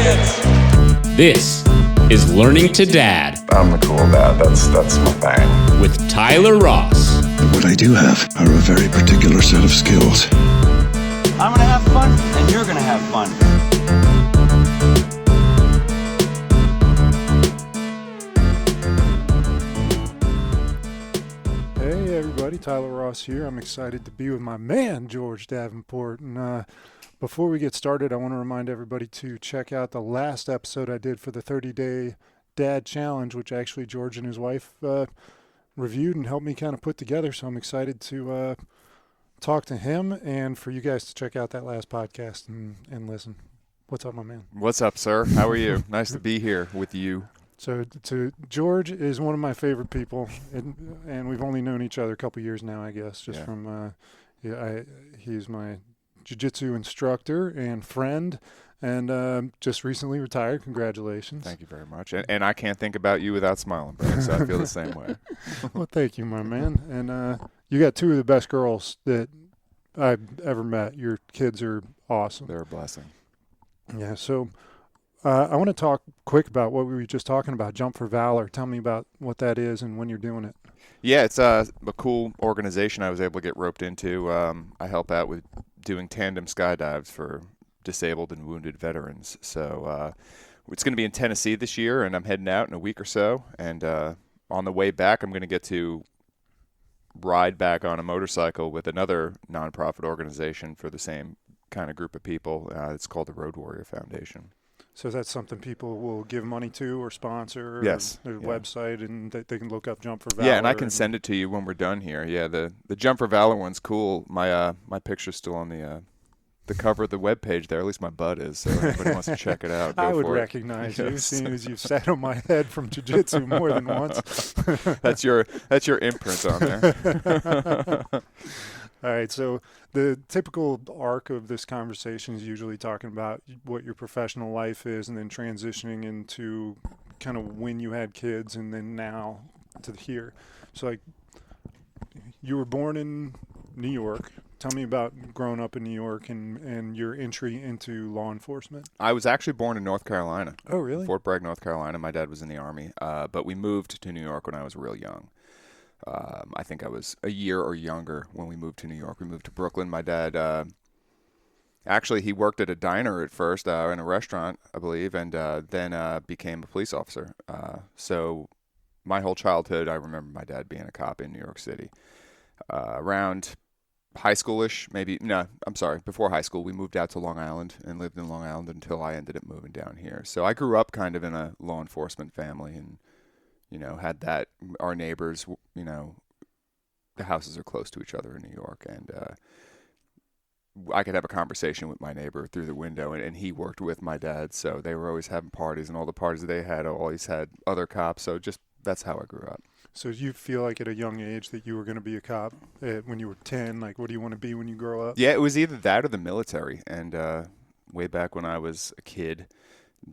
kids. This is Learning to Dad I'm the cool dad. That's my thing. with Tyler Ross. What I do have are a very particular set of skills. I'm gonna have fun, and you're gonna have fun. Hey everybody, Tyler Ross here. I'm excited to be with my man, George Davenport. And before we get started, I want to remind everybody to check out the last episode I did for the 30-day dad challenge, which actually George and his wife reviewed and helped me kind of put together. So I'm excited to talk to him and for you guys to check out that last podcast and listen. What's up, my man? What's up, sir? How are you? Nice to be here with you. So George is one of my favorite people, and we've only known each other a couple years now, I guess, just from he's my jiu-jitsu instructor and friend, and just recently retired. Congratulations. Thank you very much. And I can't think about you without smiling, Brad, so I feel the same way. Well, thank you, my man. And you got two of the best girls that I've ever met. Your kids are awesome. They're a blessing. Yeah, so I want to talk quick about what we were just talking about, Jump for Valor. Tell me about what that is and when you're doing it. Yeah, it's a cool organization I was able to get roped into. I help out with doing tandem skydives for disabled and wounded veterans. So it's going to be in Tennessee this year, and I'm heading out in a week or so. And on the way back, I'm going to get to ride back on a motorcycle with another nonprofit organization for the same kind of group of people. It's called the Road Warrior Foundation. So that's something people will give money to or sponsor? Yes. Or their website, and they can look up Jump for Valor. Yeah, and I can send it to you when we're done here. Yeah, the Jump for Valor one's cool. My picture's still on the cover of the webpage there. At least my butt is, so if anybody wants to check it out, go I would for it. recognize you, Yes. seeing as you've sat on my head from jiu-jitsu more than once. That's your imprint on there. All right, so the typical arc of this conversation is usually talking about what your professional life is and then transitioning into kind of when you had kids and then now to here. So, like, you were born in New York. Tell me about growing up in New York and your entry into law enforcement. I was actually born in North Carolina. Oh, really? Fort Bragg, North Carolina. My dad was in the Army, but we moved to New York when I was real young. I think I was a year or younger when we moved to New York. We moved to Brooklyn. My dad, actually, he worked at a diner at first, in a restaurant, I believe, and then became a police officer. So my whole childhood, I remember my dad being a cop in New York City. Around high schoolish, before high school, we moved out to Long Island and lived in Long Island until I ended up moving down here. So I grew up kind of in a law enforcement family and had that. Our neighbors, the houses are close to each other in New York, and I could have a conversation with my neighbor through the window, and he worked with my dad, so they were always having parties, and all the parties they had always had other cops, so just that's how I grew up. So you feel like at a young age that you were going to be a cop when you were 10? Like, what do you want to be when you grow up? Yeah, it was either that or the military, and way back when I was a kid,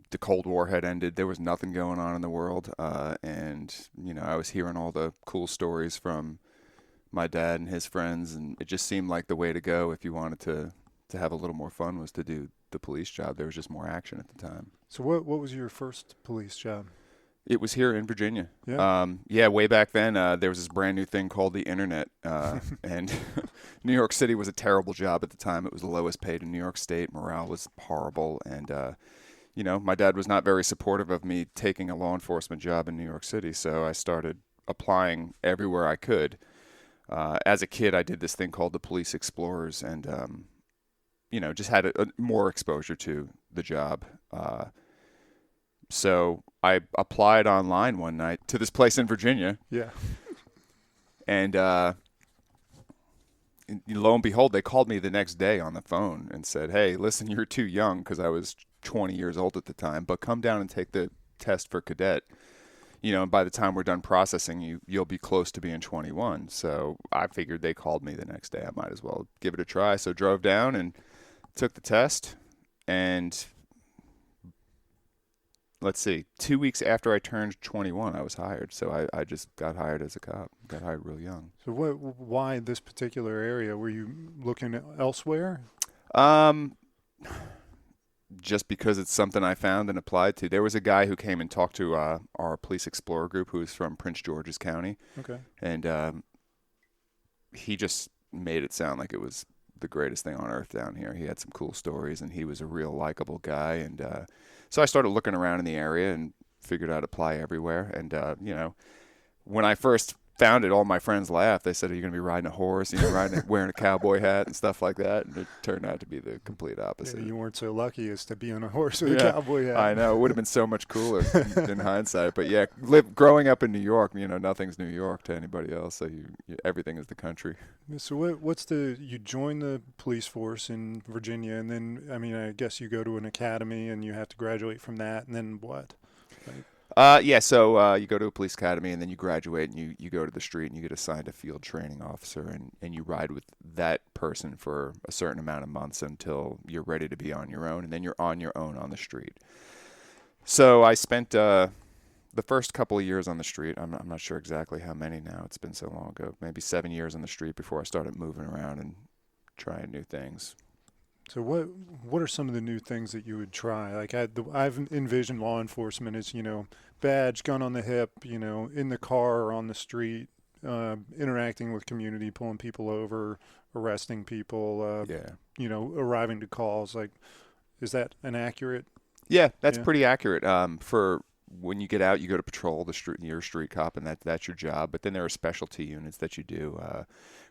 the Cold War had ended. There was nothing going on in the world, and I was hearing all the cool stories from my dad and his friends, and it just seemed like the way to go if you wanted to have a little more fun was to do the police job. There was just more action at the time. So what was your first police job? It was here in Virginia. Yeah. Way back then, there was this brand new thing called the internet, and New York City was a terrible job at the time. It was the lowest paid in New York State. Morale was horrible, and my dad was not very supportive of me taking a law enforcement job in New York City, so I started applying everywhere I could. As a kid, I did this thing called the Police Explorers, and just had a more exposure to the job. So I applied online one night to this place in Virginia. Yeah. And lo and behold, they called me the next day on the phone and said, "Hey, listen, you're too young," because I was 20 years old at the time, "but come down and take the test for cadet. And by the time we're done processing, you'll be close to being 21. So I figured they called me the next day. I might as well give it a try. So drove down and took the test, and let's see, 2 weeks after I turned 21, I was hired. So I just got hired as a cop, got hired real young. So why this particular area? Were you looking elsewhere? just because it's something I found and applied to. There was a guy who came and talked to our police explorer group who was from Prince George's County. Okay. And he just made it sound like it was the greatest thing on earth down here. He had some cool stories, and he was a real likable guy. And so I started looking around in the area and figured I'd apply everywhere. And, when I first found it, all my friends laughed. They said, "Are you going to be riding a horse, wearing a cowboy hat and stuff like that?" And it turned out to be the complete opposite. Yeah, you weren't so lucky as to be on a horse with a cowboy hat. I know. It would have been so much cooler in hindsight. But yeah, growing up in New York, nothing's New York to anybody else. So everything is the country. So you join the police force in Virginia, and then, I guess you go to an academy and you have to graduate from that, and then what? So you go to a police academy, and then you graduate, and you go to the street, and you get assigned a field training officer, and you ride with that person for a certain amount of months until you're ready to be on your own, and then you're on your own on the street. So I spent the first couple of years on the street. I'm not sure exactly how many now. It's been so long ago. Maybe 7 years on the street before I started moving around and trying new things. So what are some of the new things that you would try? Like I've envisioned law enforcement as, badge, gun on the hip, in the car or on the street, interacting with community, pulling people over, arresting people, arriving to calls. Like, is that inaccurate? Yeah, that's pretty accurate. For when you get out, you go to patrol the street, you're a street cop, and that's your job. But then there are specialty units that you do.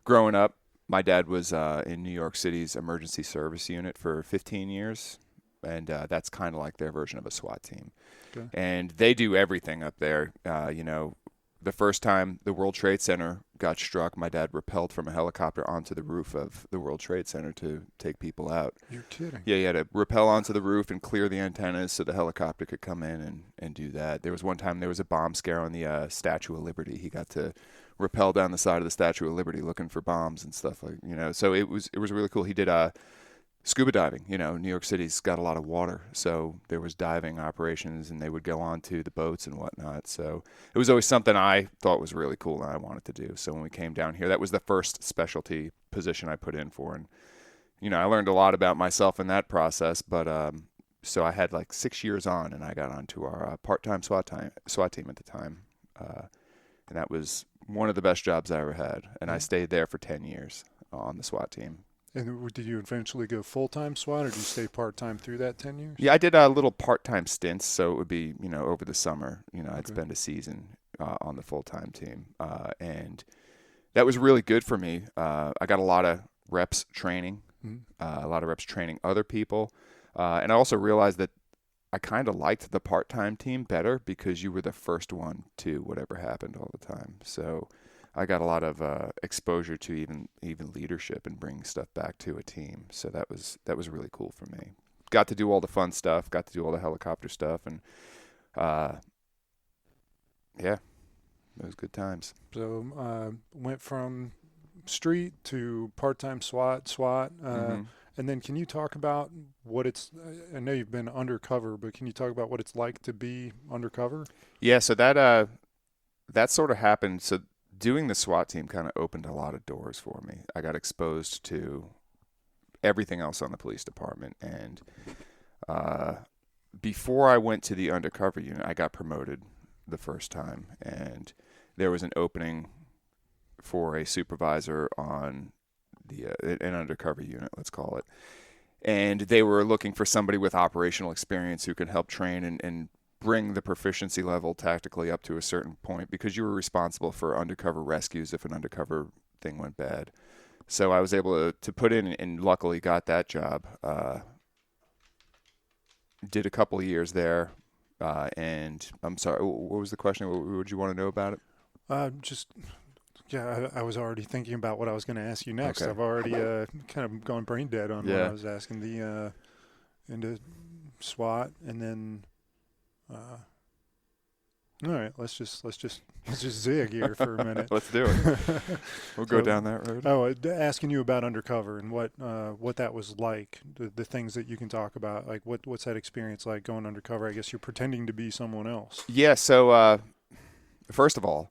Growing up, my dad was in New York City's emergency service unit for 15 years, and that's kind of like their version of a SWAT team. Okay. And they do everything up there. The first time the World Trade Center got struck, my dad rappelled from a helicopter onto the roof of the World Trade Center to take people out. You're kidding. Yeah, he had to rappel onto the roof and clear the antennas so the helicopter could come in and do that. There was one time there was a bomb scare on the Statue of Liberty. He got to rappel down the side of the Statue of Liberty looking for bombs and stuff so it was really cool. He did scuba diving. New York City's got a lot of water, so there was diving operations, and they would go on to the boats and whatnot. So it was always something I thought was really cool and I wanted to do. So when we came down here, that was the first specialty position I put in for, and I learned a lot about myself in that process. But so I had like 6 years on, and I got onto our part-time SWAT team at the time, and that was one of the best jobs I ever had, and I stayed there for 10 years on the SWAT team. And did you eventually go full-time SWAT, or did you stay part-time through that 10 years? Yeah, I did little part-time stints, so it would be, over the summer, I'd spend a season on the full-time team, and that was really good for me. I got a lot of reps training, a lot of reps training other people, and I also realized that I kind of liked the part-time team better because you were the first one to whatever happened all the time. So I got a lot of exposure to even leadership and bringing stuff back to a team. So that was really cool for me. Got to do all the fun stuff, got to do all the helicopter stuff, and it was good times. So went from street to part-time SWAT, and then can you talk about what it's, I know you've been undercover, but can you talk about what it's like to be undercover? Yeah, so that sort of happened. So doing the SWAT team kind of opened a lot of doors for me. I got exposed to everything else on the police department. And before I went to the undercover unit, I got promoted the first time. And there was an opening for a supervisor on an undercover unit, let's call it. And they were looking for somebody with operational experience who could help train and bring the proficiency level tactically up to a certain point, because you were responsible for undercover rescues if an undercover thing went bad. So I was able to put in and luckily got that job. Did a couple of years there. And I'm sorry, what was the question? What would you want to know about it? I was already thinking about what I was going to ask you next. Okay. I've already kind of gone brain dead on what I was asking. Into SWAT, and then all right, let's just zig here for a minute. Let's do it. We'll go down that road. Oh, asking you about undercover and what that was like, the things that you can talk about, like what's that experience like going undercover? I guess you're pretending to be someone else. Yeah. So first of all,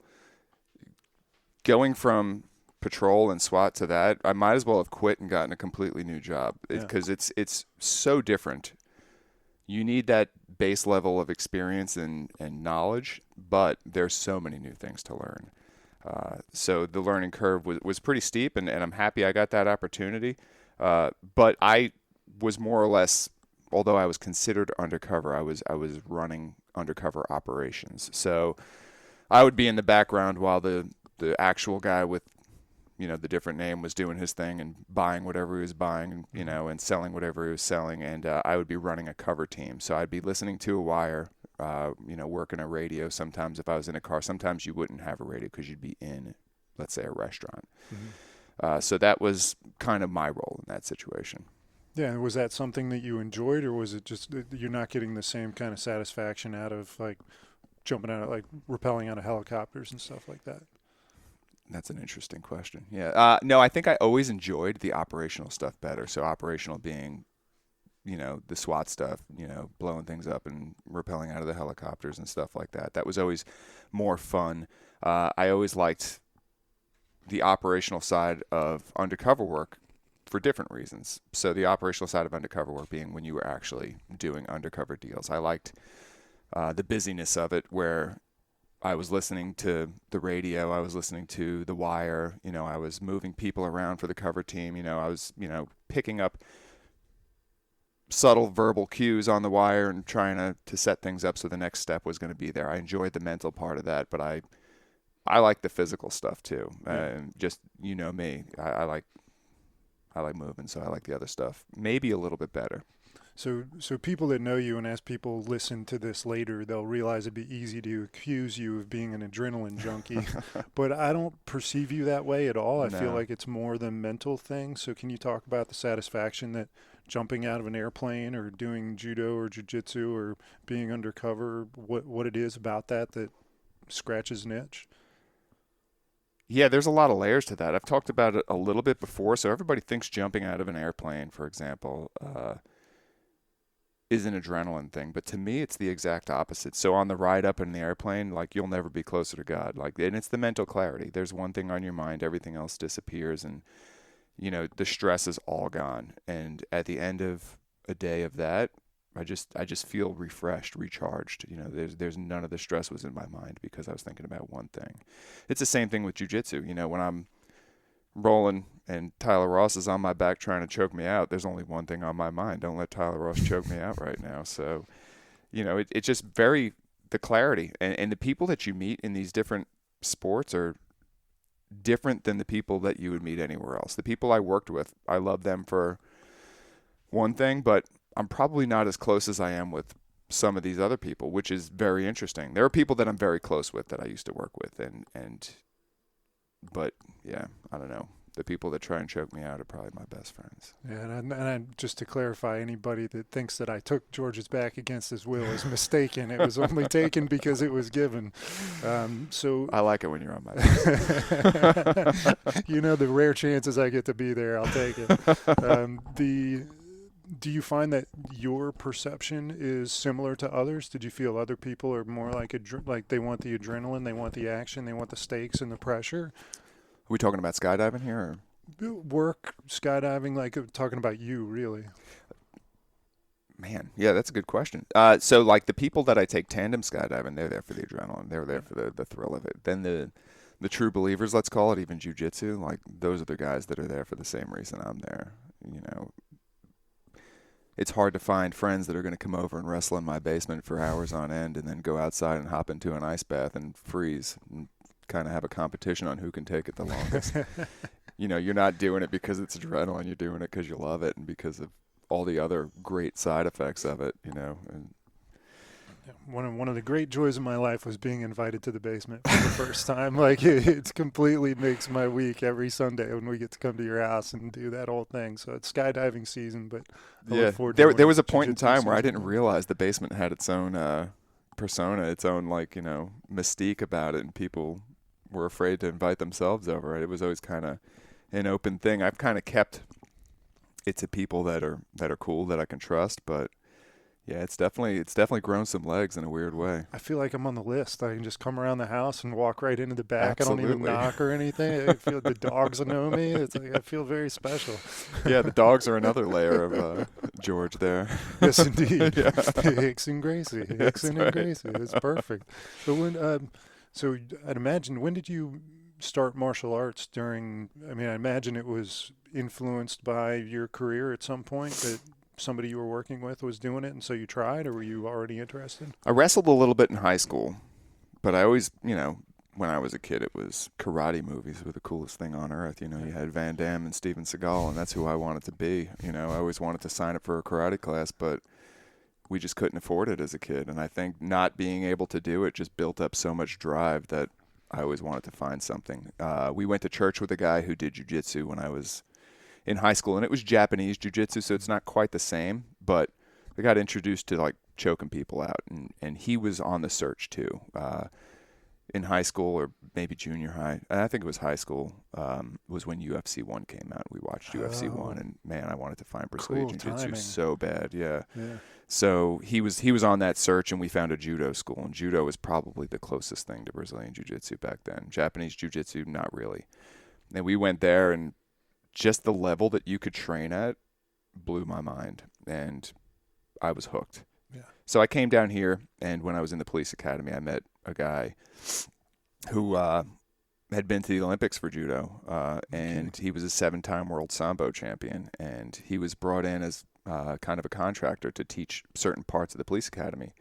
going from patrol and SWAT to that, I might as well have quit and gotten a completely new job, because it's so different you need that base level of experience and knowledge, but there's so many new things to learn. So the learning curve was pretty steep, and I'm happy I got that opportunity. But I was more or less, although I was considered undercover, I was running undercover operations. So I would be in the background while the actual guy with, the different name was doing his thing and buying whatever he was buying, and selling whatever he was selling. And I would be running a cover team. So I'd be listening to a wire, working a radio. Sometimes if I was in a car, sometimes you wouldn't have a radio because you'd be in, let's say, a restaurant. Mm-hmm. So that was kind of my role in that situation. Yeah, and was that something that you enjoyed, or was it just that you're not getting the same kind of satisfaction out of like jumping out of, like rappelling out of helicopters and stuff like that? That's an interesting question. Yeah. No, I think I always enjoyed the operational stuff better. So operational being, the SWAT stuff, blowing things up and rappelling out of the helicopters and stuff like that. That was always more fun. I always liked the operational side of undercover work for different reasons. So the operational side of undercover work being when you were actually doing undercover deals. I liked the busyness of it, where I was listening to the radio, I was listening to the wire, I was moving people around for the cover team, I was, picking up subtle verbal cues on the wire and trying to set things up so the next step was going to be there. I enjoyed the mental part of that, but I like the physical stuff too. Just, me, I like moving, so I like the other stuff maybe a little bit better. So people that know you, and as people listen to this later, they'll realize it'd be easy to accuse you of being an adrenaline junkie. But I don't perceive you that way at all. I feel like it's more the mental thing. So can you talk about the satisfaction that jumping out of an airplane or doing judo or jiu-jitsu or being undercover, what it is about that scratches an itch? Yeah, there's a lot of layers to that. I've talked about it a little bit before. So everybody thinks jumping out of an airplane, for example, is an adrenaline thing, but to me it's the exact opposite. So on the ride up in the airplane, like, you'll never be closer to God, and it's the mental clarity. There's one thing on your mind, everything else disappears, and the stress is all gone. And at the end of a day of that, I just feel refreshed, recharged. There's none of the stress was in my mind because I was thinking about one thing. It's the same thing with jiu-jitsu. When I'm rolling and Tyler Ross is on my back trying to choke me out, there's only one thing on my mind: don't let Tyler Ross choke me out right now. So it's just the clarity, and the people that you meet in these different sports are different than the people that you would meet anywhere else. The people I worked with, I love them for one thing, but I'm probably not as close as I am with some of these other people, which is very interesting. There are people that I'm very close with that I used to work with, but yeah, I don't know. The people that try and choke me out are probably my best friends. Yeah, and just to clarify, anybody that thinks that I took George's back against his will is mistaken. It was only taken because it was given. So I like it when you're on my back. The rare chances I get to be there, I'll take it. Do you find that your perception is similar to others? Did you feel other people are more like they want the adrenaline, they want the action, they want the stakes and the pressure? Are we talking about skydiving here? Or? Work, skydiving, like talking about you, really. Man, yeah, that's a good question. So like the people that I take tandem skydiving, they're there for the adrenaline. They're there for the thrill of it. Then the true believers, let's call it, even jiu-jitsu, like those are the guys that are there for the same reason I'm there. It's hard to find friends that are going to come over and wrestle in my basement for hours on end and then go outside and hop into an ice bath and freeze and kind of have a competition on who can take it the longest. You're not doing it because it's adrenaline. You're doing it because you love it and because of all the other great side effects of it, And one of the great joys of my life was being invited to the basement for the first time. Like it completely makes my week every Sunday when we get to come to your house and do that whole thing. So it's skydiving season, but I look forward to there was a point in time where I didn't realize the basement had its own persona, its own mystique about it, and people were afraid to invite themselves over. It was always kind of an open thing. I've kind of kept it to people that are cool, that I can trust, but yeah, it's definitely grown some legs in a weird way. I feel like I'm on the list. I can just come around the house and walk right into the back. Absolutely. I don't even knock or anything. I feel the dogs know me. It's like I feel very special. Yeah, the dogs are another layer of George there. Yes, indeed. Yeah. Hicks and Gracie. Hickson and right. Gracie. That's perfect. But so I'd imagine, when did you start martial arts during, I mean, I imagine it was influenced by your career at some point, that somebody you were working with was doing it, and so you tried, or were you already interested? I wrestled a little bit in high school, but I always, when I was a kid, it was karate movies were the coolest thing on earth. You had Van Damme and Steven Seagal, and that's who I wanted to be. I always wanted to sign up for a karate class, but we just couldn't afford it as a kid. And I think not being able to do it just built up so much drive that I always wanted to find something. We went to church with a guy who did jiu-jitsu when I was in high school, and it was Japanese jiu-jitsu, so it's not quite the same, but I got introduced to like choking people out, and he was on the search too. In high school, or maybe junior high, I think it was high school, was when UFC 1 came out. We watched UFC 1, and man, I wanted to find Brazilian Jiu-Jitsu so bad. Yeah. So he was on that search, and we found a judo school, and judo was probably the closest thing to Brazilian Jiu-Jitsu back then. Japanese Jiu-Jitsu, not really. And we went there, and just the level that you could train at blew my mind, and I was hooked. Yeah. So I came down here, and when I was in the police academy, I met a guy who had been to the Olympics for judo, and he was a 7-time world Sambo champion, and he was brought in as kind of a contractor to teach certain parts of the police academy.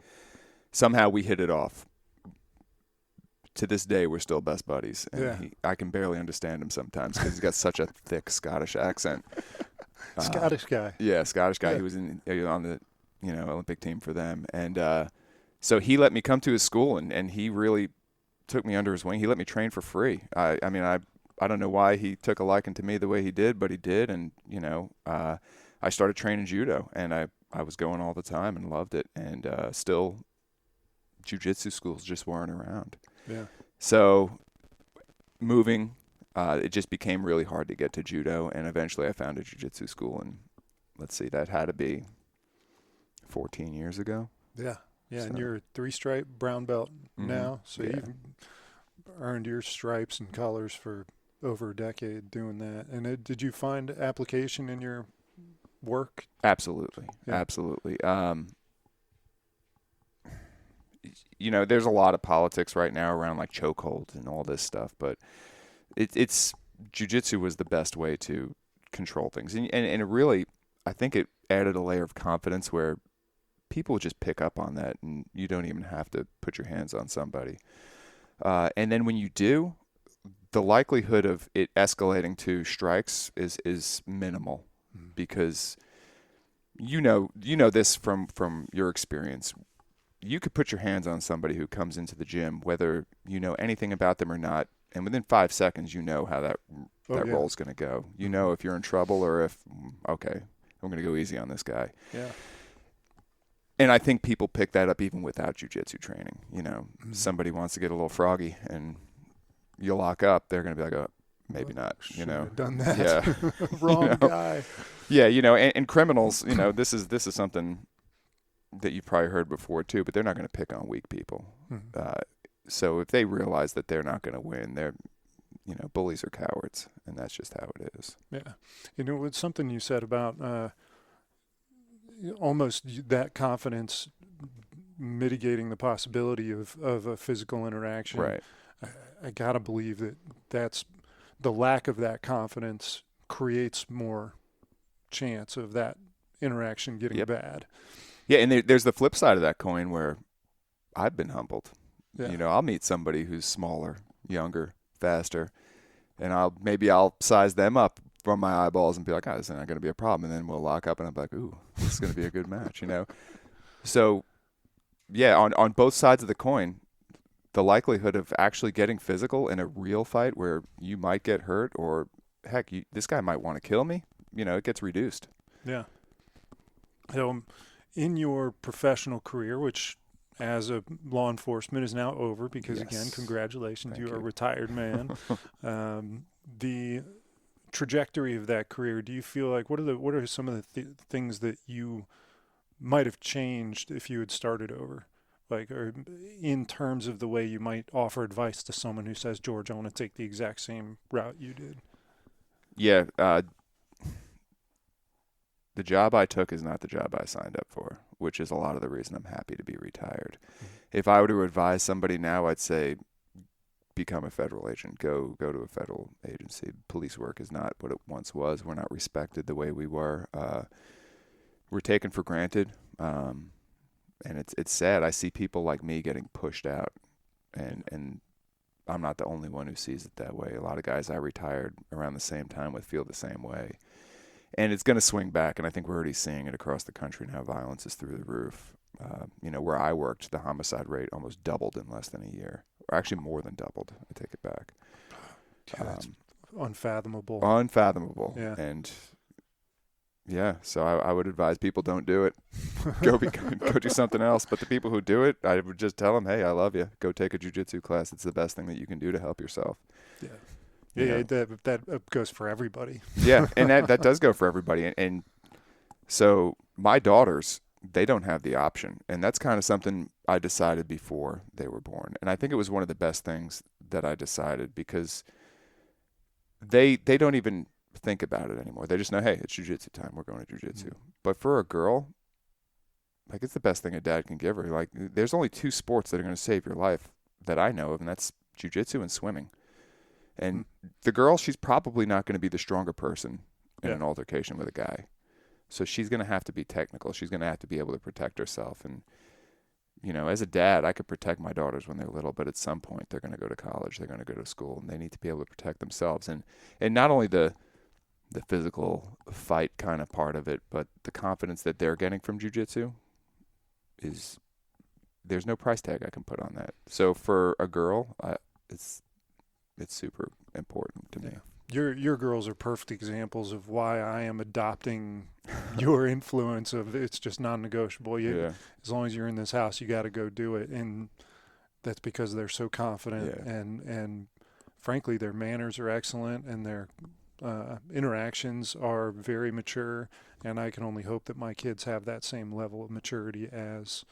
Somehow we hit it off. To this day, we're still best buddies, and I can barely understand him sometimes because he's got such a thick Scottish accent. Scottish guy. Yeah, Scottish guy. Yeah. He was on the Olympic team for them, and so he let me come to his school, and he really took me under his wing. He let me train for free. I don't know why he took a liking to me the way he did, but he did, and I started training judo, and I was going all the time and loved it, and still jiu-jitsu schools just weren't around. Yeah. So moving, it just became really hard to get to judo, and eventually I found a jiu-jitsu school, and let's see, that had to be 14 years ago. Yeah. Yeah, so. And you're a 3-stripe brown belt now, so you've earned your stripes and colors for over a decade doing that. And did you find application in your work? Absolutely. There's a lot of politics right now around like chokeholds and all this stuff, but it's jiu-jitsu was the best way to control things. And it really, I think it added a layer of confidence where people just pick up on that, and you don't even have to put your hands on somebody. And then when you do, the likelihood of it escalating to strikes is minimal, because you know this from your experience. You could put your hands on somebody who comes into the gym, whether you know anything about them or not, and within 5 seconds you know how that roll's going to go. You know if you're in trouble or if, okay, I'm going to go easy on this guy. Yeah. And I think people pick that up even without jiu-jitsu training. Somebody wants to get a little froggy and you lock up, they're going to be like, oh, maybe not. Have done that. Yeah. Wrong guy. Yeah, and criminals, this is something that you've probably heard before too, but they're not going to pick on weak people. So if they realize that they're not going to win, they're, bullies are cowards, and that's just how it is. Yeah. It's something you said about almost that confidence mitigating the possibility of a physical interaction. Right. I got to believe that's the lack of that confidence creates more chance of that interaction getting bad. Yeah, and there's the flip side of that coin where I've been humbled. Yeah. I'll meet somebody who's smaller, younger, faster, and I'll size them up from my eyeballs and be like, oh, this is not going to be a problem. And then we'll lock up, and I'm like, ooh, this is going to be a good match, So, yeah, on both sides of the coin, the likelihood of actually getting physical in a real fight where you might get hurt or, heck, this guy might want to kill me, it gets reduced. Yeah. So, in your professional career, which as a law enforcement is now over because, again, congratulations, Thank you. Are a retired man. The trajectory of that career, do you feel like what are some of the things that you might have changed if you had started over, like, or in terms of the way you might offer advice to someone who says, George, I want to take the exact same route you did? Yeah, the job I took is not the job I signed up for, which is a lot of the reason I'm happy to be retired. If I were to advise somebody now, I'd say become a federal agent. Go to a federal agency. Police work is not what it once was. We're not respected the way we were. We're taken for granted, and it's sad. I see people like me getting pushed out, and I'm not the only one who sees it that way. A lot of guys I retired around the same time with feel the same way. And it's going to swing back, and I think we're already seeing it across the country now. Violence is through the roof. Where I worked, the homicide rate almost doubled in less than a year. Or actually more than doubled. I take it back. That's unfathomable. Unfathomable. Yeah. And, yeah, so I would advise people don't do it. Go do something else. But the people who do it, I would just tell them, hey, I love you. Go take a jiu-jitsu class. It's the best thing that you can do to help yourself. Yeah. Yeah, that goes for everybody. Yeah, and that does go for everybody. And so my daughters, they don't have the option. And that's kind of something I decided before they were born. And I think it was one of the best things that I decided because they don't even think about it anymore. They just know, hey, it's jiu-jitsu time. We're going to jiu-jitsu. But for a girl, like, it's the best thing a dad can give her. Like, there's only 2 sports that are going to save your life that I know of, and that's jiu-jitsu and swimming. And the girl, she's probably not going to be the stronger person in an altercation with a guy. So she's going to have to be technical. She's going to have to be able to protect herself. And, as a dad, I could protect my daughters when they're little, but at some point they're going to go to college, they're going to go to school, and they need to be able to protect themselves. And not only the physical fight kind of part of it, but the confidence that they're getting from jiu-jitsu there's no price tag I can put on that. So for a girl, it's super important to me. Your girls are perfect examples of why I am adopting your influence of it's just non-negotiable. As long as you're in this house, you got to go do it. And that's because they're so confident and frankly, their manners are excellent and their interactions are very mature. And I can only hope that my kids have that same level of maturity as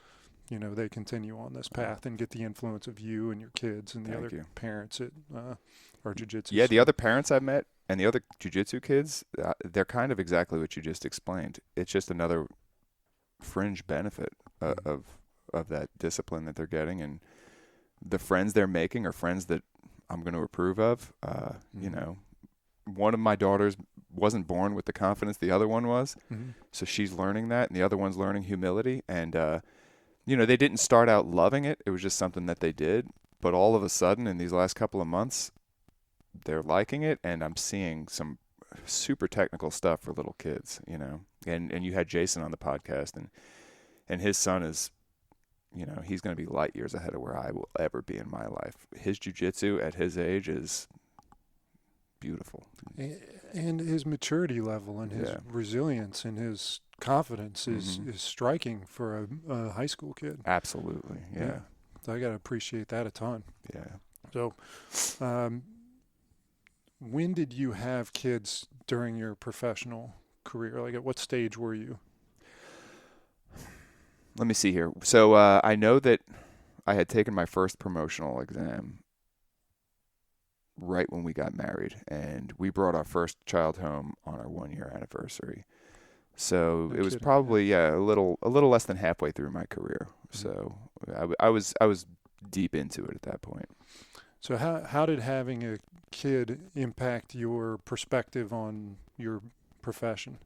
they continue on this path and get the influence of you and your kids and the other parents at our jiu-jitsu. Yeah, the other parents I've met and the other jiu-jitsu kids, they're kind of exactly what you just explained. It's just another fringe benefit of that discipline that they're getting, and the friends they're making are friends that I'm going to approve of. One of my daughters wasn't born with the confidence the other one was, so she's learning that, and the other one's learning humility, and they didn't start out loving it. It was just something that they did. But all of a sudden, in these last couple of months, they're liking it. And I'm seeing some super technical stuff for little kids, And you had Jason on the podcast, and his son is, he's going to be light years ahead of where I will ever be in my life. His jiu-jitsu at his age is beautiful. And his maturity level and his resilience and his confidence is striking for a high school kid. Absolutely, yeah. So I got to appreciate that a ton. Yeah. So when did you have kids during your professional career? Like, at what stage were you? Let me see here. So I know that I had taken my first promotional exam right when we got married, and we brought our first child home on our 1-year anniversary. So it was probably a little less than halfway through my career. So I was deep into it at that point. So how did having a kid impact your perspective on your profession?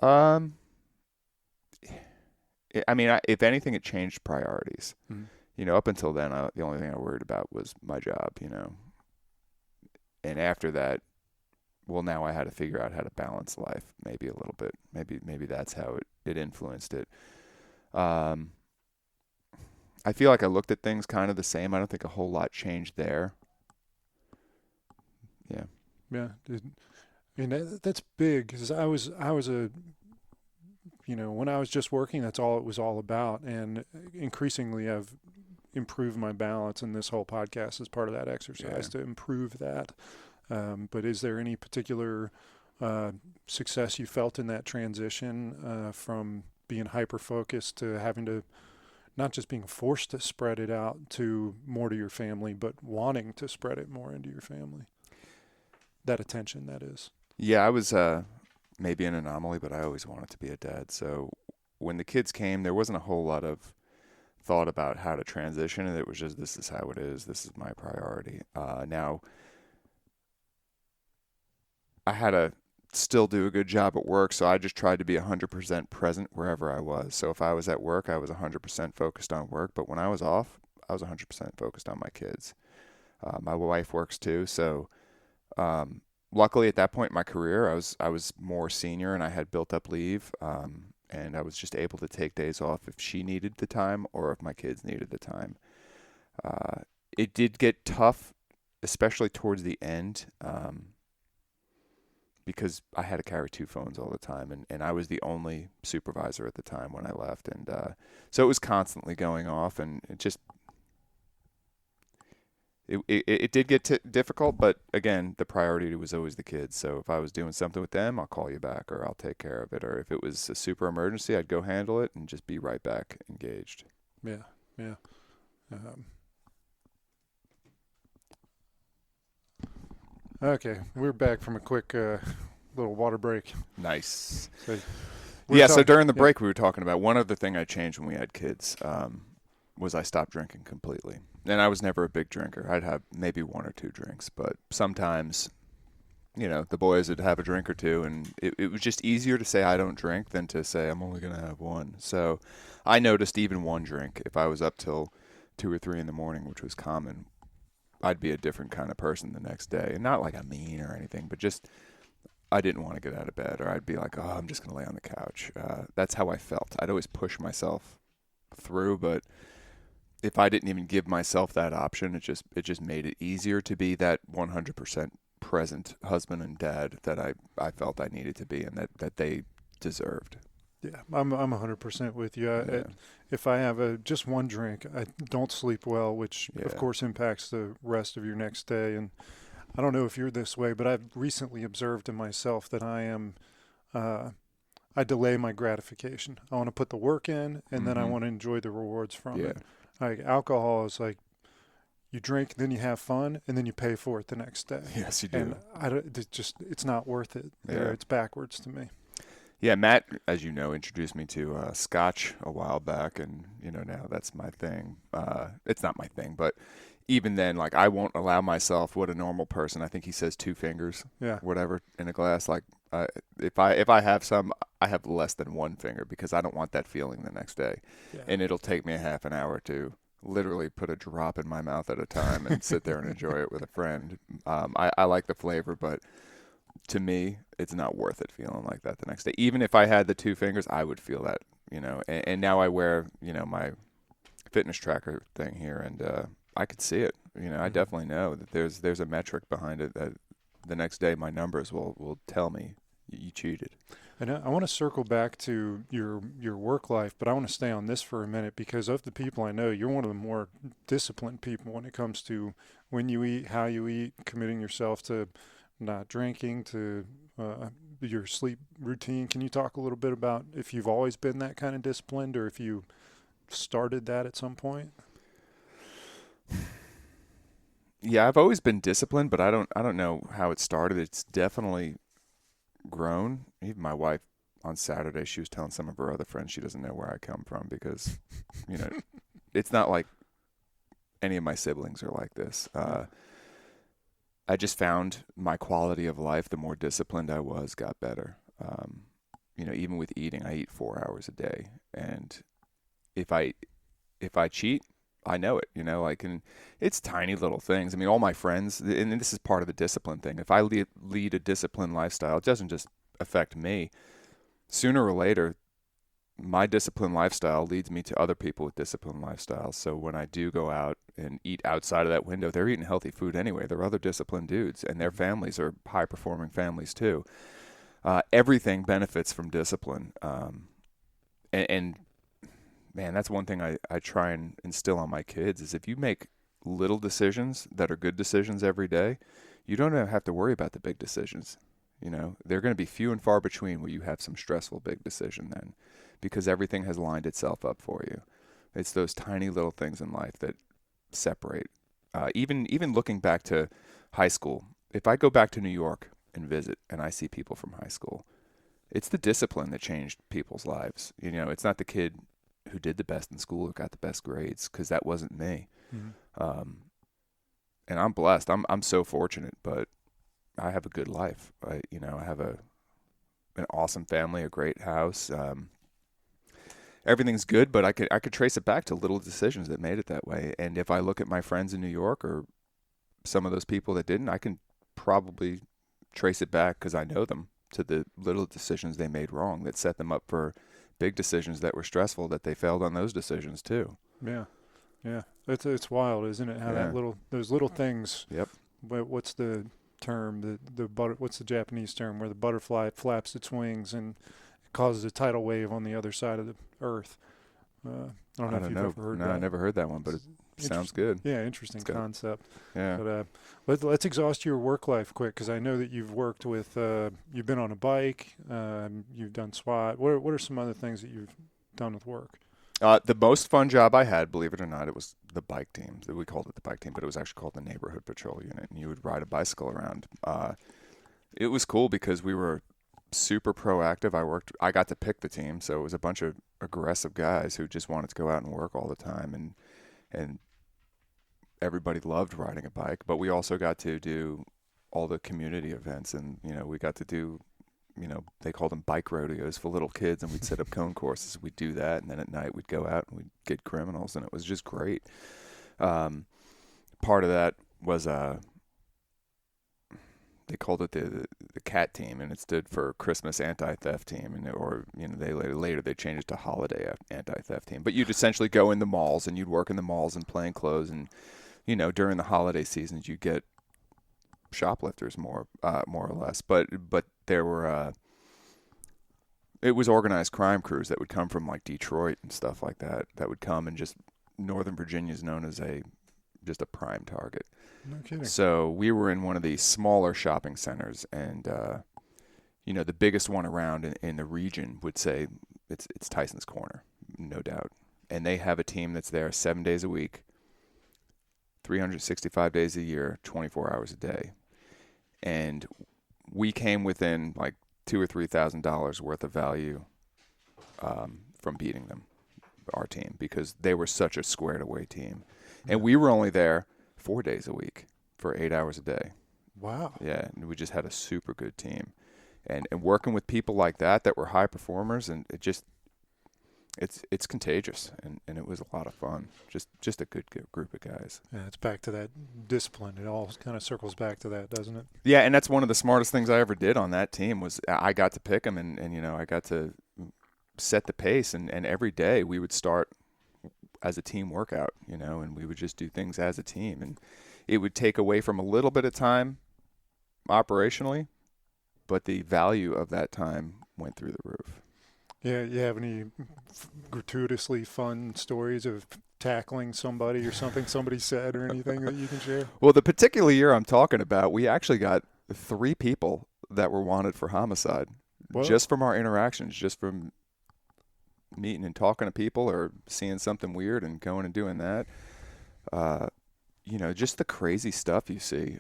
If anything, it changed priorities. Up until then, the only thing I worried about was my job, And after that, well, now I had to figure out how to balance life maybe a little bit. Maybe that's how it influenced it. I feel like I looked at things kind of the same. I don't think a whole lot changed there. Yeah. Yeah. That's big because I was a, when I was just working, that's all it was all about. And increasingly I've improved my balance, and this whole podcast is part of that exercise to improve that. But is there any particular success you felt in that transition from being hyper-focused to having to, not just being forced to spread it out to more to your family, but wanting to spread it more into your family? That attention, that is. Yeah, I was maybe an anomaly, but I always wanted to be a dad. So when the kids came, there wasn't a whole lot of thought about how to transition, and it was just, this is how it is. This is my priority. Now, I had to still do a good job at work, so I just tried to be 100% present wherever I was. So if I was at work, I was 100% focused on work, but when I was off, I was 100% focused on my kids. My wife works too, so luckily at that point in my career, I was more senior and I had built up leave, and I was just able to take days off if she needed the time or if my kids needed the time. It did get tough, especially towards the end, because I had to carry 2 phones all the time, and I was the only supervisor at the time when I left, and so it was constantly going off, and it did get difficult, but again, the priority was always the kids. So if I was doing something with them, I'll call you back, or I'll take care of it, or if it was a super emergency, I'd go handle it and just be right back engaged. Yeah. Okay, we're back from a quick little water break. Nice. So so during the break, we were talking about one other thing I changed when we had kids was I stopped drinking completely. And I was never a big drinker. I'd have maybe 1 or 2 drinks, but sometimes, the boys would have a drink or 2, and it was just easier to say I don't drink than to say I'm only going to have 1. So I noticed even 1 drink, if I was up till 2 or 3 in the morning, which was common, I'd be a different kind of person the next day. And not like I'm mean or anything, but just I didn't want to get out of bed, or I'd be like, I'm just going to lay on the couch. That's how I felt. I'd always push myself through, but if I didn't even give myself that option, it just made it easier to be that 100% present husband and dad that I felt I needed to be, and that they deserved. Yeah, I'm 100% with you. If I have just 1 drink, I don't sleep well, which of course impacts the rest of your next day. And I don't know if you're this way, but I've recently observed in myself that I delay my gratification. I want to put the work in, and then I want to enjoy the rewards from it. Like alcohol is like, you drink, then you have fun, and then you pay for it the next day. Yes, you do. And it's not worth it. Yeah. It's backwards to me. Yeah, Matt, as you know, introduced me to Scotch a while back, and now that's my thing. It's not my thing, but even then, like, I won't allow myself what a normal person. I think he says 2 fingers, whatever, in a glass. Like, if I have some, I have less than 1 finger because I don't want that feeling the next day, and it'll take me a half an hour to literally put a drop in my mouth at a time and sit there and enjoy it with a friend. I like the flavor, but to me, it's not worth it feeling like that the next day. Even if I had the 2 fingers, I would feel that, and now I wear, my fitness tracker thing here, and I could see it. I definitely know that there's a metric behind it that the next day my numbers will tell me you cheated. And I want to circle back to your work life, but I want to stay on this for a minute because of the people I know, you're one of the more disciplined people when it comes to when you eat, how you eat, committing yourself to not drinking, to your sleep routine. Can you talk a little bit about if you've always been that kind of disciplined or if you started that at some point? Yeah, I've always been disciplined, but I don't know how it started. It's definitely grown. Even my wife on Saturday, she was telling some of her other friends she doesn't know where I come from because, it's not like any of my siblings are like this. I just found my quality of life, the more disciplined I was, got better. Even with eating, I eat 4 hours a day, and if I cheat, I know it, and it's tiny little things. I mean, all my friends, and this is part of the discipline thing. If I lead a disciplined lifestyle, it doesn't just affect me. Sooner or later, my disciplined lifestyle leads me to other people with disciplined lifestyles. So when I do go out and eat outside of that window, they're eating healthy food anyway. They're other disciplined dudes, and their families are high-performing families too. Everything benefits from discipline. And man, that's one thing I try and instill on my kids is if you make little decisions that are good decisions every day, you don't have to worry about the big decisions. They're going to be few and far between where you have some stressful big decision then, because everything has lined itself up for you. It's those tiny little things in life that separate. Even looking back to high school, if I go back to New York and visit and I see people from high school, it's the discipline that changed people's lives. It's not the kid who did the best in school or got the best grades, because that wasn't me. And I'm blessed. I'm so fortunate, but I have a good life. I have an awesome family, a great house. Everything's good, but I could trace it back to little decisions that made it that way. And if I look at my friends in New York or some of those people that didn't, I can probably trace it back, because I know them, to the little decisions they made wrong that set them up for big decisions that were stressful, that they failed on those decisions too. Yeah. It's wild, isn't it? How those little things. Yep. What's the term? What's the Japanese term where the butterfly flaps its wings and it causes a tidal wave on the other side of the earth? I don't know if you've ever heard that. No, I never heard that one, but it sounds good. Yeah, interesting concept. Yeah. But let's exhaust your work life quick, because I know that you've worked with, you've been on a bike, you've done SWAT. What are some other things that you've done with work? The most fun job I had, believe it or not, it was the bike team. We called it the bike team, but it was actually called the neighborhood patrol unit, and you would ride a bicycle around. It was cool because we were super proactive. I got to pick the team, so it was a bunch of aggressive guys who just wanted to go out and work all the time, and everybody loved riding a bike. But we also got to do all the community events, and we got to do, they called them bike rodeos for little kids, and we'd set up cone courses. We'd do that, and then at night we'd go out and we'd get criminals, and it was just great. Part of that was they called it the CAT team, and it stood for Christmas Anti-Theft Team, and they later they changed it to Holiday Anti-Theft Team. But you'd essentially go in the malls, and you'd work in the malls in plain clothes, and during the holiday seasons you get shoplifters more or less, but there were it was organized crime crews that would come from like Detroit and stuff like that would come, and just Northern Virginia is known as just a prime target. No kidding. So we were in one of these smaller shopping centers, and the biggest one around in the region would say it's Tyson's Corner, no doubt. And they have a team that's there 7 days a week, 365 days a year, 24 hours a day. And we came within like $2,000 or $3,000 worth of value from beating them, our team, because they were such a squared away team. And we were only there 4 days a week for 8 hours a day. Wow. Yeah, and we just had a super good team. And working with people like that were high performers, and it's contagious, and it was a lot of fun. Just a good group of guys. Yeah, it's back to that discipline. It all kind of circles back to that, doesn't it? Yeah, and that's one of the smartest things I ever did on that team was I got to pick them, and I got to set the pace, and every day we would start as a team workout, and we would just do things as a team, and it would take away from a little bit of time operationally, but the value of that time went through the roof. Yeah, you have any gratuitously fun stories of tackling somebody or something somebody said or anything that you can share? Well, the particular year I'm talking about, we actually got 3 people that were wanted for homicide. Whoa. Just from our interactions, just from meeting and talking to people or seeing something weird and going and doing that. Just the crazy stuff you see.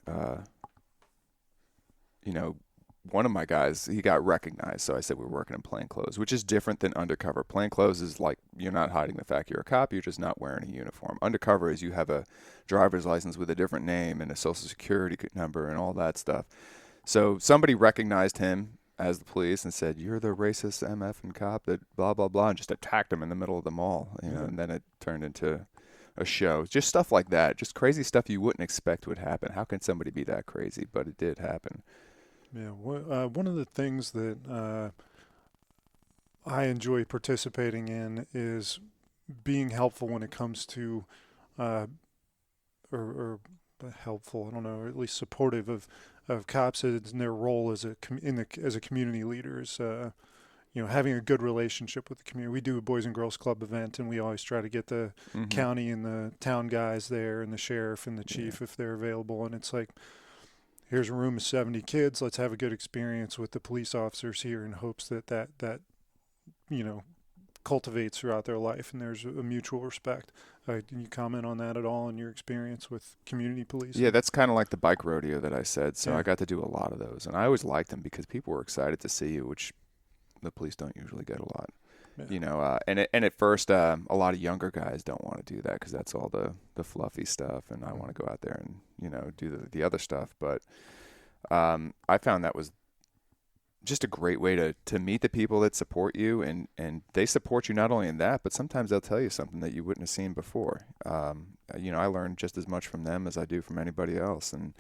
One of my guys, he got recognized, so I said we're working in plain clothes, which is different than undercover. Plain clothes is like you're not hiding the fact you're a cop, you're just not wearing a uniform. Undercover is you have a driver's license with a different name and a social security number and all that stuff. So somebody recognized him as the police and said, "You're the racist MF and cop that blah, blah, blah," and just attacked him in the middle of the mall, and then it turned into a show. Just stuff like that, just crazy stuff you wouldn't expect would happen. How can somebody be that crazy? But it did happen. Yeah, one of the things that I enjoy participating in is being helpful when it comes to, or helpful, I don't know, or at least supportive of cops in their role as a community leader. Is, having a good relationship with the community. We do a Boys and Girls Club event, and we always try to get the county and the town guys there, and the sheriff and the chief if they're available. And it's like, here's a room of 70 kids. Let's have a good experience with the police officers here in hopes that cultivates throughout their life, and there's a mutual respect. Can you comment on that at all in your experience with community police? Yeah, that's kind of like the bike rodeo that I said. So I got to do a lot of those, and I always liked them because people were excited to see you, which the police don't usually get a lot. Yeah. You know, and at first, a lot of younger guys don't want to do that because that's all the fluffy stuff, and I want to go out there and, you know, do the other stuff. But I found that was just a great way to meet the people that support you, and they support you not only in that, but sometimes they'll tell you something that you wouldn't have seen before. You know, I learned just as much from them as I do from anybody else, and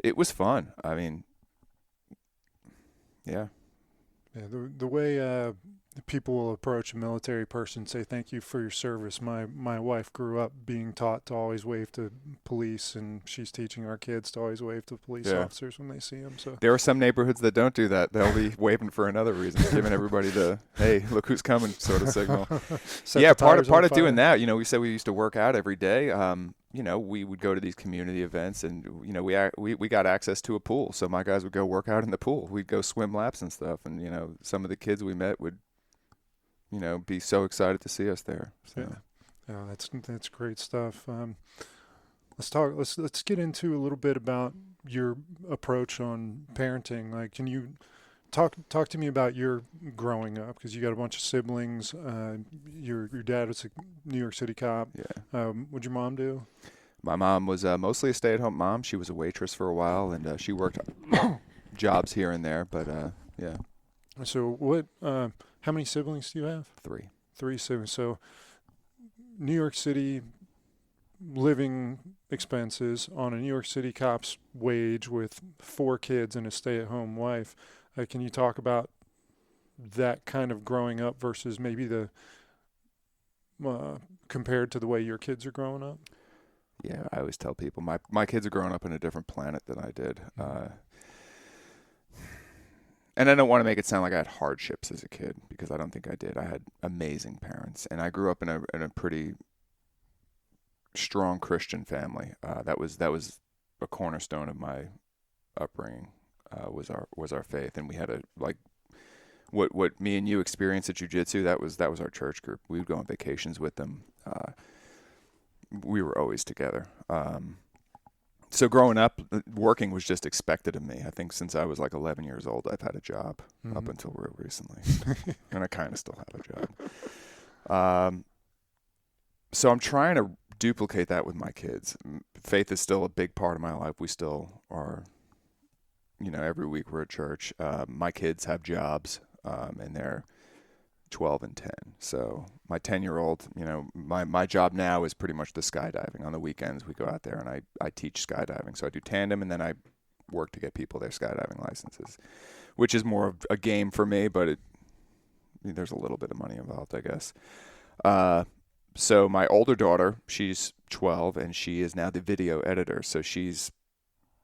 it was fun. I mean, yeah. Yeah, the way people will approach a military person, say thank you for your service. My wife grew up being taught to always wave to police, and she's teaching our kids to always wave to police officers when they see them. So there are some neighborhoods that don't do that. They'll be waving for another reason, giving everybody the "hey, look who's coming" sort of signal. Yeah, part of doing that. You know, we said we used to work out every day. You know, we would go to these community events, and you know, we got access to a pool, so my guys would go work out in the pool. We'd go swim laps and stuff, and you know, some of the kids we met would, you know, be so excited to see us there. So. Yeah, that's great stuff. Let's get into a little bit about your approach on parenting. Like, can you talk to me about your growing up, because you got a bunch of siblings. Your dad was a New York City cop. Yeah. What'd your mom do? My mom was mostly a stay-at-home mom. She was a waitress for a while, and she worked jobs here and there. But yeah. So what? How many siblings do you have? Three siblings. So New York City living expenses on a New York City cop's wage with 4 kids and a stay-at-home wife. Can you talk about that kind of growing up versus maybe the compared to the way your kids are growing up? Yeah, I always tell people my kids are growing up on a different planet than I did. And I don't want to make it sound like I had hardships as a kid, because I don't think I did. I had amazing parents, and I grew up in a pretty strong Christian family. That was a cornerstone of my upbringing. Was our faith, and we had what me and you experienced at jiu-jitsu. That was our church group. We would go on vacations with them. We were always together. So growing up, working was just expected of me. I think since I was like 11 years old, I've had a job up until real recently, and I kind of still have a job. So I'm trying to duplicate that with my kids. Faith is still a big part of my life. We still are. You know, every week we're at church. My kids have jobs, and they're 12 and 10. So my 10-year-old, you know, my job now is pretty much the skydiving. On the weekends, we go out there and I teach skydiving. So I do tandem, and then I work to get people their skydiving licenses, which is more of a game for me, but there's a little bit of money involved, I guess. So my older daughter, she's 12, and she is now the video editor. So she's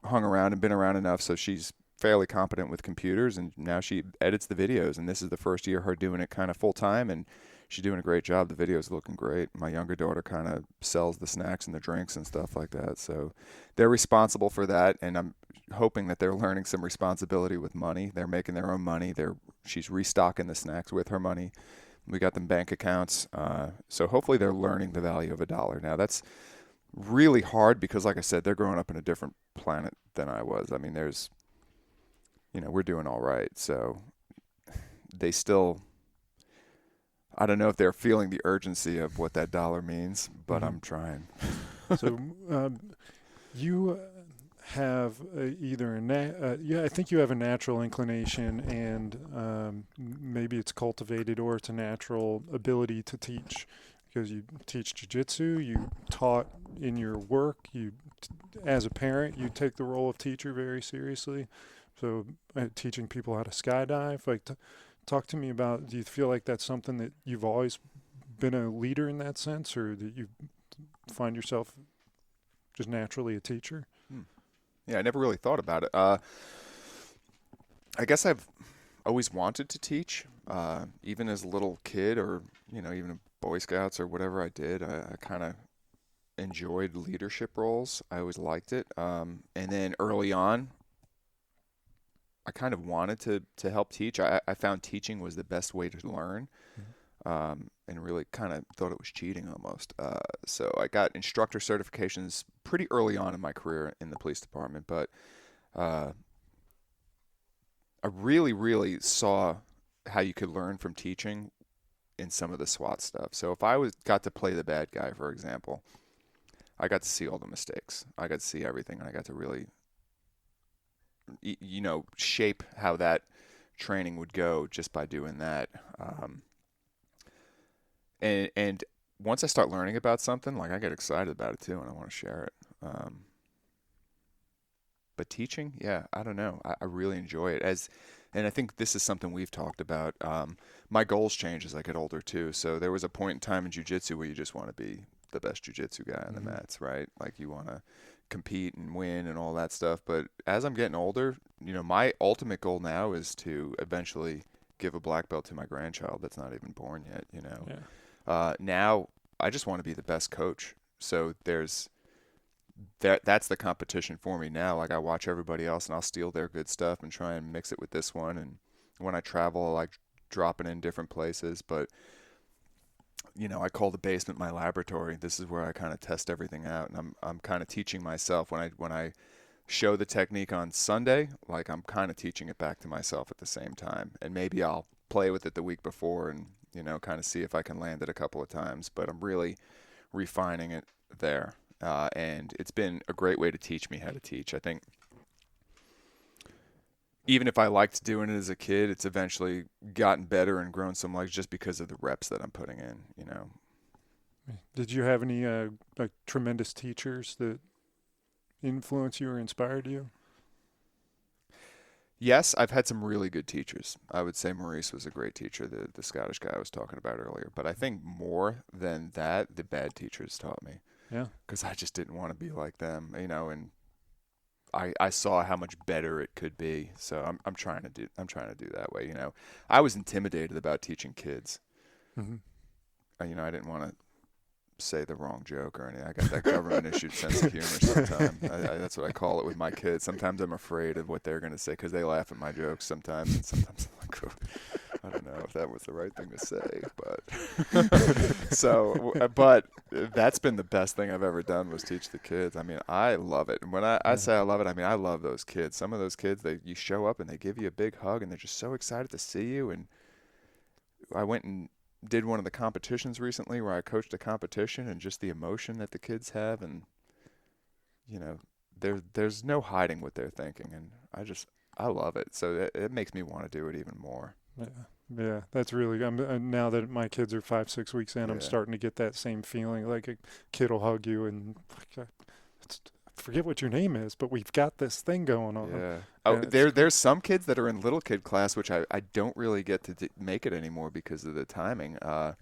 hung around and been around enough, so she's fairly competent with computers, and now she edits the videos, and this is the first year her doing it kind of full time, and she's doing a great job. The videos are looking great. My younger daughter kind of sells the snacks and the drinks and stuff like that, so they're responsible for that, and I'm hoping that they're learning some responsibility with money. They're making their own money. She's restocking the snacks with her money. We got them bank accounts, so hopefully they're learning the value of $1. Now that's really hard because, like I said, they're growing up in a different planet than I was. I mean, we're doing all right. So they still, I don't know if they're feeling the urgency of what that dollar means, but I'm trying. So you have I think you have a natural inclination, and maybe it's cultivated or it's a natural ability to teach. Because you teach jiu-jitsu, you taught in your work, as a parent, you take the role of teacher very seriously. So teaching people how to skydive, talk to me about, do you feel like that's something that you've always been a leader in that sense, or that you find yourself just naturally a teacher? Yeah, I never really thought about it. I guess I've always wanted to teach, even as a little kid, or, even Boy Scouts or whatever I did. I kind of enjoyed leadership roles. I always liked it. And then early on, I kind of wanted to help teach. I found teaching was the best way to learn, and really kind of thought it was cheating almost. So I got instructor certifications pretty early on in my career in the police department, but I really, really saw how you could learn from teaching in some of the SWAT stuff. So if I got to play the bad guy, for example, I got to see all the mistakes. I got to see everything, and I got to really, shape how that training would go just by doing that. And once I start learning about something, like, I get excited about it too, and I want to share it. But teaching, yeah, I don't know. I really enjoy it. And I think this is something we've talked about. My goals change as I get older too. So there was a point in time in jiu-jitsu where you just want to be the best jiu-jitsu guy on the mats, right? Like, you want to compete and win and all that stuff. But as I'm getting older, my ultimate goal now is to eventually give a black belt to my grandchild that's not even born yet, Yeah. Now I just want to be the best coach. So that's the competition for me now. Like, I watch everybody else and I'll steal their good stuff and try and mix it with this one. And when I travel, I like dropping in different places. But, I call the basement my laboratory. This is where I kind of test everything out. And I'm kind of teaching myself when I show the technique on Sunday, like, I'm kind of teaching it back to myself at the same time. And maybe I'll play with it the week before and, kind of see if I can land it a couple of times. But I'm really refining it there. And it's been a great way to teach me how to teach. I think even if I liked doing it as a kid, it's eventually gotten better and grown some legs just because of the reps that I'm putting in, Did you have any tremendous teachers that influenced you or inspired you? Yes, I've had some really good teachers. I would say Maurice was a great teacher, the Scottish guy I was talking about earlier. But I think more than that, the bad teachers taught me. Yeah. Because I just didn't want to be like them, and I saw how much better it could be. So I'm trying to do that way. I was intimidated about teaching kids. Mm-hmm. I didn't want to say the wrong joke or anything. I got that government issued sense of humor sometimes. That's what I call it with my kids. Sometimes I'm afraid of what they're going to say because they laugh at my jokes sometimes, and sometimes I'm like, oh, I don't know if that was the right thing to say, but that's been the best thing I've ever done, was teach the kids. I mean, I love it. And when I say I love it, I mean, I love those kids. Some of those kids, you show up and they give you a big hug and they're just so excited to see you. And I went and did one of the competitions recently where I coached a competition, and just the emotion that the kids have, and there's no hiding what they're thinking, and I love it. So it makes me want to do it even more. Yeah, that's really good. Now that my kids are 5-6 weeks in, I'm starting to get that same feeling. Like, a kid will hug you and forget what your name is, but we've got this thing going on. Yeah. Oh, there's some kids that are in little kid class, which I don't really get to make it anymore because of the timing. But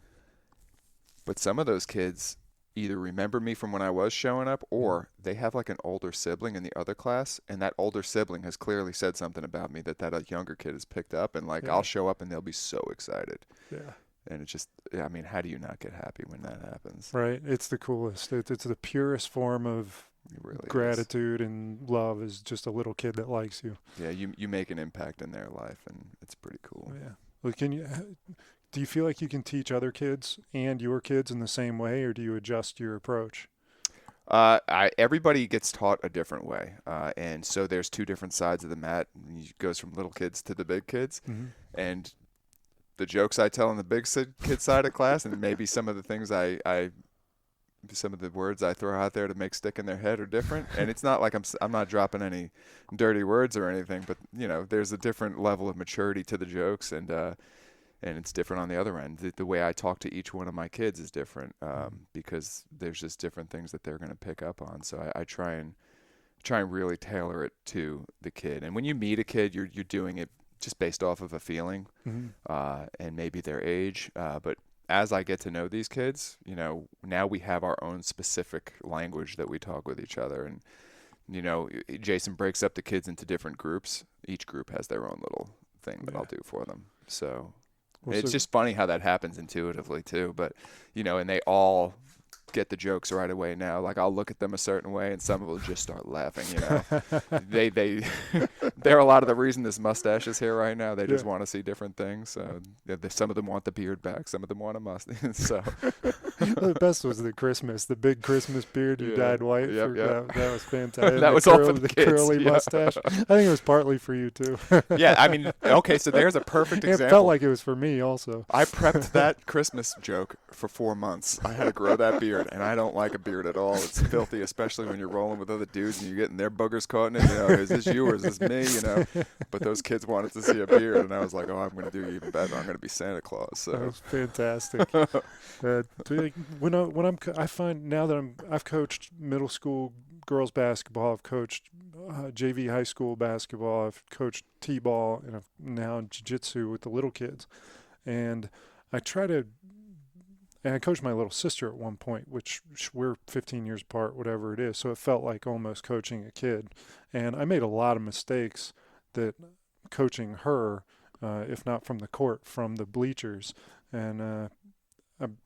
some of those kids either remember me from when I was showing up, or they have like an older sibling in the other class, and that older sibling has clearly said something about me that a younger kid has picked up, and I'll show up and they'll be so excited. Yeah. And it's just, I mean, how do you not get happy when that happens? Right. It's the coolest. It's the purest form of gratitude and love, is just a little kid that likes you. Yeah, you make an impact in their life, and it's pretty cool. Yeah. Well, do you feel like you can teach other kids and your kids in the same way, or do you adjust your approach? Everybody gets taught a different way, and so there's two different sides of the mat. It goes from little kids to the big kids, and the jokes I tell in the big kid side of class, and maybe some of the things some of the words I throw out there to make stick in their head are different. And it's not like I'm not dropping any dirty words or anything, but there's a different level of maturity to the jokes, and it's different on the other end. The way I talk to each one of my kids is different, because there's just different things that they're going to pick up on. So I try and really tailor it to the kid. And when you meet a kid, you're doing it just based off of a feeling, and maybe their age. But as I get to know these kids, now we have our own specific language that we talk with each other. And, Jason breaks up the kids into different groups. Each group has their own little thing that I'll do for them. So it's just funny how that happens intuitively too. But, and they all get the jokes right away now. Like, I'll look at them a certain way and some of them will just start laughing, they're a lot of the reason this mustache is here right now. They just want to see different things. So some of them want the beard back, some of them want a mustache. So The best was the big Christmas beard who dyed white. Yep. That was fantastic. That was all for the kids, curly yeah. mustache. I think it was partly for you too. Yeah, I mean, okay, so there's a perfect It example. felt like it was for me also. I prepped that Christmas joke for 4 months. I had to grow that beard, and I don't like a beard at all. It's filthy, especially when you're rolling with other dudes and you're getting their boogers caught in it. Is this you or is this me? But those kids wanted to see a beard, and I was like, oh, I'm going to do even better. I'm going to be Santa Claus. So. That was fantastic. I find now that I've coached middle school girls basketball, I've coached JV high school basketball, I've coached t-ball, and I've now jiu-jitsu with the little kids. And I coached my little sister at one point, which we're 15 years apart, whatever it is. So it felt like almost coaching a kid. And I made a lot of mistakes that coaching her, if not from the court, from the bleachers. And I'm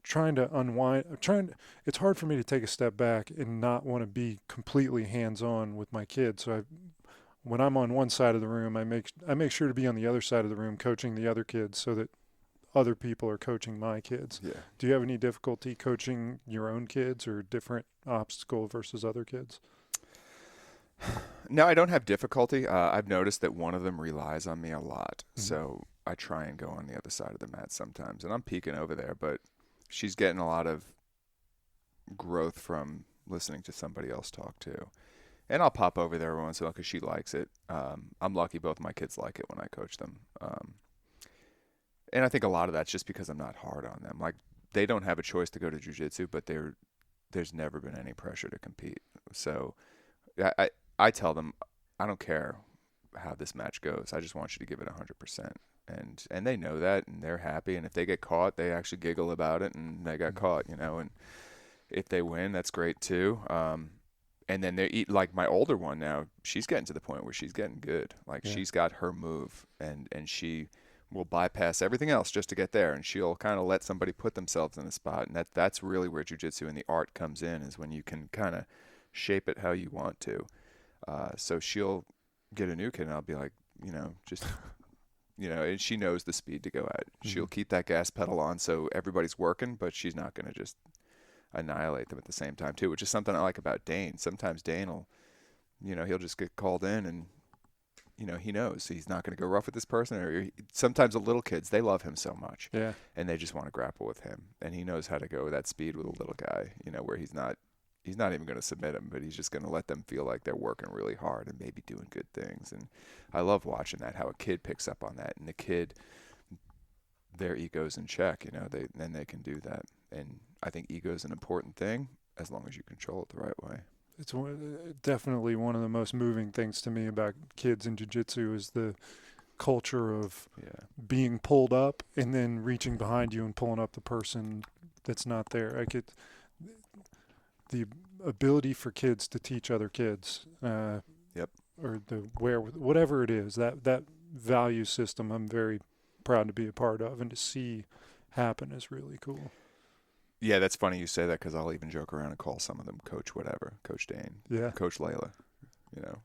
trying to unwind. It's hard for me to take a step back and not want to be completely hands-on with my kids. So when I'm on one side of the room, I make sure to be on the other side of the room coaching the other kids so that other people are coaching my kids. Yeah. Do you have any difficulty coaching your own kids or different obstacle versus other kids? No, I don't have difficulty. I've noticed that one of them relies on me a lot. Mm-hmm. So I try and go on the other side of the mat sometimes. And I'm peeking over there, but she's getting a lot of growth from listening to somebody else talk too. And I'll pop over there once in a while because she likes it. I'm lucky both my kids like it when I coach them. And I think a lot of that's just because I'm not hard on them. Like, they don't have a choice to go to jiu-jitsu, but there's never been any pressure to compete. So I tell them, I don't care how this match goes. I just want you to give it 100%. And they know that, and they're happy. And if they get caught, they actually giggle about it, and they got caught, And if they win, that's great too. And then they eat, like my older one now, she's getting to the point where she's getting good. Like, she's got her move, and she will bypass everything else just to get there, and she'll kind of let somebody put themselves in a spot. And that's really where jiu-jitsu and the art comes in, is when you can kind of shape it how you want to. So she'll get a new kid, and I'll be like, and she knows the speed to go at. Mm-hmm. She'll keep that gas pedal on so everybody's working, but she's not going to just annihilate them at the same time too, which is something I like about Dane. Sometimes Dane will, he'll just get called in, and he knows he's not going to go rough with this person. Or sometimes the little kids, they love him so much, and they just want to grapple with him, and he knows how to go that speed with a little guy, where he's not even going to submit him, but he's just going to let them feel like they're working really hard and maybe doing good things. And I love watching that, how a kid picks up on that, and the kid, their ego's in check, then they can do that. And I think ego is an important thing as long as you control it the right way. It's definitely one of the most moving things to me about kids in jiu-jitsu is the culture of being pulled up and then reaching behind you and pulling up the person that's not there. The ability for kids to teach other kids, or whatever it is, that value system, I'm very proud to be a part of, and to see happen is really cool. Yeah, that's funny you say that, because I'll even joke around and call some of them Coach whatever, Coach Dane, Coach Layla.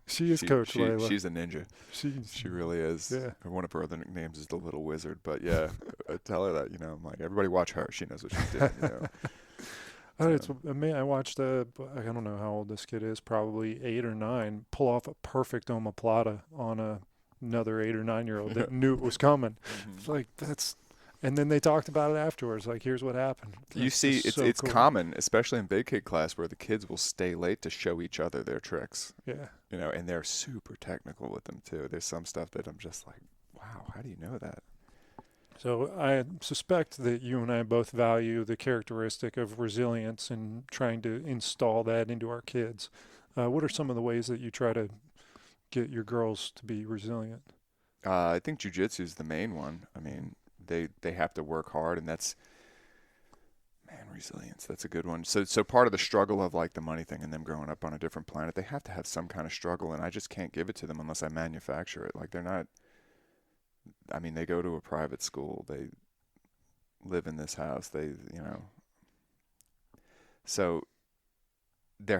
She is Coach Layla. She's a ninja. She really is. Yeah. One of her other nicknames is the Little Wizard. But I tell her that. I'm like, everybody watch her. She knows what she's doing. I watched I don't know how old this kid is, probably 8 or 9, pull off a perfect omoplata on another 8 or 9-year-old that knew it was coming. Mm-hmm. It's like, and then they talked about it afterwards. Like, here's what happened. You see, it's cool. Common, especially in big kid class, where the kids will stay late to show each other their tricks. Yeah. And they're super technical with them too. There's some stuff that I'm just like, wow, how do you know that? So I suspect that you and I both value the characteristic of resilience and trying to install that into our kids. What are some of the ways that you try to get your girls to be resilient? I think jiu-jitsu is the main one. I mean, they have to work hard, and that's, resilience. That's a good one. So part of the struggle of like the money thing and them growing up on a different planet, they have to have some kind of struggle, and I just can't give it to them unless I manufacture it. Like, they're not, they go to a private school, they live in this house, so they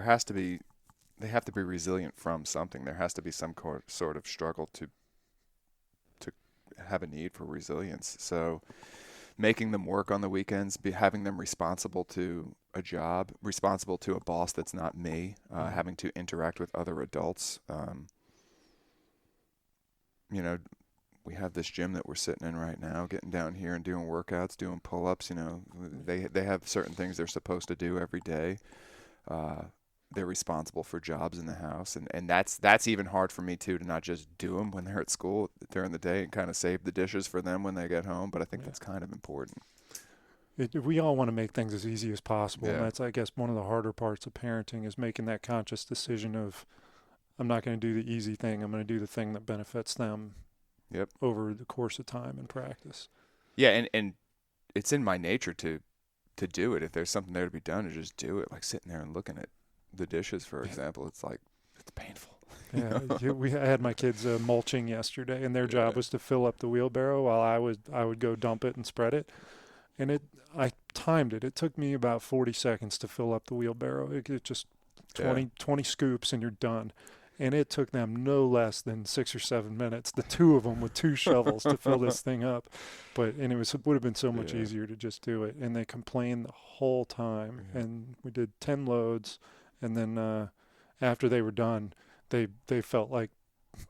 have to be resilient from something. There has to be some sort of struggle to have a need for resilience. So making them work on the weekends, having them responsible to a job, responsible to a boss that's not me, having to interact with other adults. You know, we have this gym that we're sitting in right now, getting down here and doing workouts, doing pull-ups. You know, they have certain things they're supposed to do every day. They're responsible for jobs in the house, and that's even hard for me too, to not just do them when they're at school during the day and kind of save the dishes for them when they get home. But I think that's kind of important. We all want to make things as easy as possible, Yeah. and that's, I guess, one of the harder parts of parenting is making that conscious decision of, I'm not going to do the easy thing. I'm going to do the thing that benefits them. Yep. Over the course of time and practice. Yeah, and it's in my nature to do it. If there's something there to be done, to just do it. Like sitting there and looking at the dishes, for example, it's like, it's painful. Yeah, I had my kids mulching yesterday, and their job was to fill up the wheelbarrow while I would go dump it and spread it. And I timed it. It took me about 40 seconds to fill up the wheelbarrow. It just 20 scoops and you're done. And it took them no less than 6 or 7 minutes, the two of them with 2 shovels, to fill this thing up. And it would have been so much easier to just do it. And they complained the whole time. And we did 10 loads. And then after they were done, they felt like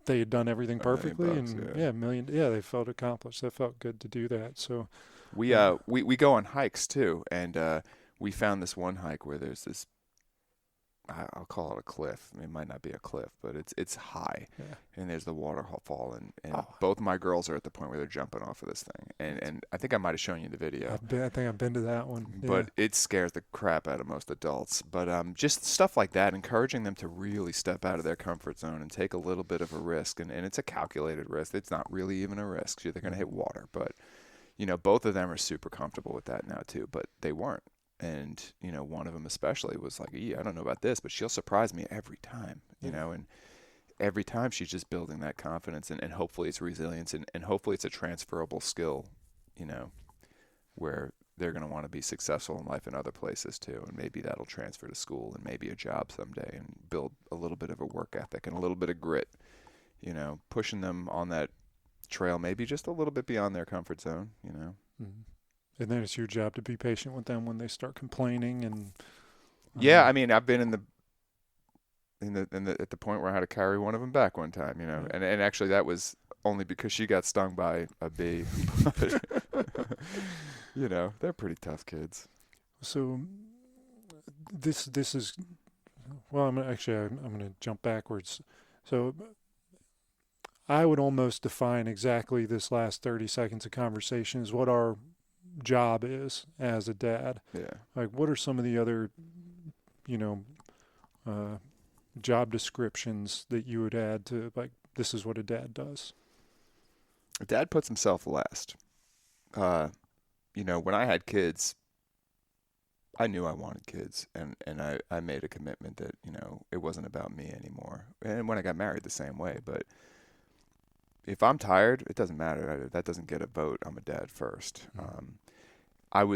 they had done everything perfectly. They felt accomplished. That felt good to do that. So we go on hikes too, and we found this one hike where there's this, I'll call it a cliff. I mean, it might not be a cliff, but it's high, and there's the waterfall, and both my girls are at the point where they're jumping off of this thing, and I think I might have shown you the video. I think I've been to that one. But it scares the crap out of most adults. But just stuff like that, encouraging them to really step out of their comfort zone and take a little bit of a risk, and it's a calculated risk. It's not really even a risk. They're going to hit water, but you know, both of them are super comfortable with that now too, but they weren't. And, you know, one of them especially was like, I don't know about this, but she'll surprise me every time, you know, and every time she's just building that confidence, and hopefully it's resilience, and hopefully it's a transferable skill, you know, where they're going to want to be successful in life in other places too. And maybe that'll transfer to school and maybe a job someday, and build a little bit of a work ethic and a little bit of grit, you know, pushing them on that trail, maybe just a little bit beyond their comfort zone, you know. Mm-hmm. And then it's your job to be patient with them when they start complaining. And I mean, I've been at the point where I had to carry one of them back one time, you know, and actually that was only because she got stung by a bee. You know, they're pretty tough kids. So this is, well, I'm going to jump backwards. So I would almost define exactly this last 30 seconds of conversation as what our job is as a dad. Yeah. Like, what are some of the other, you know, job descriptions that you would add to, like, this is what a dad does? A dad puts himself last. You know, when I had kids, I knew I wanted kids, and I made a commitment that, you know, it wasn't about me anymore. And when I got married, the same way. But if I'm tired, it doesn't matter. That doesn't get a vote. I'm a dad first. I'm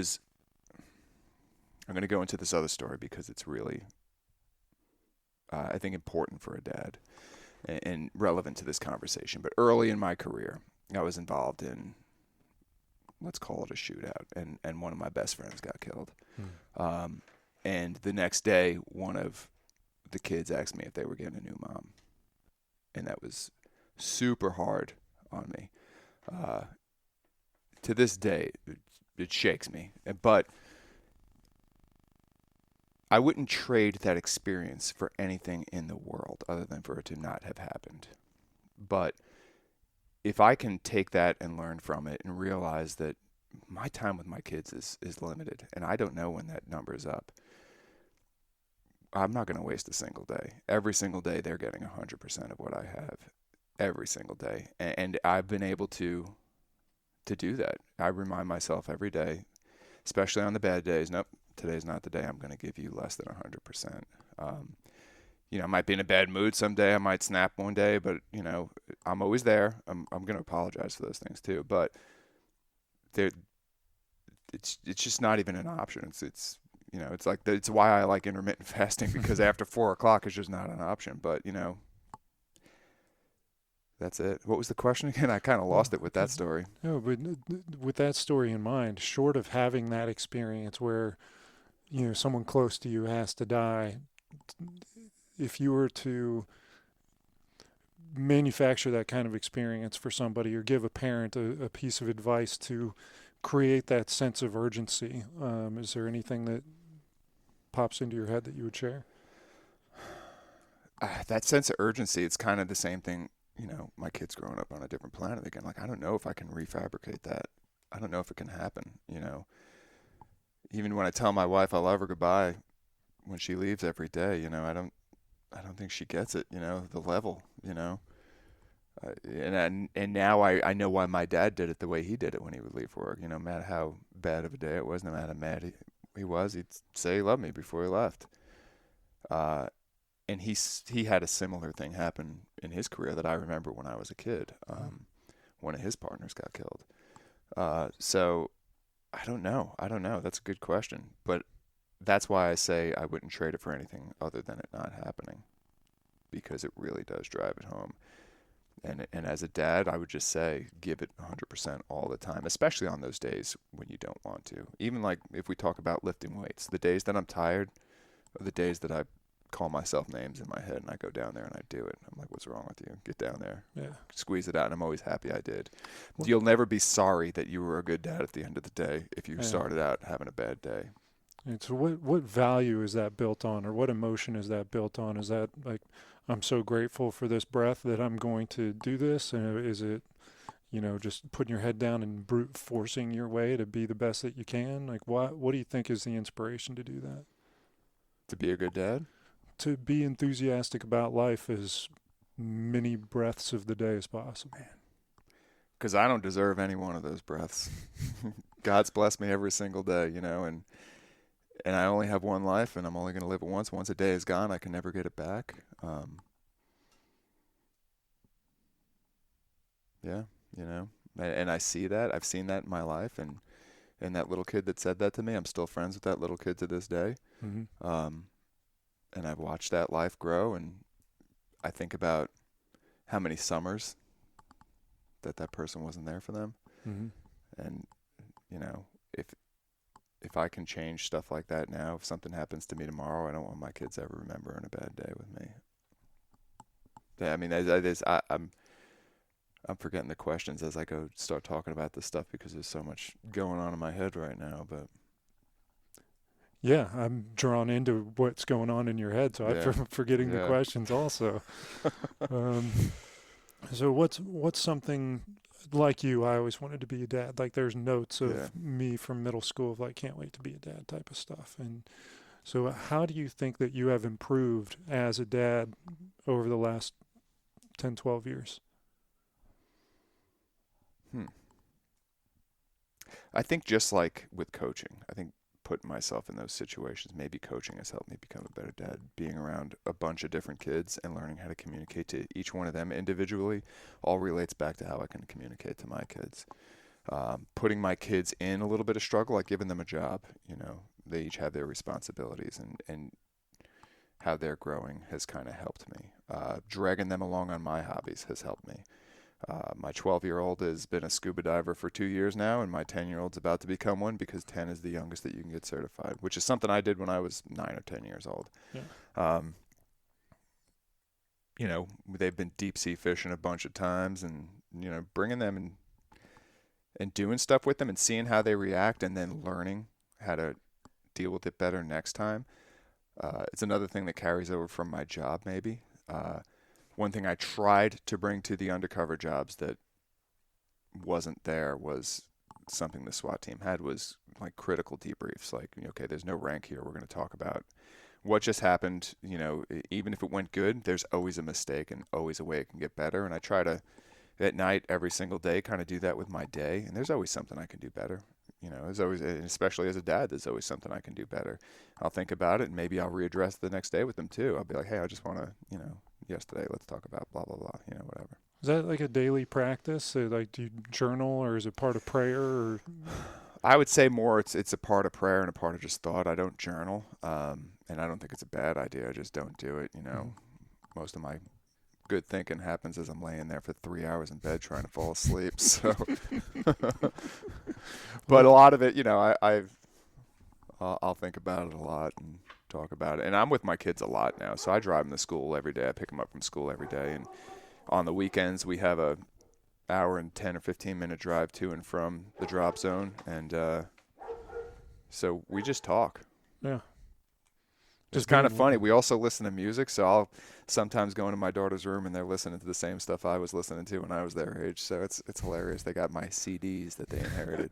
going to go into this other story because it's really, I think, important for a dad and relevant to this conversation. But early in my career, I was involved in, let's call it a shootout, and one of my best friends got killed. And the next day, one of the kids asked me if they were getting a new mom. And that was super hard on me. To this day, it shakes me. But I wouldn't trade that experience for anything in the world other than for it to not have happened. But if I can take that and learn from it and realize that my time with my kids is limited, and I don't know when that number is up, I'm not going to waste a single day. Every single day they're getting 100% of what I have. Every single day. And I've been able to do that. I remind myself every day, especially on the bad days, nope, today's not the day I'm going to give you less than 100%. You know, I might be in a bad mood someday. I might snap one day, but, you know, I'm always there. I'm going to apologize for those things too. But it's just not even an option. It's you know, it's why I like intermittent fasting, because after 4 o'clock it's just not an option. But, you know, That's it. What was the question again? I kind of lost it with that story. No, but with that story in mind, short of having that experience where, someone close to you has to die, if you were to manufacture that kind of experience for somebody or give a parent a piece of advice to create that sense of urgency, is there anything that pops into your head that you would share? That sense of urgency, it's kind of the same thing. My kid's growing up on a different planet again. Like, I don't know if I can refabricate that. I don't know if it can happen. Even when I tell my wife I love her goodbye when she leaves every day, I don't think she gets it. The level. And now I know why my dad did it the way he did it when he would leave for work. No matter how bad of a day it was, no matter how mad he was, he'd say he loved me before he left. And he had a similar thing happen in his career that I remember when I was a kid. One of his partners got killed. So I don't know. That's a good question. But that's why I say I wouldn't trade it for anything other than it not happening, because it really does drive it home. And as a dad, I would just say give it 100% all the time, especially on those days when you don't want to. Even like if we talk about lifting weights, the days that I'm tired are the days that I call myself names in my head and I go down there and I do it. I'm like, what's wrong with you? Get down there. Yeah. Squeeze it out. And I'm always happy I did. You'll never be sorry that you were a good dad at the end of the day if you started out having a bad day. And so what value is that built on, or what emotion is that built on? Is that like, I'm so grateful for this breath that I'm going to do this? And is it, just putting your head down and brute forcing your way to be the best that you can? Like, what do you think is the inspiration to do that? To be a good dad? To be enthusiastic about life as many breaths of the day as possible. Because I don't deserve any one of those breaths. God's blessed me every single day, and I only have one life, and I'm only going to live it once. Once a day is gone, I can never get it back. And I see that. I've seen that in my life, and that little kid that said that to me, I'm still friends with that little kid to this day. Mm-hmm. And I've watched that life grow, and I think about how many summers that person wasn't there for them. Mm-hmm. And, if I can change stuff like that now, if something happens to me tomorrow, I don't want my kids ever remembering a bad day with me. Yeah, I mean, I'm forgetting the questions as I go start talking about this stuff because there's so much going on in my head right now, but... Yeah, I'm drawn into what's going on in your head, so I'm forgetting the questions also. So what's something like you? I always wanted to be a dad. Like there's notes of me from middle school of like can't wait to be a dad type of stuff. And so how do you think that you have improved as a dad over the last 10, 12 years? I think just like with coaching, I think putting myself in those situations, maybe coaching has helped me become a better dad. Being around a bunch of different kids and learning how to communicate to each one of them individually all relates back to how I can communicate to my kids. Putting my kids in a little bit of struggle, like giving them a job, they each have their responsibilities and how they're growing has kind of helped me. Dragging them along on my hobbies has helped me. My 12-year-old has been a scuba diver for 2 years now, and my 10-year-old's about to become one because 10 is the youngest that you can get certified, which is something I did when I was 9 or 10 years old. Yeah. They've been deep sea fishing a bunch of times, and bringing them and doing stuff with them and seeing how they react, and then learning how to deal with it better next time. It's another thing that carries over from my job, maybe. One thing I tried to bring to the undercover jobs that wasn't there was something the SWAT team had, was like critical debriefs. Like, okay, there's no rank here. We're going to talk about what just happened. Even if it went good, there's always a mistake and always a way it can get better. And I try to, at night, every single day, kind of do that with my day. And there's always something I can do better. There's always, especially as a dad, there's always something I can do better. I'll think about it, and maybe I'll readdress it the next day with them too. I'll be like, hey, I just want to, yesterday, let's talk about blah, blah, blah, whatever. Is that like a daily practice? So like, do you journal, or is it part of prayer? Or I would say more it's a part of prayer and a part of just thought. I don't journal, and I don't think it's a bad idea. I just don't do it. Most of my good thinking happens as I'm laying there for 3 hours in bed trying to fall asleep. So, but a lot of it, I'll think about it a lot and talk about it. And I'm with my kids a lot now, so I drive them to school every day. I pick them up from school every day, and on the weekends we have a hour and 10 or 15 minute drive to and from the drop zone, and so we just talk. Yeah. It's kind of funny. We also listen to music, so I'll sometimes go into my daughter's room and they're listening to the same stuff I was listening to when I was their age. So it's hilarious. They got my CDs that they inherited.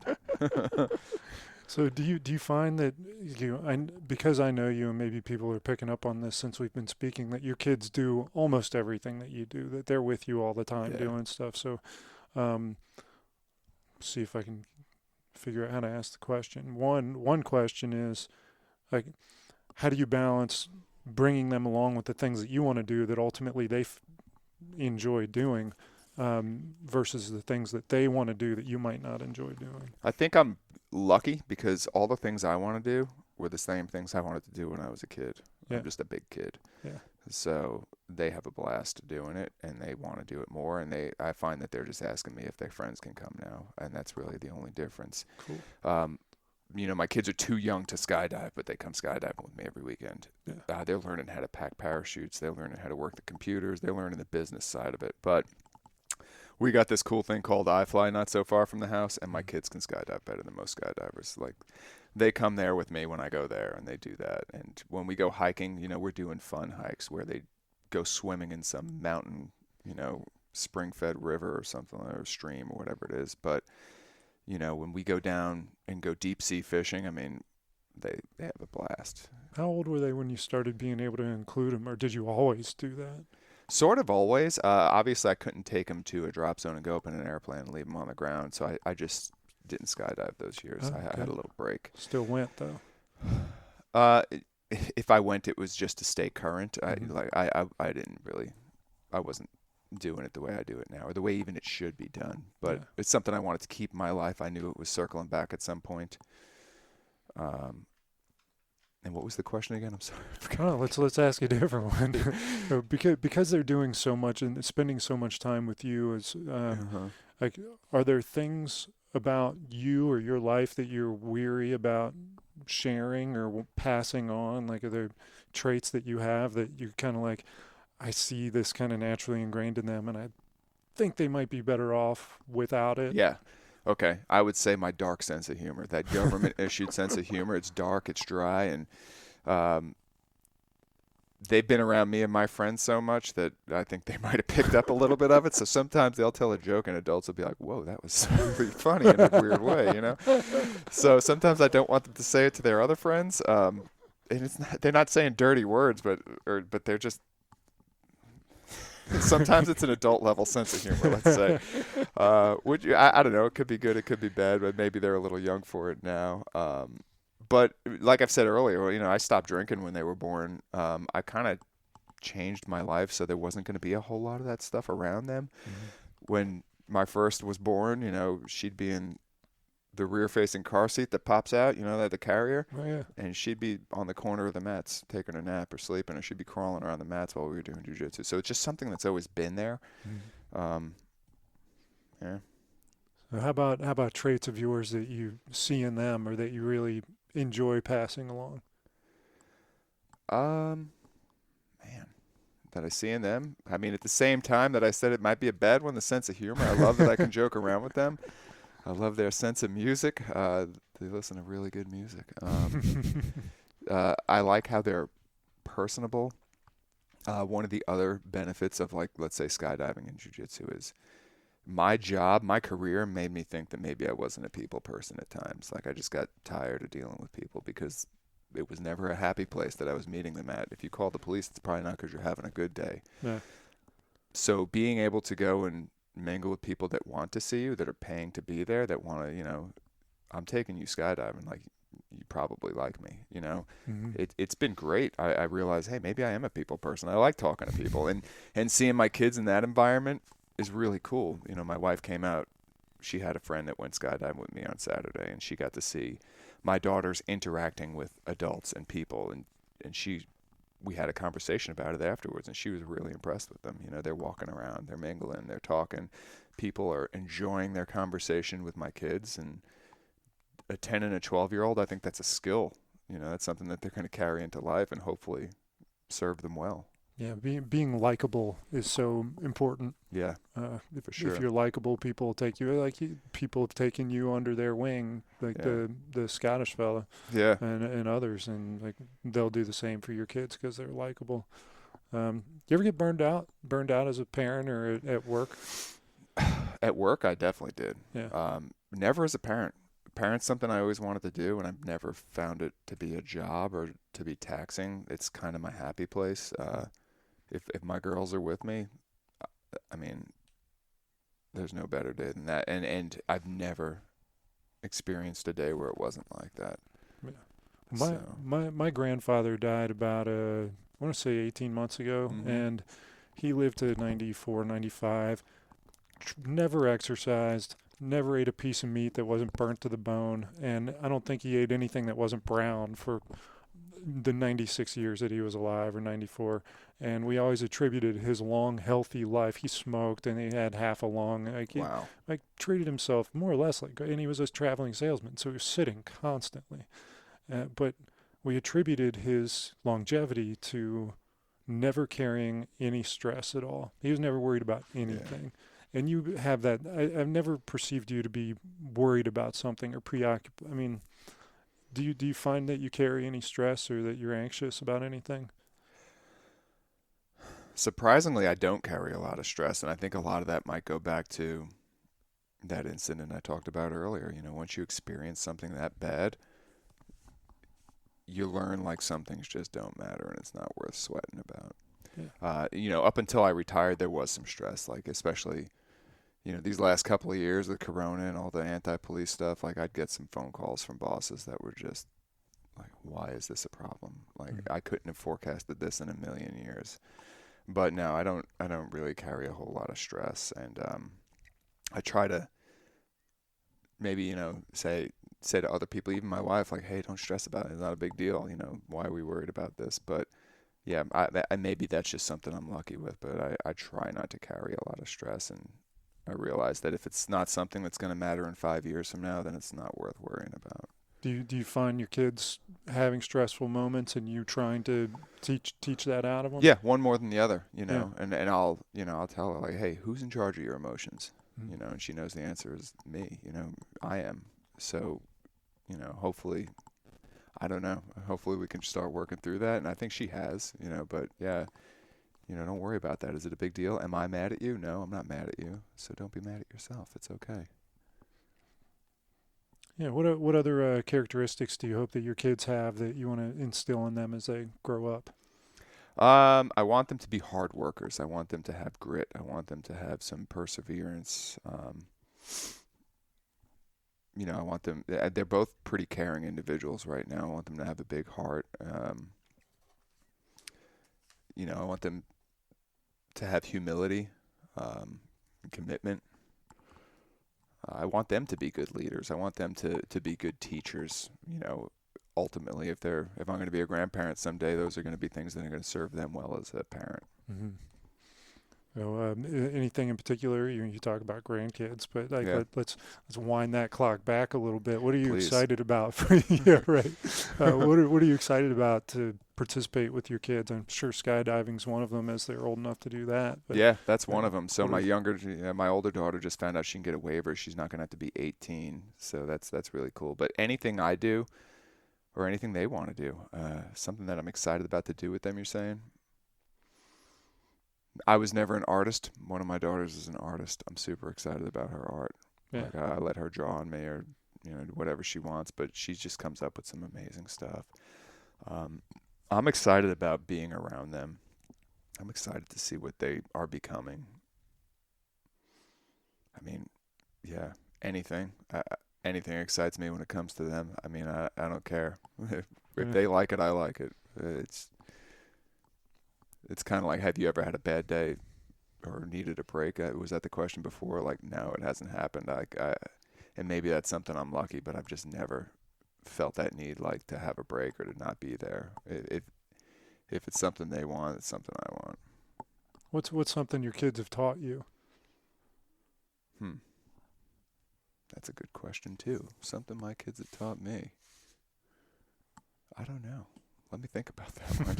So do you find that because I know you and maybe people are picking up on this since we've been speaking, that your kids do almost everything that you do, that they're with you all the time doing stuff. So see if I can figure out how to ask the question. One question is, like, how do you balance bringing them along with the things that you want to do that ultimately they enjoy doing versus the things that they want to do that you might not enjoy doing? I think I'm lucky because all the things I want to do were the same things I wanted to do when I was a kid. Yeah. I'm just a big kid. Yeah. So they have a blast doing it and they want to do it more. And I find that they're just asking me if their friends can come now. And that's really the only difference. Cool. My kids are too young to skydive, but they come skydiving with me every weekend. Yeah. They're learning how to pack parachutes. They're learning how to work the computers. They're learning the business side of it. But we got this cool thing called iFly not so far from the house, and my kids can skydive better than most skydivers. Like, they come there with me when I go there, and they do that. And when we go hiking, we're doing fun hikes where they go swimming in some mountain, spring-fed river or something, or stream or whatever it is. But when we go down and go deep sea fishing, I mean, they have a blast. How old were they when you started being able to include them, or did you always do that? Sort of always. Obviously, I couldn't take them to a drop zone and go up in an airplane and leave them on the ground, so I just didn't skydive those years. Oh, okay. I had a little break. Still went, though? If I went, it was just to stay current. Mm-hmm. I didn't really, I wasn't doing it the way I do it now, or the way even it should be done. But it's something I wanted to keep in my life. I knew it was circling back at some point. And what was the question again? I'm sorry. Oh, let's ask a different one. because they're doing so much and spending so much time with you, like, are there things about you or your life that you're weary about sharing or passing on? Like, are there traits that you have that you're kind of like, I see this kind of naturally ingrained in them, and I think they might be better off without it? Yeah. Okay. I would say my dark sense of humor, that government-issued sense of humor. It's dark, it's dry, and they've been around me and my friends so much that I think they might have picked up a little bit of it. So sometimes they'll tell a joke, and adults will be like, whoa, that was really funny in a weird way, So sometimes I don't want them to say it to their other friends. And they're not saying dirty words, but they're just... Sometimes it's an adult level sense of humor, let's say. I don't know. It could be good. It could be bad, but maybe they're a little young for it now. But like I've said earlier, I stopped drinking when they were born. I kind of changed my life so there wasn't going to be a whole lot of that stuff around them. Mm-hmm. When my first was born, she'd be in the rear-facing car seat that pops out, the carrier. Oh, yeah. And she'd be on the corner of the mats taking a nap or sleeping, or she'd be crawling around the mats while we were doing jiu-jitsu. So it's just something that's always been there. Mm-hmm. Yeah. So how about traits of yours that you see in them or that you really enjoy passing along? Man, that I see in them. I mean, at the same time that I said it might be a bad one, the sense of humor. I love that I can joke around with them. I love their sense of music. They listen to really good music. I like how they're personable. One of the other benefits of, like, let's say skydiving and jiu-jitsu is my job, my career made me think that maybe I wasn't a people person at times. Like, I just got tired of dealing with people because it was never a happy place that I was meeting them at. If you call the police, it's probably not because you're having a good day. Yeah. So being able to go and mingle with people that want to see you, that are paying to be there, that want to, I'm taking you skydiving, like, you probably like me, Mm-hmm. It's been great. I realize, hey, maybe I am a people person. I like talking to people, and seeing my kids in that environment is really cool. My wife came out, she had a friend that went skydiving with me on Saturday, and she got to see my daughters interacting with adults and people, and she we had a conversation about it afterwards, and she was really impressed with them. You know, they're walking around, they're mingling, they're talking. People are enjoying their conversation with my kids, and a 10 and a 12-year-old, I think that's a skill. You know, that's something that they're going to carry into life and hopefully serve them well. Yeah, being likable is so important. Yeah, for sure. If you're likable, people will take you. People have taken you under their wing, like the Scottish fella, and others, and like they'll do the same for your kids because they're likable. You ever get burned out as a parent or at work? At work, I definitely did. Yeah. Never as a parent. Parent's something I always wanted to do, and I've never found it to be a job or to be taxing. It's kind of my happy place. If my girls are with me, I mean, there's no better day than that. And I've never experienced a day where it wasn't like that. Yeah. My grandfather died about I want to say 18 months ago, and he lived to 94, 95. Never exercised. Never ate a piece of meat that wasn't burnt to the bone, and I don't think he ate anything that wasn't brown for the 96 years that he was alive, or 94. And we always attributed his long, healthy life. He smoked, and he had half a lung. Wow. He treated himself more or less like, and he was a traveling salesman, so he was sitting constantly. But we attributed his longevity to never carrying any stress at all. He was never worried about anything. Yeah. And you have that. I've never perceived you to be worried about something or preoccupied. I mean, do you find that you carry any stress or that you're anxious about anything? Surprisingly, I don't carry a lot of stress, and I think a lot of that might go back to that incident I talked about earlier. You know, once you experience something that bad, you learn like some things just don't matter, and it's not worth sweating about. Yeah. You know, up until I retired, there was some stress, like especially, you know, these last couple of years with Corona and all the anti-police stuff, like I'd get some phone calls from bosses that were just like, why is this a problem? Like I couldn't have forecasted this in a million years. But no, I don't really carry a whole lot of stress. And I try to maybe, you know, say to other people, even my wife, like, hey, don't stress about it. It's not a big deal. You know, why are we worried about this? But yeah, I maybe that's just something I'm lucky with, but I try not to carry a lot of stress. And I realize that if it's not something that's going to matter in 5 years from now, then it's not worth worrying about. Do you find your kids having stressful moments and you trying to teach that out of them? Yeah, one more than the other, you know. Yeah. And I'll tell her like, hey, who's in charge of your emotions? Mm-hmm. You know, and she knows the answer is me. You know, I am. So, you know, hopefully, I don't know. Hopefully we can start working through that, and I think she has. You know, but yeah, you know, don't worry about that. Is it a big deal? Am I mad at you? No, I'm not mad at you. So don't be mad at yourself. It's okay. Yeah, what other characteristics do you hope that your kids have that you want to instill in them as they grow up? I want them to be hard workers. I want them to have grit. I want them to have some perseverance. You know, I want them. They're both pretty caring individuals right now. I want them to have a big heart. You know, I want them to have humility, and commitment. I want them to be good leaders. I want them to be good teachers. You know, ultimately, if I'm going to be a grandparent someday, those are going to be things that are going to serve them well as a parent. Mm-hmm. So, anything in particular? You talk about grandkids, but like let's wind that clock back a little bit. What are you excited about? Yeah, right. What are you excited about to participate with your kids? I'm sure skydiving's one of them, as they're old enough to do that. But yeah, that's one of them. So my older daughter just found out she can get a waiver. She's not going to have to be 18, so that's really cool. But anything I do, or anything they want to do, something that I'm excited about to do with them. You're saying? I was never an artist. One of my daughters is an artist. I'm super excited about her art. Yeah. Like I let her draw on me, or you know, whatever she wants, but she just comes up with some amazing stuff. I'm excited about being around them. I'm excited to see what they are becoming. I mean, yeah, anything excites me when it comes to them. I mean, I don't care. If they like it, I like it. It's kind of like, have you ever had a bad day or needed a break? Was that the question before? Like, no, it hasn't happened. And maybe that's something I'm lucky, but I've just never felt that need, like, to have a break or to not be there. if it's something they want, it's something I want. What's something your kids have taught you? That's a good question too. Something my kids have taught me. I don't know. Let me think about that one.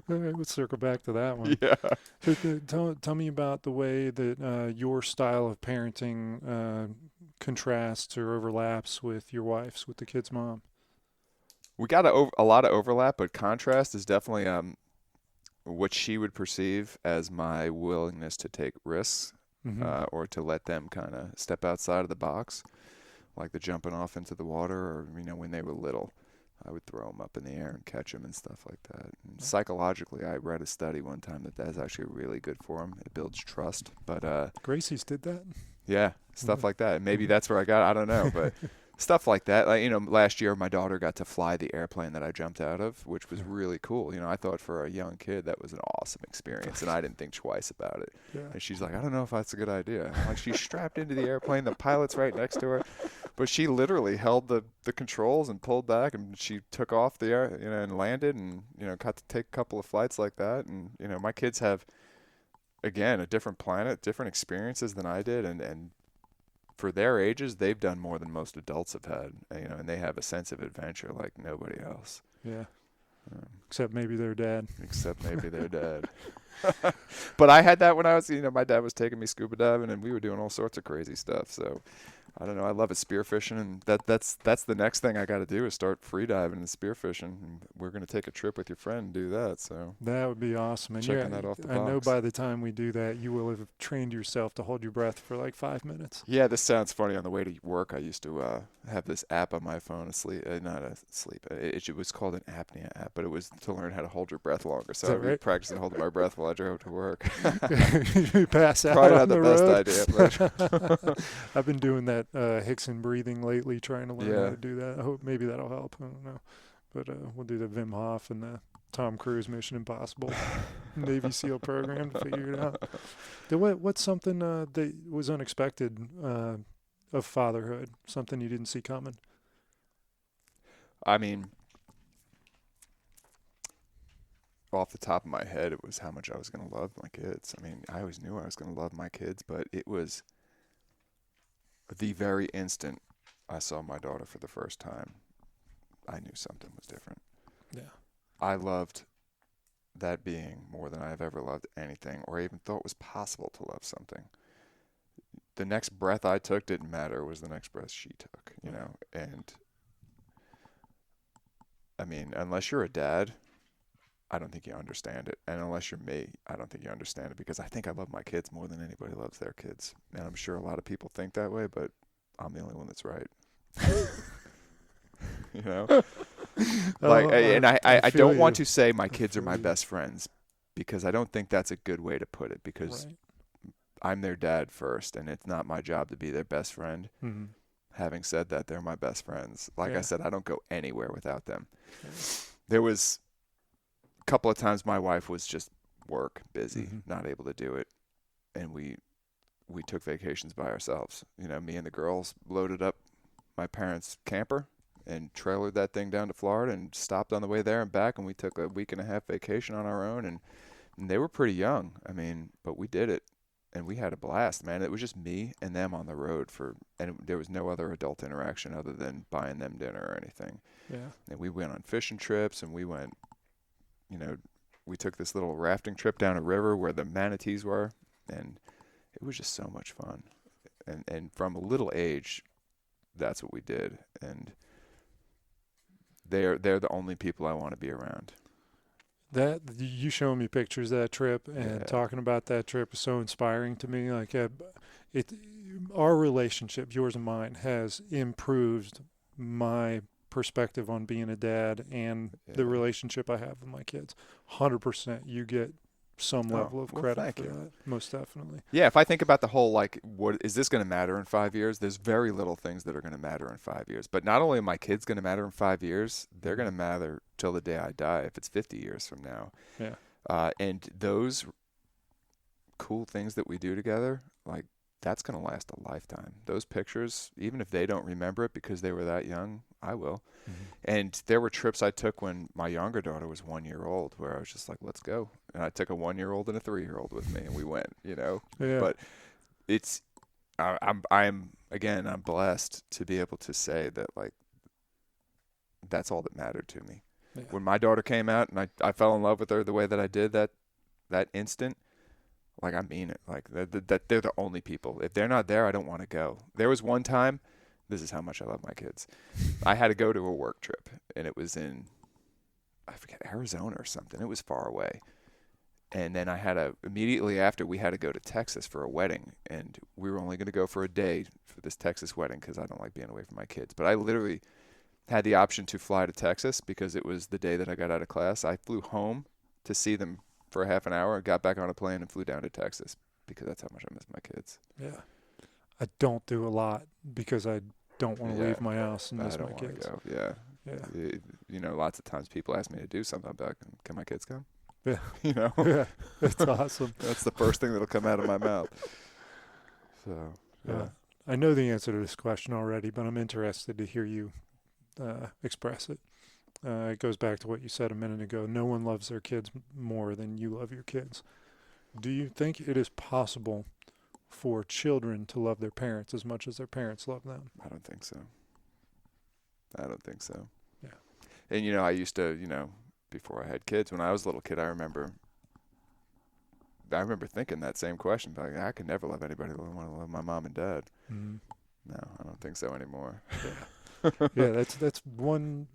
All right, let's circle back to that one. Yeah. So, tell me about the way that your style of parenting contrasts or overlaps with your wife's, with the kid's mom. We got a lot of overlap, but contrast is definitely what she would perceive as my willingness to take risks or to let them kind of step outside of the box, like the jumping off into the water, or when they were little. I would throw them up in the air and catch them and stuff like that. And psychologically, I read a study one time that that's actually really good for them. It builds trust. But Gracie's did that. Yeah, stuff like that. Maybe that's where I got. I don't know, but stuff like that. Like last year my daughter got to fly the airplane that I jumped out of, which was really cool. I thought for a young kid that was an awesome experience, and I didn't think twice about it. Yeah. And she's like, I don't know if that's a good idea. I'm like, she's strapped into the airplane, the pilot's right next to her, but she literally held the controls and pulled back, and she took off the air, and landed, and got to take a couple of flights like that. And my kids have, again, a different planet, different experiences than I did, and for their ages, they've done more than most adults have had, and they have a sense of adventure like nobody else. Yeah. Except maybe their dad. But I had that when I was, my dad was taking me scuba diving, and we were doing all sorts of crazy stuff. So I don't know. I love it, spearfishing, and that's the next thing I got to do is start free diving and spearfishing. And we're going to take a trip with your friend and do that. So that would be awesome. And checking that off the box. I know by the time we do that, you will have trained yourself to hold your breath for like 5 minutes. Yeah, this sounds funny. On the way to work, I used to have this app on my phone, it was called an apnea app, but it was to learn how to hold your breath longer. So I would be practicing holding my breath while I drove to work. You pass out Probably on not the best idea. But I've been doing that Hickson breathing lately, trying to learn how to do that. I hope maybe that'll help. I don't know. But we'll do the Wim Hof and the Tom Cruise Mission Impossible Navy SEAL program to figure it out. What's something that was unexpected of fatherhood, something you didn't see coming? I mean, off the top of my head, it was how much I was going to love my kids. I mean, I always knew I was going to love my kids, but it was the very instant I saw my daughter for the first time, I knew something was different. Yeah. I loved that being more than I've ever loved anything or even thought was possible to love something. The next breath I took didn't matter. It was the next breath she took, and I mean, unless you're a dad, I don't think you understand it. And unless you're me, I don't think you understand it, because I think I love my kids more than anybody loves their kids. And I'm sure a lot of people think that way, but I'm the only one that's right. I don't want to say my kids are my best friends, because I don't think that's a good way to put it, because I'm their dad first, and it's not my job to be their best friend. Mm-hmm. Having said that, they're my best friends. Like I said, I don't go anywhere without them. There was a couple of times my wife was just busy, not able to do it, and we took vacations by ourselves. Me and the girls loaded up my parents' camper and trailered that thing down to Florida and stopped on the way there and back, and we took a week and a half vacation on our own, and they were pretty young. I mean, but we did it, and we had a blast, man. It was just me and them on the road and there was no other adult interaction other than buying them dinner or anything. Yeah. And we went on fishing trips, and we went, we took this little rafting trip down a river where the manatees were, and it was just so much fun. And from a little age, that's what we did. And they're the only people I want to be around. That you showing me pictures of that trip and talking about that trip is so inspiring to me. Like our relationship, yours and mine, has improved my perspective on being a dad and the relationship I have with my kids. 100%. You get some level of credit for that, most definitely. Yeah, if I think about the whole, what is this going to matter in 5 years? There's very little things that are going to matter in 5 years. But not only are my kids going to matter in 5 years, they're going to matter till the day I die, if it's 50 years from now. Yeah. And those cool things that we do together, that's going to last a lifetime. Those pictures, even if they don't remember it because they were that young, I will. And there were trips I took when my younger daughter was 1 year old where I was just like, let's go. And I took a 1 year old and a 3-year-old with me, and we went, Yeah. But I'm blessed to be able to say that, like, that's all that mattered to me. Yeah. When my daughter came out and I fell in love with her the way that I did that instant, like, I mean it. Like, that they're the only people. If they're not there, I don't want to go. There was one time, this is how much I love my kids. I had to go to a work trip, and it was in, I forget, Arizona or something. It was far away. And then immediately after, we had to go to Texas for a wedding, and we were only going to go for a day for this Texas wedding because I don't like being away from my kids. But I literally had the option to fly to Texas because it was the day that I got out of class. I flew home to see them for a half an hour, got back on a plane, and flew down to Texas because that's how much I miss my kids. Yeah. I don't do a lot because I don't want to leave my house and miss my kids. Go. Yeah. Yeah. Lots of times people ask me to do something. I'll be like, can my kids come? Yeah. Yeah. That's awesome. That's the first thing that'll come out of my mouth. So, yeah. I know the answer to this question already, but I'm interested to hear you express it. It goes back to what you said a minute ago. No one loves their kids more than you love your kids. Do you think it is possible for children to love their parents as much as their parents love them? I don't think so. Yeah. And, I used to, before I had kids, when I was a little kid, I remember thinking that same question. Like, I could never love anybody the way I want to love my mom and dad. Mm-hmm. No, I don't think so anymore. Yeah, that's one.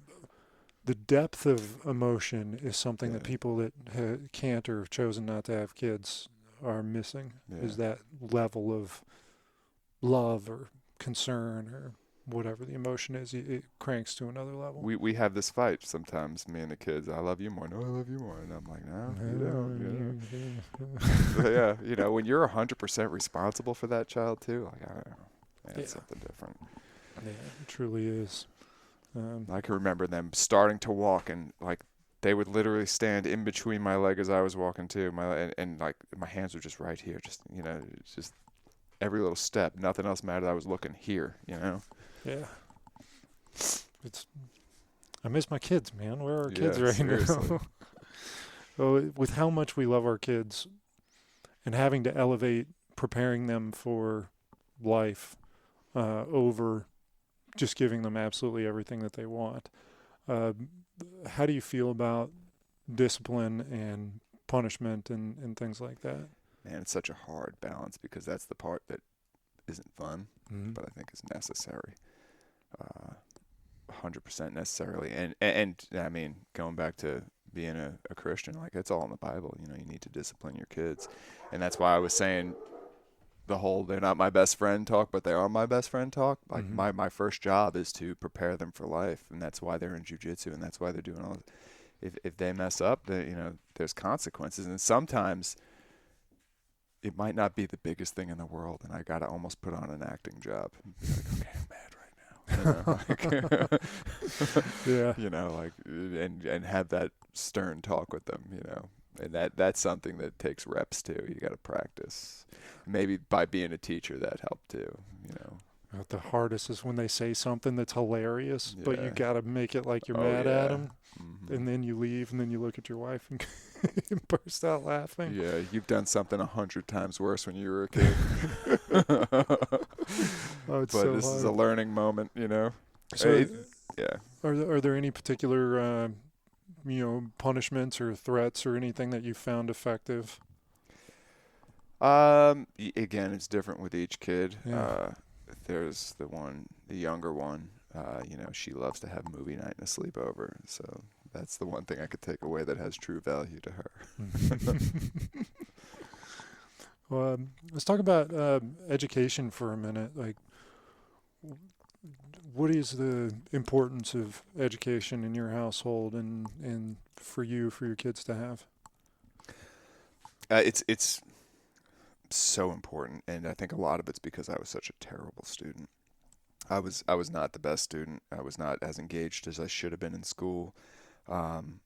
The depth of emotion is something that people that can't or have chosen not to have kids are missing. Yeah. Is that level of love or concern or whatever the emotion is, it cranks to another level. We have this fight sometimes, me and the kids. I love you more. No, I love you more. And I'm like, no, you don't. Yeah, when you're 100% responsible for that child too, like, I don't know. It's something different. Yeah, it truly is. I can remember them starting to walk, and like they would literally stand in between my leg as I was walking too. And like my hands were just right here, just it's just every little step. Nothing else mattered. I was looking here, Yeah. I miss my kids, man. Where are our kids right seriously. now? Well, with how much we love our kids and having to elevate preparing them for life over just giving them absolutely everything that they want. How do you feel about discipline and punishment and things like that? Man, it's such a hard balance because that's the part that isn't fun, but I think is necessary. 100% necessarily. And I mean, going back to being a Christian, like it's all in the Bible. You need to discipline your kids. And that's why I was saying the whole they're not my best friend talk, but they are my best friend talk. Like my first job is to prepare them for life, and that's why they're in jiu-jitsu, and that's why they're doing all this. If they mess up, then there's consequences, and sometimes it might not be the biggest thing in the world, and I got to almost put on an acting job. Be like, okay, I'm mad right now. And have that stern talk with them, and that's something that takes reps too. You got to practice. Maybe by being a teacher that helped too, The hardest is when they say something that's hilarious, but you got to make it like you're mad at them. And then you leave, and then you look at your wife and burst out laughing. Yeah, you've done something 100 times worse when you were a kid. But so this is a learning moment, So, yeah. Are there any particular, punishments or threats or anything that you found effective? Again, it's different with each kid. Yeah. There's the younger one. She loves to have movie night and a sleepover. So that's the one thing I could take away that has true value to her. Well, let's talk about education for a minute. Like, what is the importance of education in your household and for your kids to have? It's so important, and I think a lot of it's because I was such a terrible student. I was not the best student. I was not as engaged as I should have been in school, and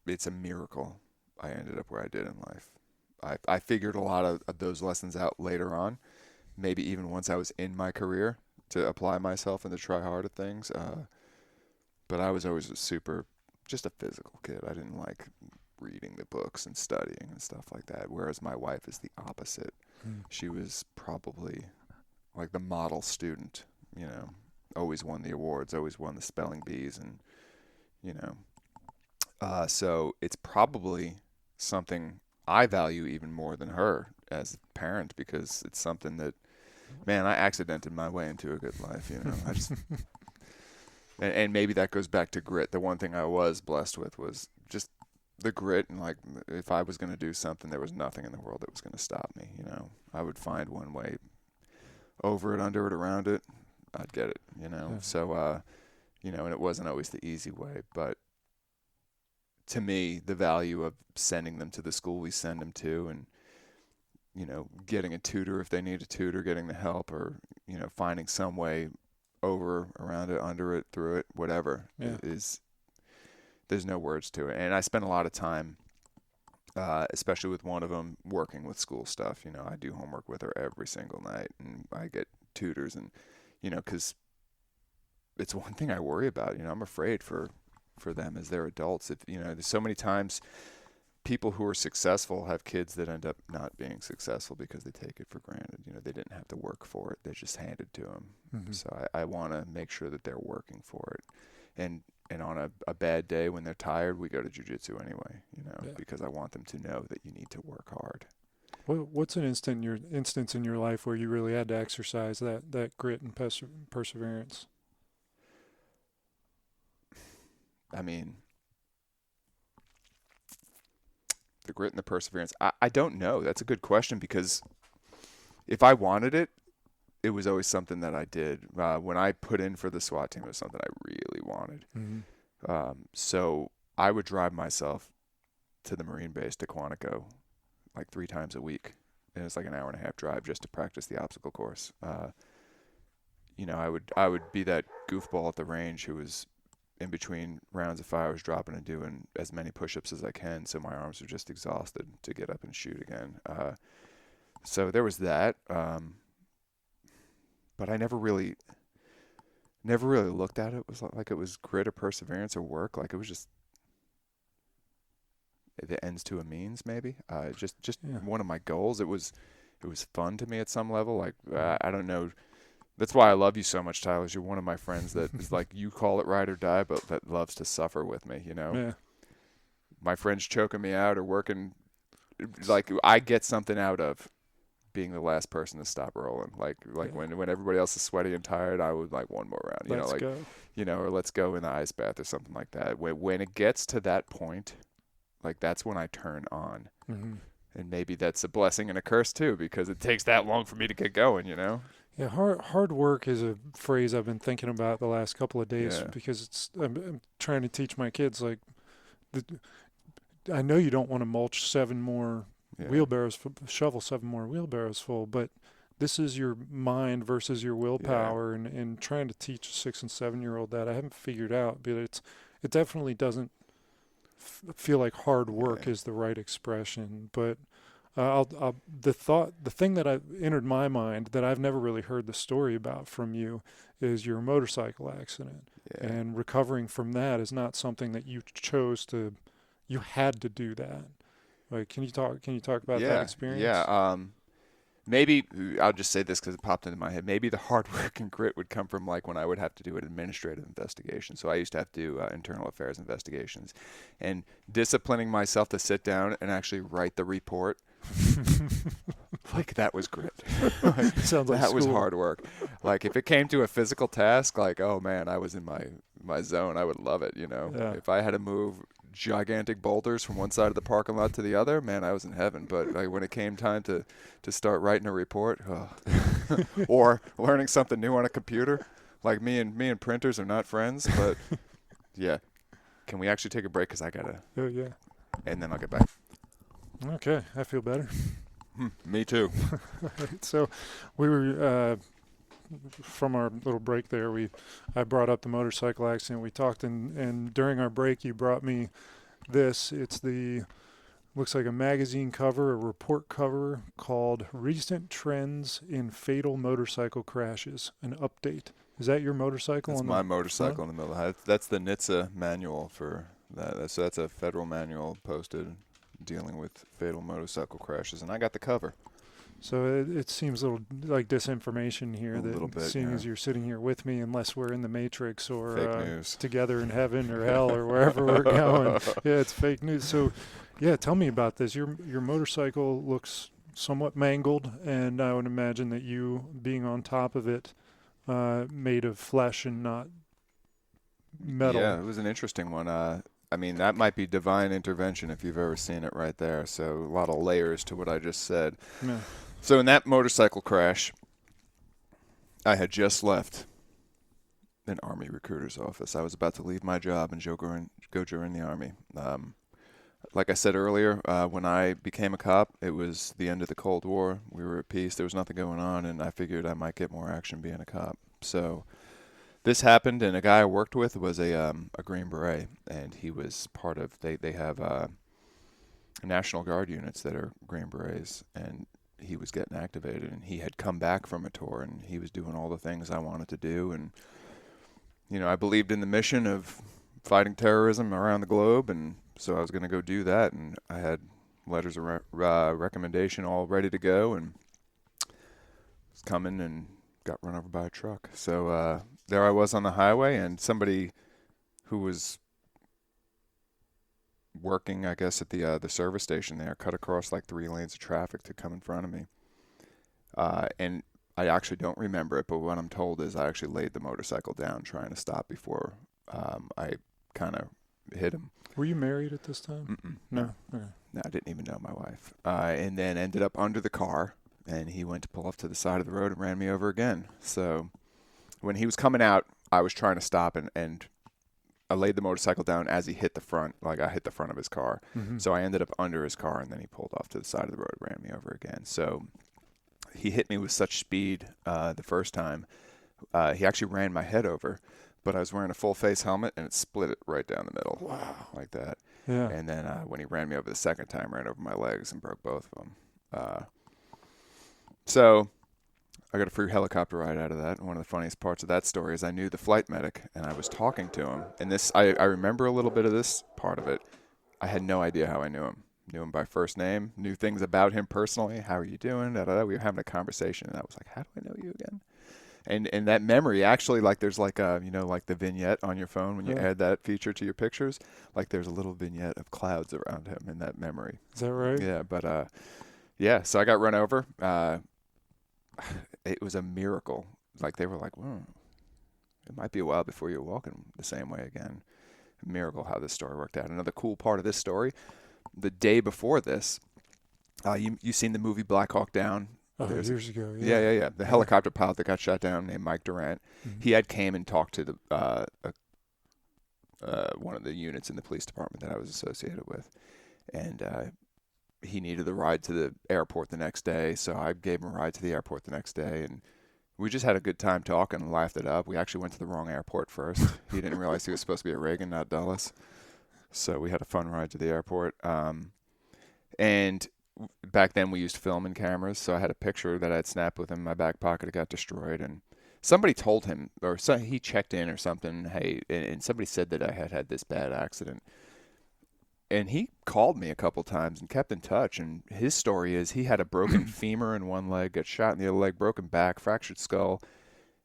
it's a miracle I ended up where I did in life. I figured a lot of those lessons out later on, maybe even once I was in my career, to apply myself and to try hard at things. But I was always just a physical kid. I didn't like reading the books and studying and stuff like that. Whereas my wife is the opposite. She was probably like the model student, you know, always won the awards, always won the spelling bees, and, you know, so it's probably something I value even more than her as a parent, because it's something that, man, I accidented my way into a good life, you know. I just, and maybe that goes back to grit. The one thing I was blessed with was just the grit, and like, if I was going to do something, there was nothing in the world that was going to stop me, you know. I would find one way, over it, under it, around it, I'd get it, you know. Yeah. So, you know, and it wasn't always the easy way, but to me, the value of sending them to the school we send them to, and, you know, getting a tutor if they need a tutor, getting the help, or, you know, finding some way over, around it, under it, through it, whatever, is, there's no words to it. And I spent a lot of time, especially with one of them, working with school stuff. You know, I do homework with her every single night, and I get tutors, and, you know, because it's one thing I worry about. You know, I'm afraid for them as they're adults. If, you know, there's so many times people who are successful have kids that end up not being successful because they take it for granted. You know, they didn't have to work for it. They're just handed to them. Mm-hmm. So I want to make sure that they're working for it. And on a bad day when they're tired, we go to jiu-jitsu anyway, you know, because I want them to know that you need to work hard. What's an instance in your life where you really had to exercise that grit and perseverance? I mean, the grit and the perseverance. I don't know. That's a good question, because if I wanted it, it was always something that I did. When I put in for the SWAT team, it was something I really wanted. Mm-hmm. So I would drive myself to the Marine base, to Quantico, like 3 times a week. And it's like an 1.5-hour drive just to practice the obstacle course. You know, I would be that goofball at the range who was in between rounds of fire, I was dropping and doing as many push-ups as I can, so my arms were just exhausted to get up and shoot again. So there was that. But I never really looked at it like it was grit or perseverance or work. Like, it was just the ends to a means, maybe. Just one of my goals. It was fun to me at some level. Like, I don't know. That's why I love you so much, Tyler. You're one of my friends that is like, you call it ride or die, but that loves to suffer with me, you know? Yeah. My friends choking me out or working, like, I get something out of being the last person to stop rolling. Like when everybody else is sweaty and tired, I would like one more round, you know, like, go. You know, or let's go in the ice bath or something like that. When it gets to that point, like, that's when I turn on. Mm-hmm. And maybe that's a blessing and a curse too, because it takes that long for me to get going, you know? Yeah, hard work is a phrase I've been thinking about the last couple of days, because I'm trying to teach my kids, like, I know you don't want to mulch 7 more wheelbarrows, shovel 7 more wheelbarrows full, but this is your mind versus your willpower, and trying to teach a 6 and 7-year-old that I haven't figured out, but it definitely doesn't feel like hard work is the right expression. But the thing that entered my mind that I've never really heard the story about from you is your motorcycle accident, and recovering from that is not something that you chose to. You had to do that. Like, can you talk about that experience? Yeah. Maybe I'll just say this because it popped into my head. Maybe the hard work and grit would come from, like, when I would have to do an administrative investigation. So I used to have to do internal affairs investigations, and disciplining myself to sit down and actually write the report. Like, that was grit. Like, sounds like that school. was hard work. Like, if it came to a physical task, like, oh man, I was in my zone. I would love it, you know. Yeah. If I had to move gigantic boulders from one side of the parking lot to the other, man, I was in heaven. But like, when it came time to start writing a report, or learning something new on a computer, like, me and printers are not friends. But yeah, can we actually take a break? Because I gotta. Oh yeah. And then I'll get back. Okay, I feel better. Me too. So we were from our little break there. I brought up the motorcycle accident. We talked, and during our break, you brought me this. It's the looks like a magazine cover, a report cover called "Recent Trends in Fatal Motorcycle Crashes: An Update." Is that your motorcycle? That's on my the motorcycle front? in the middle. That's the NHTSA manual for that. So that's a federal manual posted dealing with fatal motorcycle crashes, and I got the cover. So it seems a little like disinformation here. A little That bit, seeing yeah. as you're sitting here with me, unless we're in the Matrix or Fake news. together in heaven or hell or wherever we're going, yeah, it's fake news. So, yeah, tell me about this. Your motorcycle looks somewhat mangled, and I would imagine that you being on top of it, made of flesh and not metal. Yeah, it was an interesting one. I mean, that might be divine intervention if you've ever seen it right there. So a lot of layers to what I just said. Yeah. So in that motorcycle crash, I had just left an Army recruiter's office. I was about to leave my job and go join the Army. Like I said earlier, when I became a cop, it was the end of the Cold War. We were at peace. There was nothing going on, and I figured I might get more action being a cop. So this happened, and a guy I worked with was a Green Beret, and he was part of, they have National Guard units that are Green Berets, and he was getting activated, and he had come back from a tour, and he was doing all the things I wanted to do, and, you know, I believed in the mission of fighting terrorism around the globe, and so I was going to go do that, and I had letters of recommendation all ready to go, and was coming and got run over by a truck. So there I was on the highway, and somebody who was working, I guess, at the service station there cut across like 3 lanes of traffic to come in front of me. And I actually don't remember it, but what I'm told is I actually laid the motorcycle down trying to stop before I kind of hit him. Were you married at this time? Mm-mm. No. Okay. No, I didn't even know my wife. And then ended up under the car, and he went to pull off to the side of the road and ran me over again. So when he was coming out, I was trying to stop, and I laid the motorcycle down as he hit the front, like I hit the front of his car. Mm-hmm. So I ended up under his car, and then he pulled off to the side of the road, ran me over again. So he hit me with such speed the first time. He actually ran my head over, but I was wearing a full face helmet, and it split it right down the middle. Wow. Like that. Yeah. And then when he ran me over the second time, ran over my legs and broke both of them. So I got a free helicopter ride out of that. And one of the funniest parts of that story is I knew the flight medic, and I was talking to him. And this, I remember a little bit of this part of it. I had no idea how I knew him. Knew him by first name, knew things about him personally. How are you doing? Da, da, da. We were having a conversation, and I was like, how do I know you again? And that memory, actually, like there's like a, you know, like the vignette on your phone when you add that feature to your pictures, like there's a little vignette of clouds around him in that memory. Is that right? Yeah, but yeah, so I got run over. It was a miracle. Like they were like, it might be a while before you're walking the same way again. A miracle how this story worked out. Another cool part of this story, the day before this, you seen the movie Black Hawk Down? Oh, years ago. Yeah. The helicopter pilot that got shot down named Mike Durant. Mm-hmm. He had came and talked to the one of the units in the police department that I was associated with, and he needed the ride to the airport the next day, so I gave him a ride to the airport the next day, and we just had a good time talking and laughed it up. We actually went to the wrong airport first. He didn't realize he was supposed to be at Reagan, not Dulles, so we had a fun ride to the airport. And back then we used film and cameras, so I had a picture that I'd snapped with him in my back pocket. It got destroyed, and somebody told him, or he checked in or something, hey, and somebody said that I had this bad accident. And he called me a couple times and kept in touch, and his story is he had a broken femur in one leg, got shot in the other leg, broken back, fractured skull,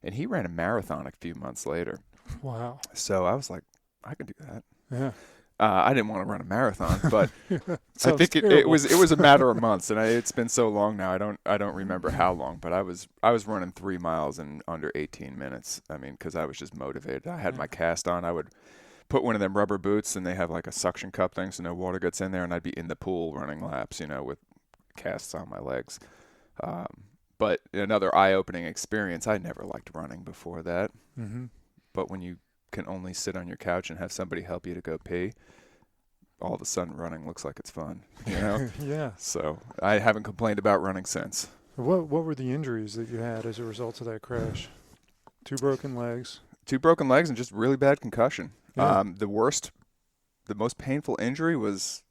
and he ran a marathon a few months later. Wow. So I was like, I can do that. Yeah. I didn't want to run a marathon, but I Sounds think it terrible. was a matter of months, and it's been so long now. I don't remember how long, but I was running 3 miles in under 18 minutes. I mean, because I was just motivated. I had my cast on. I would put one of them rubber boots, and they have like a suction cup thing, so no water gets in there, and I'd be in the pool running laps, you know, with casts on my legs. But another eye-opening experience. I never liked running before that, but when you can only sit on your couch and have somebody help you to go pee, all of a sudden running looks like it's fun, you know? Yeah. So I haven't complained about running since. What were the injuries that you had as a result of that crash? 2 broken legs. 2 broken legs and just really bad concussion. Yeah. The most painful injury was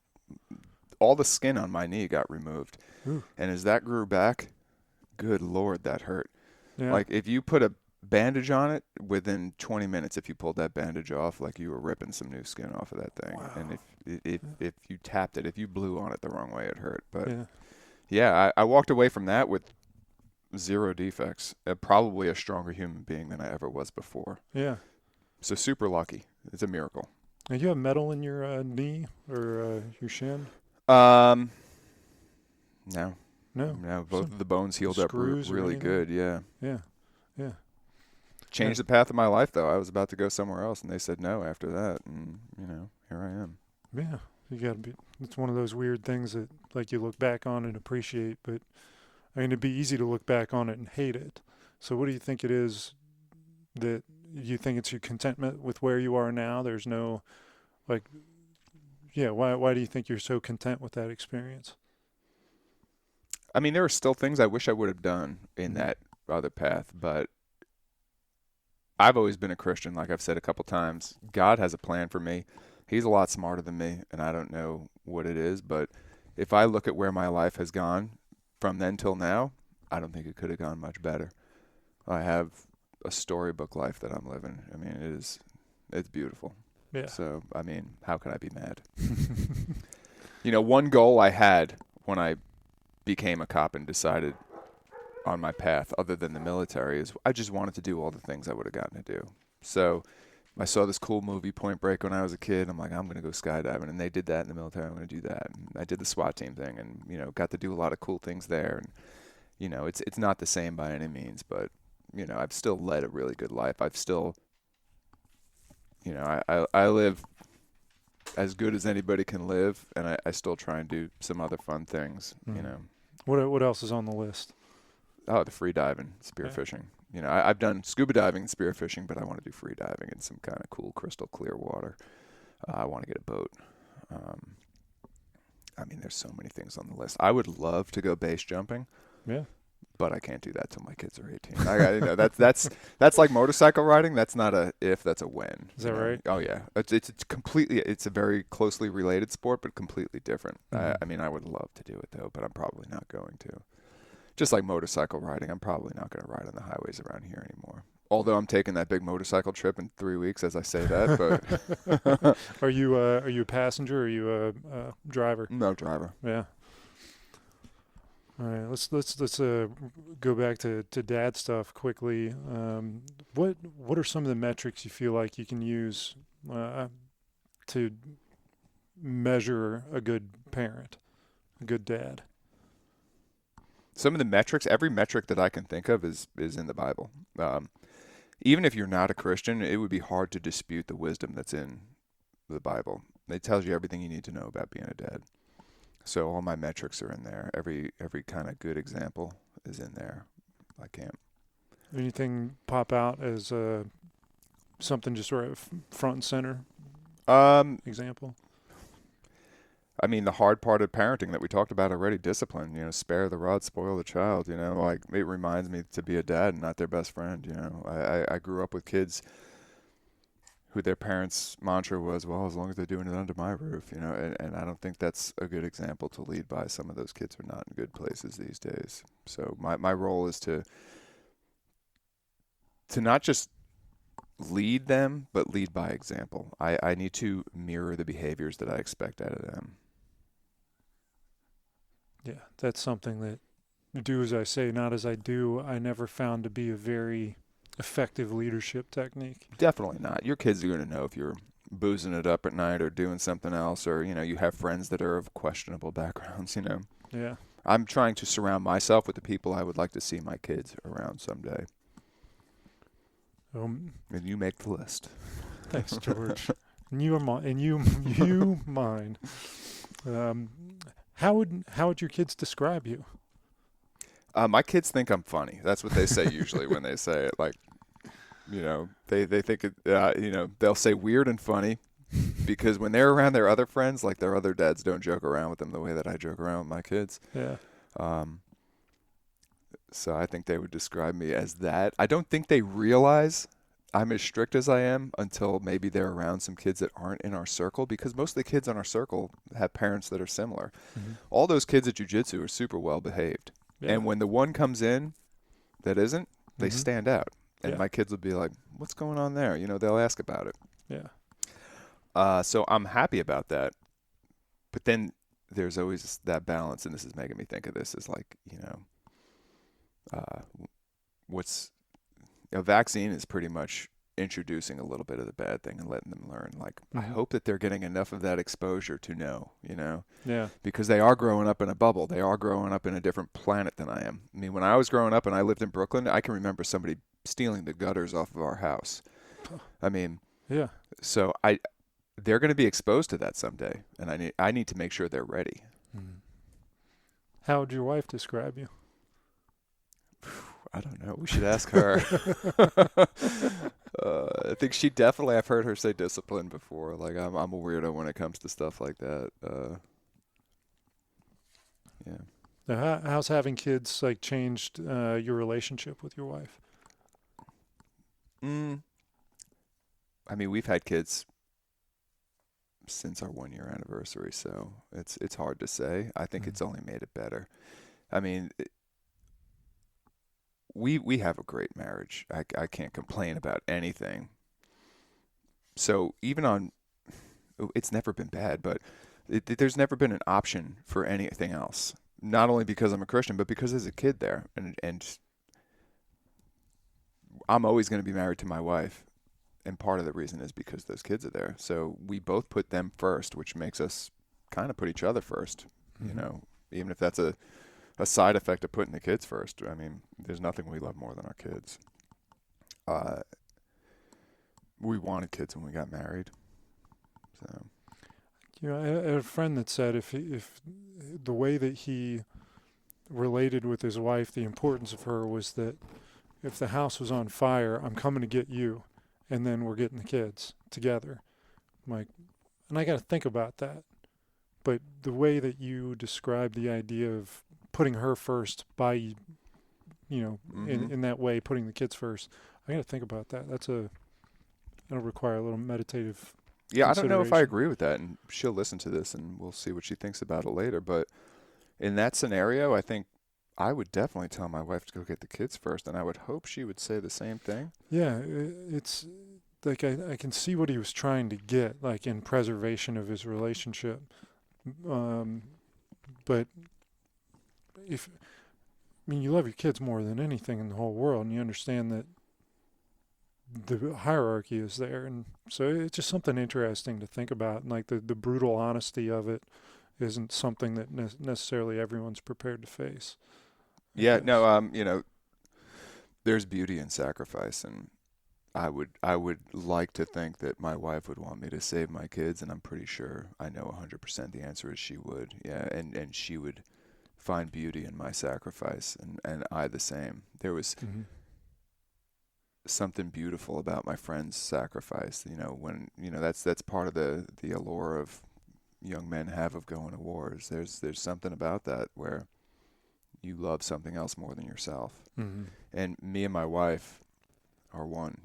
all the skin on my knee got removed. Ooh. And as that grew back, good Lord, that hurt. Yeah. Like if you put a bandage on it, within 20 minutes, if you pulled that bandage off, like you were ripping some new skin off of that thing. Wow. And if you tapped it, if you blew on it the wrong way, it hurt. But yeah, I walked away from that with 0 defects. Probably a stronger human being than I ever was before. Yeah. So super lucky. It's a miracle. And you have metal in your knee or your shin? No. No. No, both of the bones healed up Screws or really anything? good. Yeah. Yeah. Yeah. Changed the path of my life, though. I was about to go somewhere else, and they said no after that. And, you know, here I am. Yeah. You got to be. It's one of those weird things that, like, you look back on and appreciate, but I mean, it'd be easy to look back on it and hate it. So, what do you think it is that you think it's your contentment with where you are now? There's no, like, yeah. Why do you think you're so content with that experience? I mean, there are still things I wish I would have done in that other path, but I've always been a Christian, like I've said a couple times. God has a plan for me. He's a lot smarter than me, and I don't know what it is, but if I look at where my life has gone from then till now, I don't think it could have gone much better. I have a storybook life that I'm living. I mean, it's beautiful. Yeah. So, I mean, how could I be mad? You know, one goal I had when I became a cop and decided on my path other than the military is I just wanted to do all the things I would have gotten to do. So I saw this cool movie, Point Break, when I was a kid. I'm like, I'm going to go skydiving. And they did that in the military. I'm going to do that. And I did the SWAT team thing and, you know, got to do a lot of cool things there. And, you know, it's not the same by any means, but, you know, I've still led a really good life. I've still, you know, I live as good as anybody can live, and I still try and do some other fun things, you know. What else is on the list? Oh, the free diving, spearfishing. You know, I've done scuba diving and spearfishing, but I want to do free diving in some kind of cool crystal clear water. I want to get a boat. I mean, there's so many things on the list. I would love to go base jumping. Yeah. But I can't do that till my kids are 18. You know, that's like motorcycle riding. That's not a if, that's a when. Is that right? Oh yeah, it's completely. It's a very closely related sport, but completely different. Mm-hmm. I mean, I would love to do it though, but I'm probably not going to. Just like motorcycle riding, I'm probably not going to ride on the highways around here anymore. Although I'm taking that big motorcycle trip in 3 weeks, as I say that. But Are you a passenger? Or are you a driver? No, driver. Yeah. All right, let's go back to dad stuff quickly. What are some of the metrics you feel like you can use to measure a good parent, a good dad? Some of the metrics, every metric that I can think of is in the Bible. Even if you're not a Christian, it would be hard to dispute the wisdom that's in the Bible. It tells you everything you need to know about being a dad. So all my metrics are in there. Every kind of good example is in there. I can't. Anything pop out as something just right front and center example? I mean, the hard part of parenting that we talked about already, discipline, you know, spare the rod, spoil the child, you know, like it reminds me to be a dad and not their best friend, you know. I grew up with kids who their parents' mantra was, well, as long as they're doing it under my roof, you know, and I don't think that's a good example to lead by. Some of those kids are not in good places these days. So my role is to not just lead them, but lead by example. I need to mirror the behaviors that I expect out of them. Yeah, that's something that do as I say, not as I do, I never found to be a very effective leadership technique. Definitely not. Your kids are going to know if you're boozing it up at night or doing something else, or, you know, you have friends that are of questionable backgrounds, you know. Yeah. I'm trying to surround myself with the people I would like to see my kids around someday. And you make the list. Thanks, George. And you are mine. And you mine. How would your kids describe you? My kids think I'm funny. That's what they say usually when they say it. Like, you know, they think it. You know, they'll say weird and funny, because when they're around their other friends, like their other dads don't joke around with them the way that I joke around with my kids. Yeah. So I think they would describe me as that. I don't think they realize I'm as strict as I am until maybe they're around some kids that aren't in our circle, because most of the kids in our circle have parents that are similar. Mm-hmm. All those kids at jiu-jitsu are super well behaved. Yeah. And when the one comes in that isn't, they Mm-hmm. stand out. And Yeah. my kids will be like, what's going on there? They'll ask about it. Yeah. So I'm happy about that. But then there's always that balance, and this is making me think of this, is like, what's a vaccine is pretty much introducing a little bit of the bad thing and letting them learn. Like, I hope that they're getting enough of that exposure to know, Yeah. because they are growing up in a bubble. They are growing up in a different planet than I am. I mean, when I was growing up and I lived in Brooklyn, I can remember somebody stealing the gutters off of our house. I mean, Yeah. so they're going to be exposed to that someday, and I need to make sure they're ready. Mm. How would your wife describe you? I don't know. We should ask her. I think she definitely, I've heard her say discipline before. Like, I'm a weirdo when it comes to stuff like that. Yeah. Now, how's having kids like changed your relationship with your wife? I mean, we've had kids since our 1-year anniversary, so it's hard to say. I think it's only made it better. I mean, we have a great marriage. I can't complain about anything. So even it's never been bad, but there's never been an option for anything else. Not only because I'm a Christian, but because there's a kid there, and I'm always going to be married to my wife. And part of the reason is because those kids are there. So we both put them first, which makes us kind of put each other first, even if that's a side effect of putting the kids first. I mean, there's nothing we love more than our kids. We wanted kids when we got married. So, I had a friend that said if the way that he related with his wife, the importance of her was that if the house was on fire, I'm coming to get you. And then we're getting the kids together. I'm like, and I got to think about that. But the way that you describe the idea of putting her first by, in that way, putting the kids first, I got to think about that. It'll require a little meditative. Yeah, I don't know if I agree with that, and she'll listen to this, and we'll see what she thinks about it later. But in that scenario, I think I would definitely tell my wife to go get the kids first, and I would hope she would say the same thing. Yeah, it's like I can see what he was trying to get, like in preservation of his relationship. But you love your kids more than anything in the whole world, and you understand that the hierarchy is there, and so it's just something interesting to think about. And like the brutal honesty of it isn't something that necessarily everyone's prepared to face. Yeah, no, there's beauty in sacrifice, and I would like to think that my wife would want me to save my kids, and I'm pretty sure I know 100% the answer is she would. Yeah, and she would find beauty in my sacrifice, and I the same. There was something beautiful about my friend's sacrifice. When that's part of the allure of young men have of going to wars. There's something about that where you love something else more than yourself. And me and my wife are one,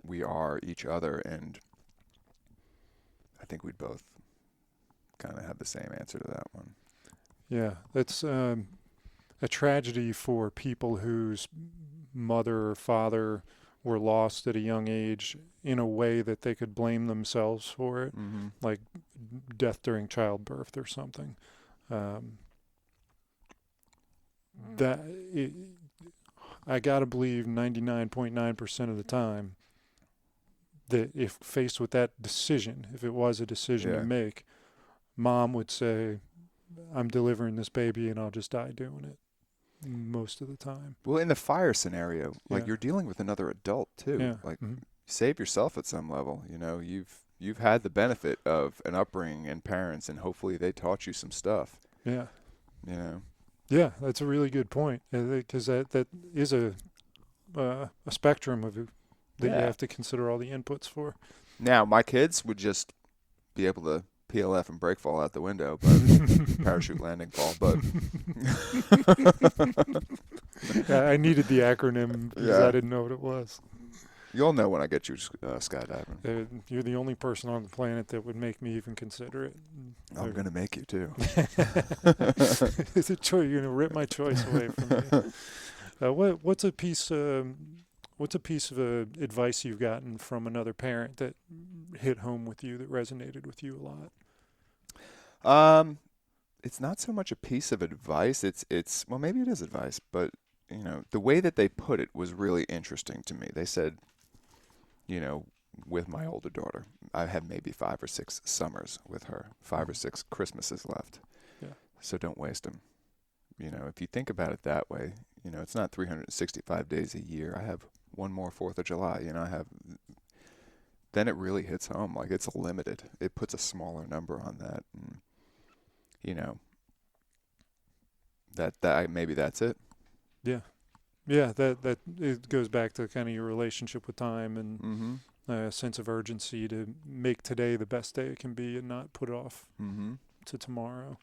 we are each other, and I think we'd both kind of have the same answer to that one. Yeah, that's a tragedy for people whose mother or father were lost at a young age in a way that they could blame themselves for it, like death during childbirth or something. I gotta believe 99.9% of the time that if faced with that decision, if it was a decision to make, mom would say, I'm delivering this baby and I'll just die doing it most of the time. Well, in the fire scenario, you're dealing with another adult too. Save yourself at some level. You've had the benefit of an upbringing and parents, and hopefully they taught you some stuff. Yeah. Yeah, that's a really good point, because that is a spectrum of that you have to consider all the inputs for. Now, my kids would just be able to PLF and brake fall out the window, but parachute landing fall. But I needed the acronym because I didn't know what it was. You'll know when I get you skydiving. You're the only person on the planet that would make me even consider it. I'm going to make you, too. It's a choice. You're going to rip my choice away from me. What's a piece of advice you've gotten from another parent that hit home with you, that resonated with you a lot? It's not so much a piece of advice. It's well, maybe it is advice, but the way that they put it was really interesting to me. They said, with my older daughter, I have maybe 5 or 6 summers with her, 5 or 6 Christmases left. Yeah. So don't waste them. If you think about it that way, it's not 365 days a year. I have one more 4th of July. Then it really hits home. Like, it's limited. It puts a smaller number on that. And, that maybe that's it. Yeah. Yeah, that it goes back to kind of your relationship with time and a sense of urgency to make today the best day it can be and not put it off to tomorrow.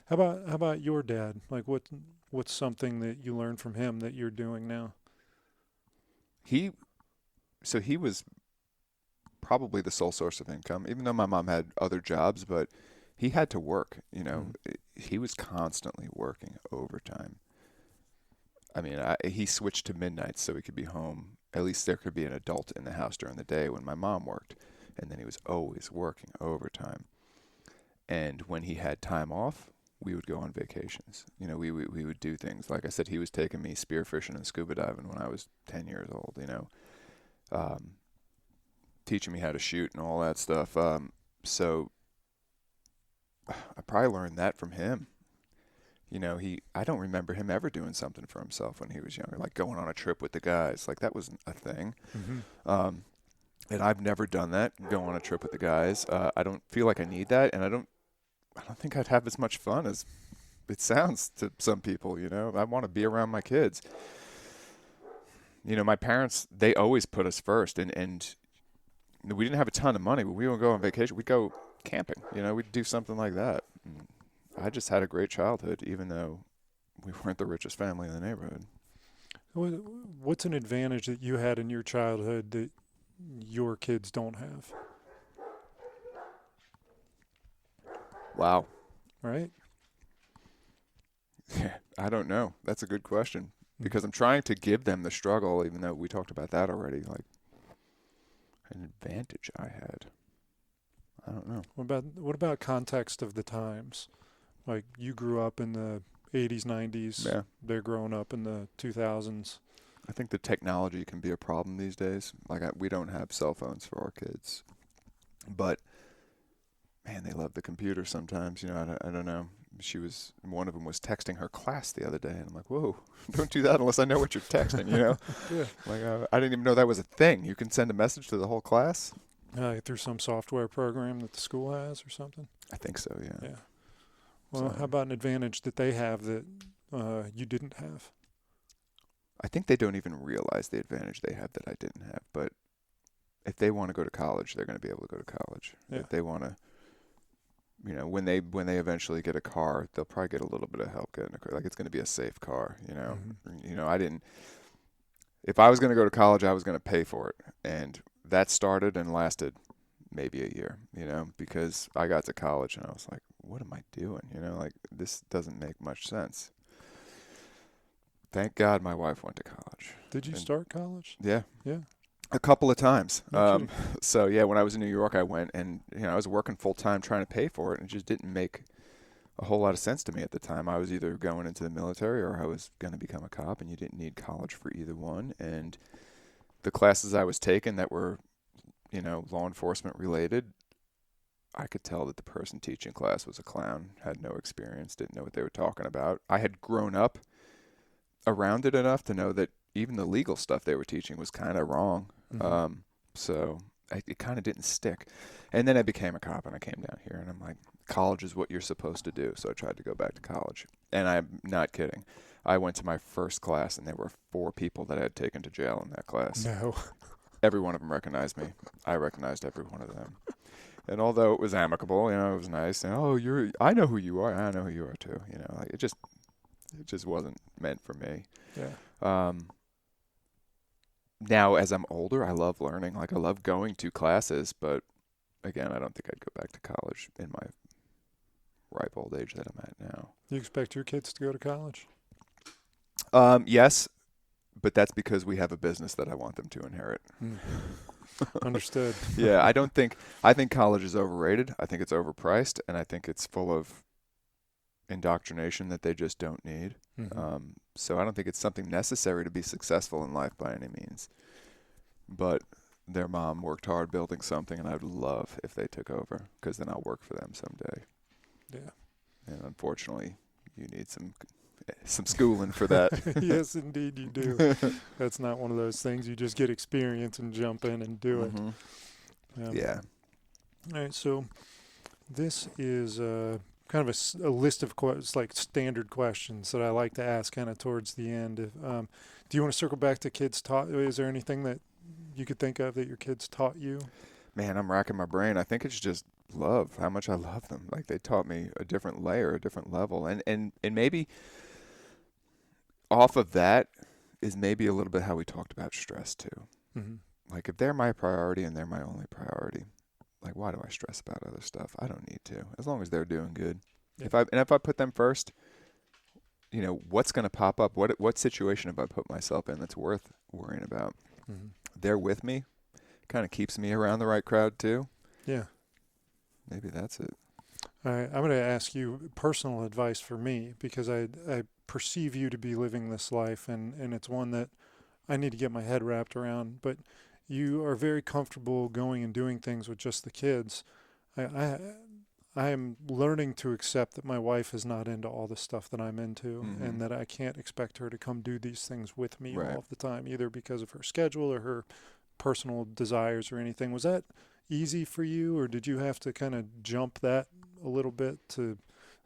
How about your dad? Like, what's something that you learned from him that you're doing now? He was probably the sole source of income, even though my mom had other jobs, but he had to work. He was constantly working overtime. I mean, he switched to midnights so he could be home. At least there could be an adult in the house during the day when my mom worked. And then he was always working overtime. And when he had time off, we would go on vacations. We would do things. Like I said, he was taking me spearfishing and scuba diving when I was 10 years old, teaching me how to shoot and all that stuff. So I probably learned that from him. I don't remember him ever doing something for himself when he was younger, like going on a trip with the guys. Like, that wasn't a thing. And I've never done that, go on a trip with the guys. I don't feel like I need that, and I don't think I'd have as much fun as it sounds to some people. I want to be around my kids. My parents, they always put us first, and we didn't have a ton of money, but we would go on vacation. We'd go camping, we'd do something like that. And I just had a great childhood, even though we weren't the richest family in the neighborhood. What's an advantage that you had in your childhood that your kids don't have? Wow. Right? I don't know. That's a good question, because I'm trying to give them the struggle, even though we talked about that already. Like, an advantage I had. I don't know. What about context of the times? Like, you grew up in the 80s, 90s. Yeah. They're growing up in the 2000s. I think the technology can be a problem these days. Like, we don't have cell phones for our kids, but man, they love the computer sometimes. I don't know. One of them was texting her class the other day, and I'm like, whoa, don't do that unless I know what you're texting. Yeah. Like, I didn't even know that was a thing. You can send a message to the whole class. Through some software program that the school has or something? I think so, yeah. Yeah. Well, how about an advantage that they have that you didn't have? I think they don't even realize the advantage they have that I didn't have. But if they want to go to college, they're going to be able to go to college. Yeah. If they want to, when they eventually get a car, they'll probably get a little bit of help getting a car. Like, it's going to be a safe car, I didn't. If I was going to go to college, I was going to pay for it. And that started and lasted maybe a year, because I got to college and I was like, what am I doing? Like, this doesn't make much sense. Thank God my wife went to college. Did you start college? Yeah. Yeah. A couple of times. Okay. So yeah, when I was in New York, I went and, I was working full time trying to pay for it, and it just didn't make a whole lot of sense to me at the time. I was either going into the military or I was going to become a cop, and you didn't need college for either one. And the classes I was taking that were, law enforcement related, I could tell that the person teaching class was a clown, had no experience, didn't know what they were talking about. I had grown up around it enough to know that even the legal stuff they were teaching was kind of wrong. So it kind of didn't stick. And then I became a cop, and I came down here, and I'm like, college is what you're supposed to do. So I tried to go back to college. And I'm not kidding. I went to my first class, and there were 4 people that I had taken to jail in that class. No. Every one of them recognized me. I recognized every one of them. And although it was amicable, it was nice. And, I know who you are. I know who you are too. Like, it just wasn't meant for me. Yeah. now as I'm older, I love learning. Like I love going to classes, but again, I don't think I'd go back to college in my ripe old age that I'm at now. You expect your kids to go to college? Yes, but that's because we have a business that I want them to inherit. Understood. Yeah, I think college is overrated. I think it's overpriced, and I think it's full of indoctrination that they just don't need. So I don't think it's something necessary to be successful in life by any means. But their mom worked hard building something, and I'd love if they took over, because then I'll work for them someday. Yeah. And unfortunately, you need some schooling for that. Yes, indeed you do. That's not one of those things you just get experience and jump in and do it. Yeah. All right, so this is kind of a list of like standard questions that I like to ask kind of towards the end. Do you want to circle back to kids taught? Is there anything that you could think of that your kids taught you? Man, I'm racking my brain. I think it's just love, how much I love them. Like they taught me a different layer, a different level. And maybe off of that is maybe a little bit how we talked about stress too. Like if they're my priority and they're my only priority, like why do I stress about other stuff? I don't need to, as long as they're doing good. Yeah. If I put them first, you know, what's going to pop up? What situation have I put myself in that's worth worrying about? They're with me, kind of keeps me around the right crowd too. Yeah. Maybe that's it. All right, I'm going to ask you personal advice for me, because I perceive you to be living this life, and it's one that I need to get my head wrapped around. But you are very comfortable going and doing things with just the kids. I am learning to accept that my wife is not into all the stuff that I'm into, and that I can't expect her to come do these things with me all of the time, either because of her schedule or her personal desires or anything. Was that easy for you, or did you have to kind of jump that a little bit to,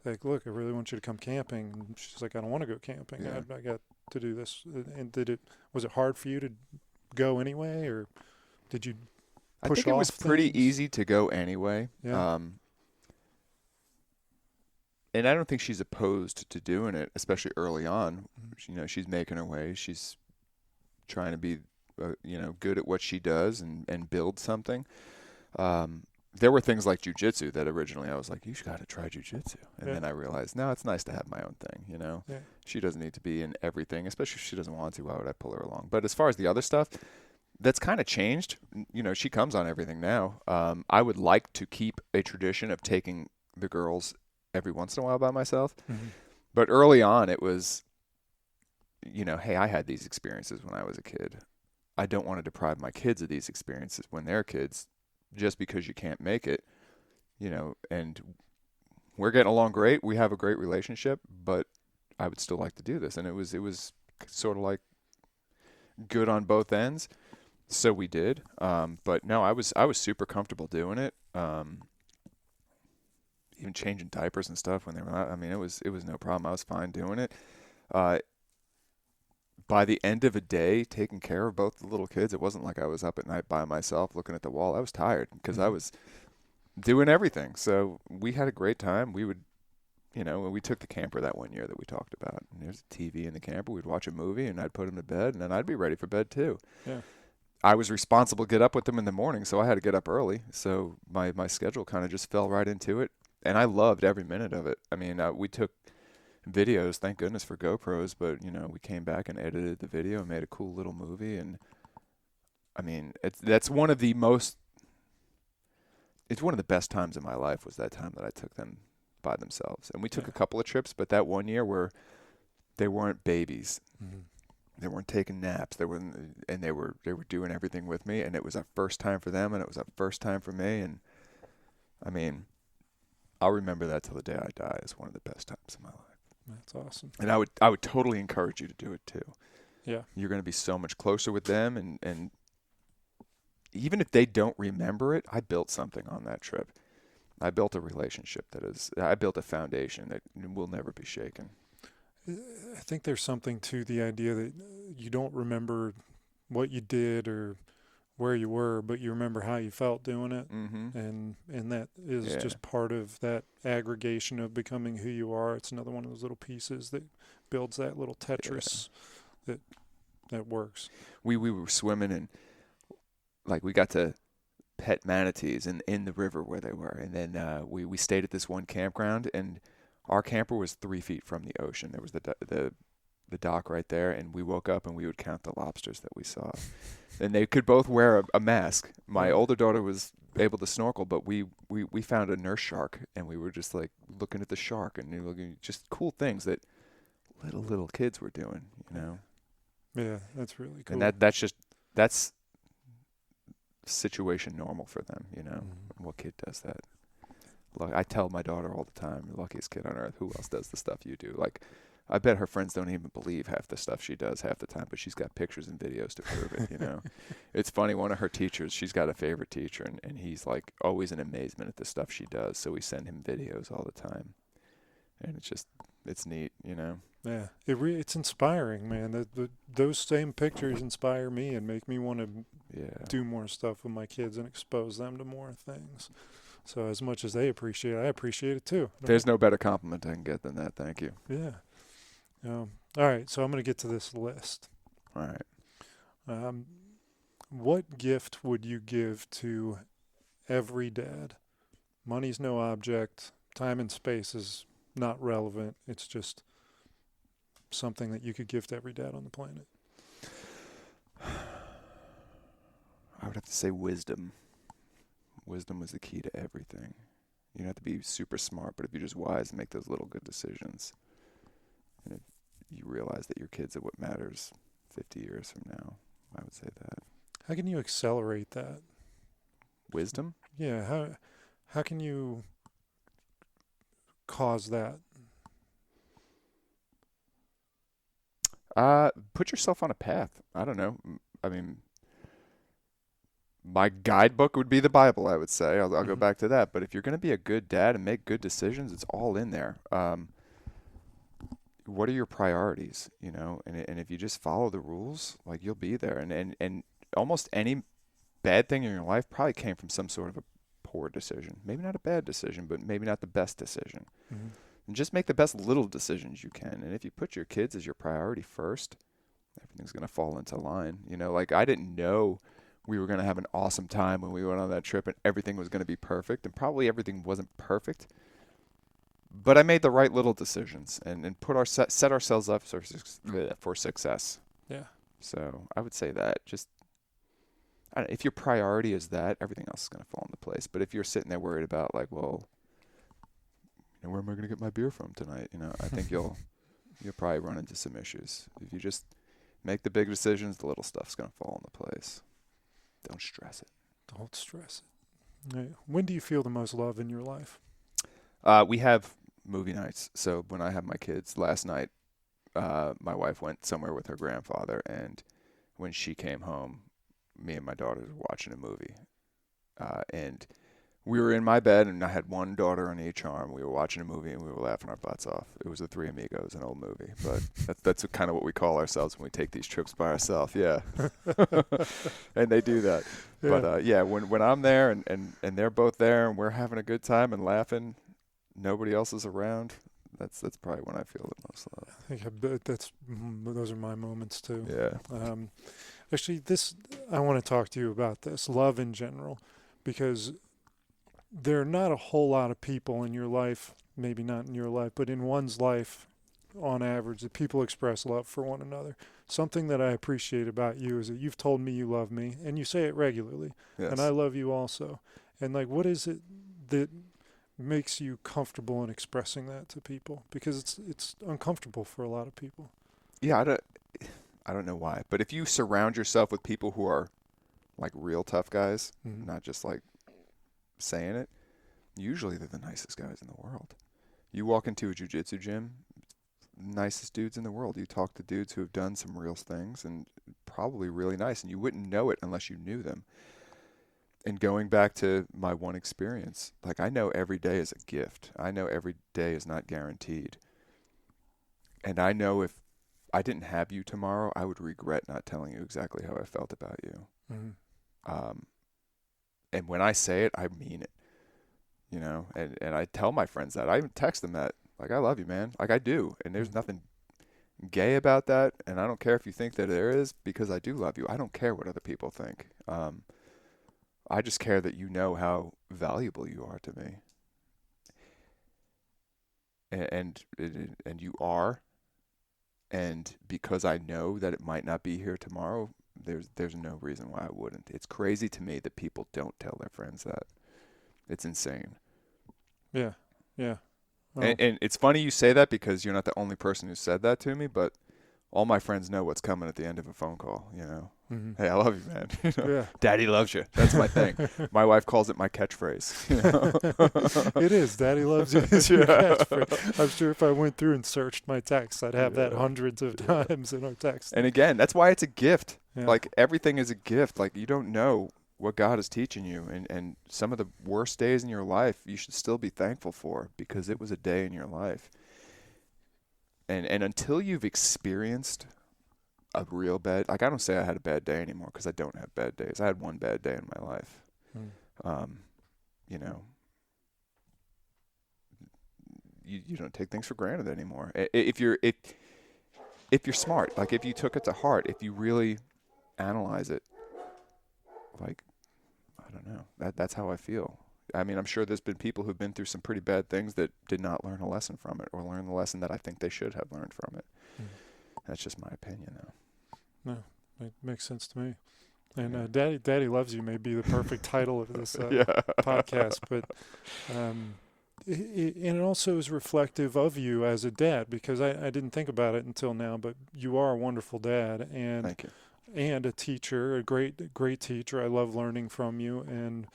like, look, I really want you to come camping? And she's like, I don't want to go camping. Yeah. I got to do this. And was it hard for you to go anyway, or did you push off? I think it was pretty things? easy to go anyway. Yeah. And I don't think she's opposed to doing it, especially early on. You know, she's making her way. She's trying to be, good at what she does and build something. There were things like jiu-jitsu that originally I was like, you got to try jiu-jitsu. And then I realized, no, it's nice to have my own thing, you know. Yeah. She doesn't need to be in everything, especially if she doesn't want to. Why would I pull her along? But as far as the other stuff, that's kind of changed. You know, she comes on everything now. I would like to keep a tradition of taking the girls every once in a while by myself. But early on it was, hey, I had these experiences when I was a kid. I don't want to deprive my kids of these experiences when they're kids, just because you can't make it, and we're getting along great. We have a great relationship, but I would still like to do this. And it was sort of like good on both ends. So we did. But no, I was super comfortable doing it. Even changing diapers and stuff when they were out. I mean, it was no problem. I was fine doing it. By the end of a day, taking care of both the little kids, it wasn't like I was up at night by myself looking at the wall. I was tired because I was doing everything. So we had a great time. We would, we took the camper that one year that we talked about. And there's a TV in the camper. We'd watch a movie, and I'd put them to bed, and then I'd be ready for bed too. Yeah. I was responsible to get up with them in the morning, so I had to get up early. So my schedule kind of just fell right into it. And I loved every minute of it. I mean, we took videos, thank goodness for GoPros, but, we came back and edited the video and made a cool little movie. And, I mean, it's one of the best times in my life was that time that I took them by themselves. And we took a couple of trips, but that one year where they weren't babies. They weren't taking naps. They were doing everything with me. And it was a first time for them, and it was a first time for me. And, I mean, I'll remember that till the day I die as one of the best times in my life. That's awesome. And I would totally encourage you to do it too. Yeah. You're going to be so much closer with them, and even if they don't remember it, I built something on that trip. I built a relationship I built a foundation that will never be shaken. I think there's something to the idea that you don't remember what you did or where you were, but you remember how you felt doing it. And that is just part of that aggregation of becoming who you are. It's another one of those little pieces that builds that little Tetris that that works. We were swimming and like we got to pet manatees in the river where they were, and then we stayed at this one campground, and our camper was 3 feet from the ocean. There was the dock right there, and we woke up and we would count the lobsters that we saw. And they could both wear a mask. My older daughter was able to snorkel, but we found a nurse shark, and we were just like looking at the shark and looking just cool things that little kids were doing, you know. Yeah, that's really cool. And that's situation normal for them, you know. What kid does that? Look, I tell my daughter all the time, the luckiest kid on earth. Who else does the stuff you do? Like, I bet her friends don't even believe half the stuff she does half the time, but she's got pictures and videos to prove it, you know. It's funny, one of her teachers, she's got a favorite teacher, and he's like always in amazement at the stuff she does, so we send him videos all the time. And it's neat, you know. Yeah, it's inspiring, man. Those same pictures inspire me and make me want to do more stuff with my kids and expose them to more things. So as much as they appreciate it, I appreciate it too. There's no better compliment I can get than that. Thank you. Yeah. All right, so I'm going to get to this list. All right. What gift would you give to every dad? Money's no object. Time and space is not relevant. It's just something that you could give to every dad on the planet. I would have to say wisdom. Wisdom is the key to everything. You don't have to be super smart, but if you're just wise and make those little good decisions, and if you realize that your kids are what matters 50 years from now, I would say that. How can you accelerate that? Wisdom? Yeah, how can you cause that? Put yourself on a path. I don't know. I mean, my guidebook would be the Bible, I would say. I'll go back to that. But if you're going to be a good dad and make good decisions, it's all in there. What are your priorities, you know? And if you just follow the rules, like, you'll be there. And almost any bad thing in your life probably came from some sort of a poor decision. Maybe not a bad decision, but maybe not the best decision. Mm-hmm. And just make the best little decisions you can. And if you put your kids as your priority first, everything's going to fall into line. You know, like, I didn't know we were going to have an awesome time when we went on that trip and everything was going to be perfect. And probably everything wasn't perfect. But I made the right little decisions and set ourselves up for success. Yeah. So I would say that. Just, if your priority is that, everything else is going to fall into place. But if you're sitting there worried about, like, well, where am I going to get my beer from tonight? You know, I think you'll probably run into some issues. If you just make the big decisions, the little stuff's going to fall into place. Don't stress it. Don't stress it. Right. When do you feel the most love in your life? We have movie nights. So when I have my kids, last night, my wife went somewhere with her grandfather, and when she came home, me and my daughter were watching a movie. And we were in my bed, and I had one daughter on each arm. We were watching a movie, and we were laughing our butts off. It was The Three Amigos, an old movie. But that's kind of what we call ourselves when we take these trips by ourselves. Yeah. And they do that. Yeah. But, when I'm there and they're both there and we're having a good time and laughing, nobody else is around, that's probably when I feel the most love. I think those are my moments, too. Yeah. Actually, I want to talk to you about this, love in general, because there are not a whole lot of people in your life, maybe not in your life, but in one's life, on average, that people express love for one another. Something that I appreciate about you is that you've told me you love me, and you say it regularly, yes. And I love you also. And, like, what is it that makes you comfortable in expressing that to people? Because it's uncomfortable for a lot of people. Yeah, I don't know why, but if you surround yourself with people who are, like, real tough guys, not just, like, saying it, usually they're the nicest guys in the world. You walk into a jiu-jitsu gym, nicest dudes in the world. You talk to dudes who have done some real things and probably really nice, and you wouldn't know it unless you knew them. And going back to my one experience, like, I know every day is a gift. I know every day is not guaranteed. And I know if I didn't have you tomorrow, I would regret not telling you exactly how I felt about you. Mm-hmm. And when I say it, I mean it, you know, and I tell my friends that. I even text them that, like, I love you, man. Like, I do. And there's nothing gay about that, and I don't care if you think that there is, because I do love you. I don't care what other people think. I just care that you know how valuable you are to me. And you are. And because I know that it might not be here tomorrow, there's no reason why I wouldn't. It's crazy to me that people don't tell their friends that. It's insane. Yeah. Yeah. Well, And it's funny you say that, because you're not the only person who said that to me, but all my friends know what's coming at the end of a phone call, you know. mm-hmm. Hey, I love you, man. You know, Yeah. Daddy loves you. That's my thing. My wife calls it my catchphrase. You know? It is. Daddy loves you. Is your catchphrase. I'm sure if I went through and searched my text, I'd have that hundreds of times in our text. And again, that's why it's a gift. Yeah. Like, everything is a gift. Like, you don't know what God is teaching you. And some of the worst days in your life, you should still be thankful for, because it was a day in your life. And until you've experienced a real bad, like, I don't say I had a bad day anymore, because I don't have bad days. I had one bad day in my life. You know, you don't take things for granted anymore. If you're smart, like, if you took it to heart, if you really analyze it, like, I don't know, that's how I feel. I mean, I'm sure there's been people who've been through some pretty bad things that did not learn a lesson from it, or learn the lesson that I think they should have learned from it. That's just my opinion, though. No, it makes sense to me. And Daddy Loves You may be the perfect title of this podcast, but it also is reflective of you as a dad, because I didn't think about it until now, but you are a wonderful dad, and Thank you. And a teacher, a great teacher. I love learning from you, and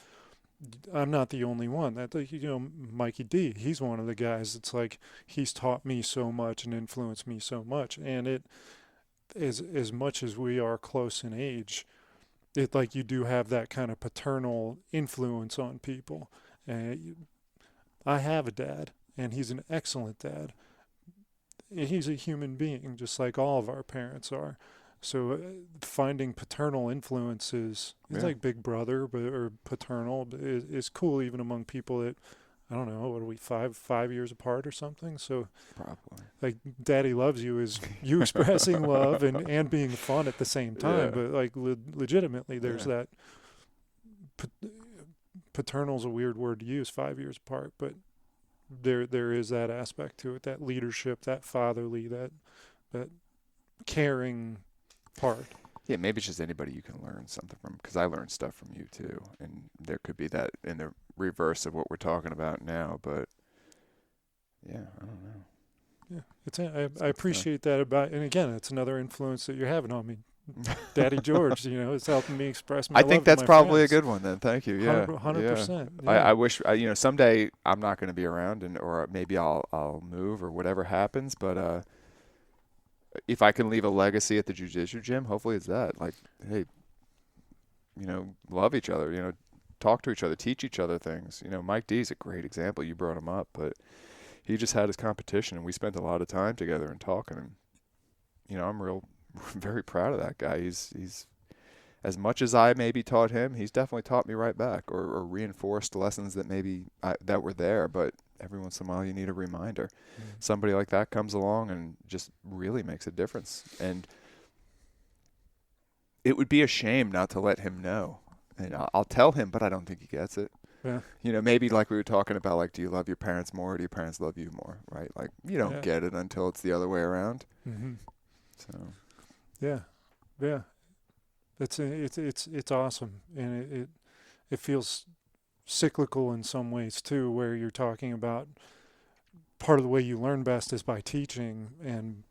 I'm not the only one. That, you know, Mikey D, he's one of the guys. It's like, he's taught me so much and influenced me so much, and it is, as much as we are close in age, it, like, you do have that kind of paternal influence on people. And I have a dad, and he's an excellent dad. He's a human being, just like all of our parents are. So finding paternal influences, it's like Big Brother, or paternal, is cool, even among people that, I don't know, what are we, 5 years apart or something? So Probably. like, Daddy Loves You is you expressing love and being fun at the same time. But like, legitimately, there's that. Paternal's a weird word to use, 5 years apart, but there is that aspect to it, that leadership, that fatherly, that caring part. Yeah, maybe it's just anybody you can learn something from, because I learned stuff from you too, and there could be that in the reverse of what we're talking about now. But yeah, I don't know. Yeah, I appreciate that about, and again, it's another influence that you're having on me. Daddy George, you know, is helping me express my I love think to that's my probably friends. a good one then. Thank you. Yeah, 100%. Yeah. I wish, you know, someday I'm not going to be around, or maybe I'll move, or whatever happens. But if I can leave a legacy at the jiu-jitsu gym, hopefully it's that. Like, hey, you know, love each other. You know, talk to each other, teach each other things. You know, Mike D is a great example. You brought him up, but he just had his competition, and we spent a lot of time together and talking. And you know, I'm very proud of that guy. He's as much as I maybe taught him, he's definitely taught me right back, or reinforced lessons that maybe that were there. But every once in a while, you need a reminder. Somebody like that comes along and just really makes a difference. And it would be a shame not to let him know. And I'll tell him, but I don't think he gets it. Yeah. You know, maybe like we were talking about, like, do you love your parents more, or do your parents love you more, right? Like, you don't get it until it's the other way around. Mm-hmm. So. Yeah. It's awesome, and it feels cyclical in some ways too, where you're talking about part of the way you learn best is by teaching, and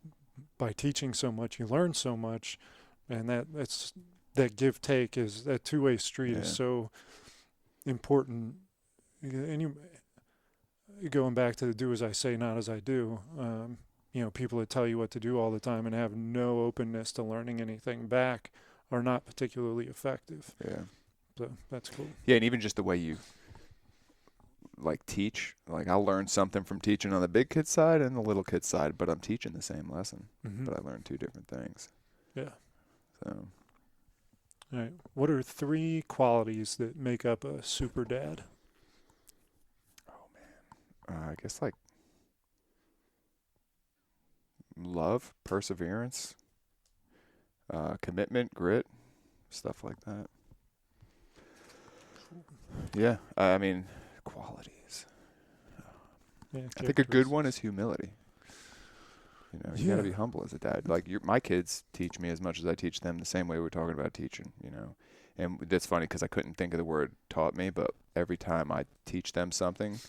by teaching so much, you learn so much, and that give take, is that two-way street is so important. And you going back to the do as I say, not as I do. You know, people that tell you what to do all the time and have no openness to learning anything back are not particularly effective. Yeah. So that's cool. Yeah, and even just the way you, like, teach. Like, I'll learn something from teaching on the big kid side and the little kid side, but I'm teaching the same lesson. But I learned two different things. Yeah. So. All right. What are 3 qualities that make up a super dad? Oh, man. I guess, like, love, perseverance, commitment, grit, stuff like that. Yeah, I mean, qualities. Yeah, I think a good one is humility. You got to be Yeah. humble as a dad. Like my kids teach me as much as I teach them, the same way we're talking about teaching. And that's funny because I couldn't think of the word taught me, but every time I teach them something,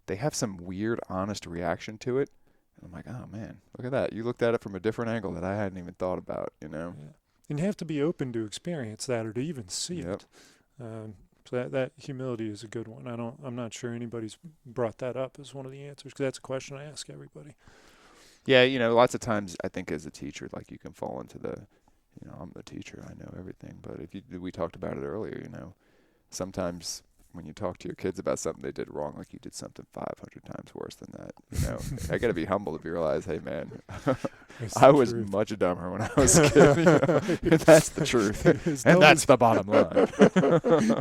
they have some weird, honest reaction to it. And I'm like, oh man, look at that! You looked at it from a different angle that I hadn't even thought about. Yeah. And you have to be open to experience that or to even see Yep. it. So that humility is a good one. I'm not sure anybody's brought that up as one of the answers, because that's a question I ask everybody. Yeah, lots of times I think as a teacher, like you can fall into I'm the teacher, I know everything. But we talked about it earlier, sometimes when you talk to your kids about something they did wrong, like you did something 500 times worse than that, I got to be humble to realize, hey man, I was much dumber when I was a kid. And that's the truth. And that's the bottom line.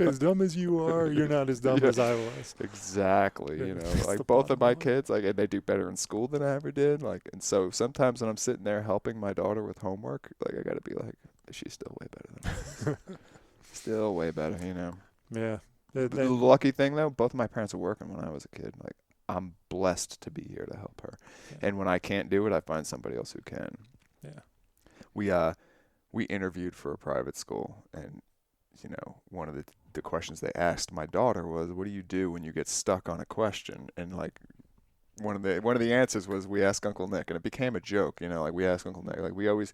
As dumb as you are, you're not as dumb as I was. Exactly. That's Like the both of bottom my line. kids, like, and they do better in school than I ever did. Like, and so sometimes when I'm sitting there helping my daughter with homework, like I got to be like, she's still way better than me. Still way better, Yeah. The lucky thing though, both of my parents were working when I was a kid. Like, I'm blessed to be here to help her. Yeah. And when I can't do it, I find somebody else who can. Yeah. We interviewed for a private school, and one of the questions they asked my daughter was, what do you do when you get stuck on a question? And like one of the answers was, we ask Uncle Nick. And it became a joke, like we ask Uncle Nick. Like we always,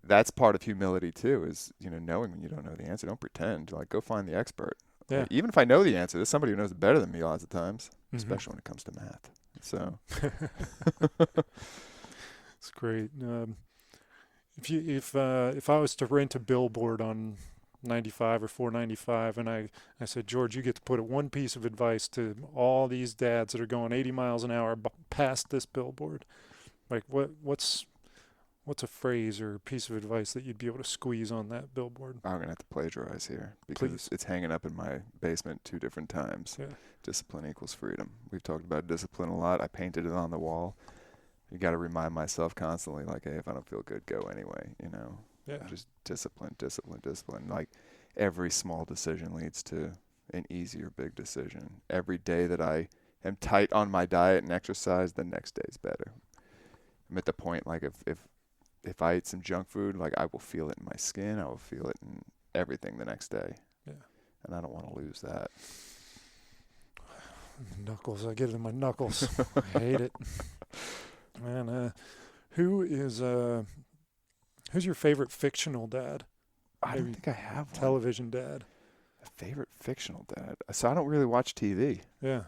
that's part of humility too, is knowing when you don't know the answer. Don't pretend. Like, go find the expert. Yeah. Even if I know the answer, there's somebody who knows it better than me lots of times, Mhm. especially when it comes to math. So It's great. If I was to rent a billboard on 95 or 495, and I said, George, you get to put one piece of advice to all these dads that are going 80 miles an hour past this billboard, like what's a phrase or a piece of advice that you'd be able to squeeze on that billboard? I'm going to have to plagiarize here because Please. it's hanging up in my basement 2 different times. Yeah. Discipline equals freedom. We've talked about discipline a lot. I painted it on the wall. You got to remind myself constantly, like, hey, if I don't feel good, go anyway, Yeah. Just discipline. Like, every small decision leads to an easier big decision. Every day that I am tight on my diet and exercise, the next day's better. I'm at the point, like, if I eat some junk food, like, I will feel it in my skin. I will feel it in everything the next day. Yeah. And I don't want to lose that. Knuckles. I get it in my knuckles. I hate it. Man, who's your favorite fictional dad? I don't Maybe think I have one. Television dad. A favorite fictional dad. So I don't really watch TV. Yeah.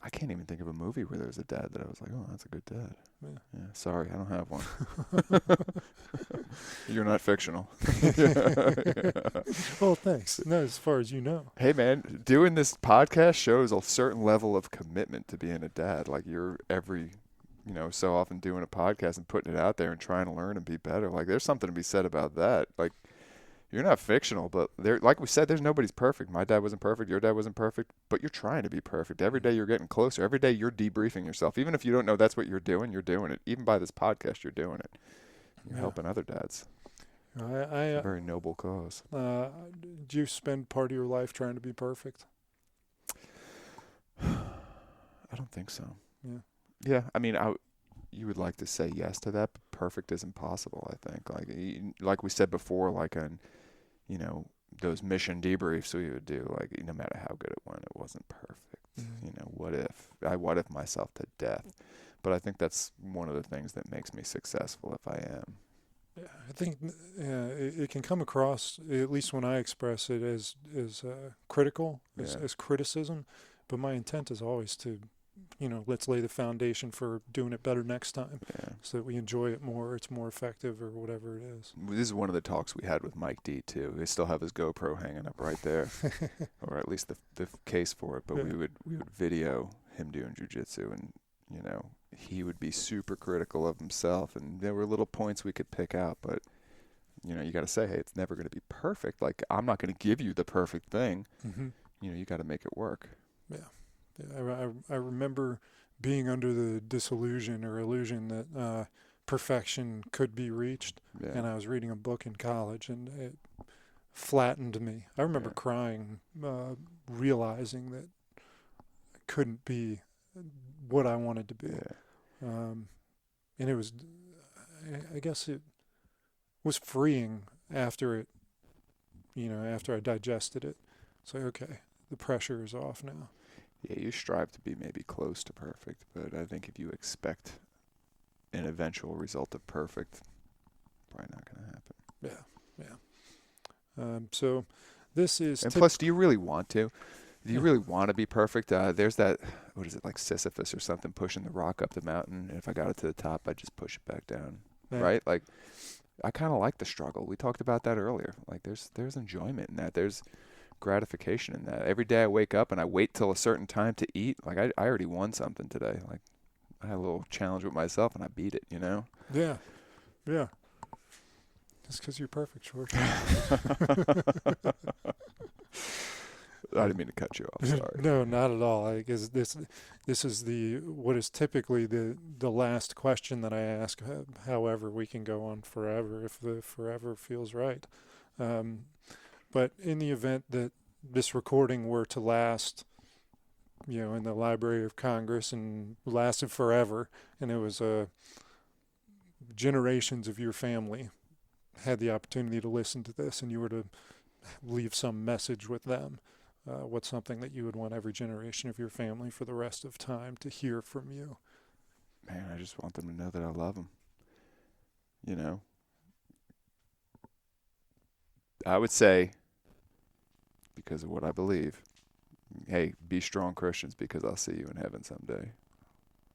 I can't even think of a movie where there was a dad that I was like, oh, that's a good dad. Yeah. Sorry, I don't have one. You're not fictional. Well, thanks. No, as far as you know. Hey, man, doing this podcast shows a certain level of commitment to being a dad. Like, you're so often doing a podcast and putting it out there and trying to learn and be better. Like, there's something to be said about that. Like, you're not fictional, but like we said, there's nobody's perfect. My dad wasn't perfect. Your dad wasn't perfect, but you're trying to be perfect. Every day you're getting closer. Every day you're debriefing yourself. Even if you don't know that's what you're doing it. Even by this podcast, you're doing it. You're helping other dads. It's a very noble cause. Do you spend part of your life trying to be perfect? I don't think so. Yeah. Yeah, I mean, you would like to say yes to that, but perfect is impossible, I think. Like we said before, like on, those mission debriefs we would do, like, no matter how good it went, it wasn't perfect. Mm-hmm. What if myself to death? But I think that's one of the things that makes me successful if I am. Yeah, I think it can come across, at least when I express it, as critical, as criticism. But my intent is always to, let's lay the foundation for doing it better next time, so that we enjoy it more, it's more effective, or whatever it is. This is one of the talks we had with Mike D, too. We still have his GoPro hanging up right there, or at least the case for it. But we would video him doing jiu-jitsu, and, he would be super critical of himself. And there were little points we could pick out, but, you got to say, hey, it's never going to be perfect. Like, I'm not going to give you the perfect thing. Mm-hmm. You got to make it work. Yeah. I remember being under the disillusion or illusion that perfection could be reached. Yeah. And I was reading a book in college, and it flattened me. I remember crying, realizing that I couldn't be what I wanted to be. Yeah. And it was, I guess it was freeing after it, after I digested it. It's like, okay, the pressure is off now. Yeah, you strive to be maybe close to perfect, but I think if you expect an eventual result of perfect, probably not going to happen. Yeah. So this is... And plus, do you really want to? Do you really want to be perfect? There's that, what is it, like Sisyphus or something, pushing the rock up the mountain, and if I got it to the top, I'd just push it back down, right? Like, I kind of like the struggle. We talked about that earlier. Like, there's enjoyment in that. There's gratification in that. Every day I wake up and I wait till a certain time to eat. Like, I already won something today. Like, I had a little challenge with myself, and I beat it, Yeah. Just because you're perfect, George. I didn't mean to cut you off. Sorry. No, not at all. Because this is what is typically the last question that I ask. However, we can go on forever if the forever feels right. But in the event that this recording were to last, in the Library of Congress and lasted forever, and it was generations of your family had the opportunity to listen to this, and you were to leave some message with them, what's something that you would want every generation of your family for the rest of time to hear from you? Man, I just want them to know that I love them. I would say, because of what I believe, hey, be strong Christians, because I'll see you in heaven someday.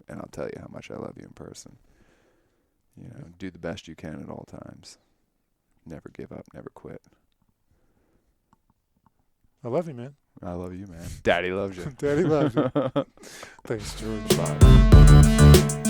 And I'll tell you how much I love you in person. Do the best you can at all times. Never give up, never quit. I love you, man. I love you, man. Daddy loves you. Daddy loves you. Thanks, George. Bye.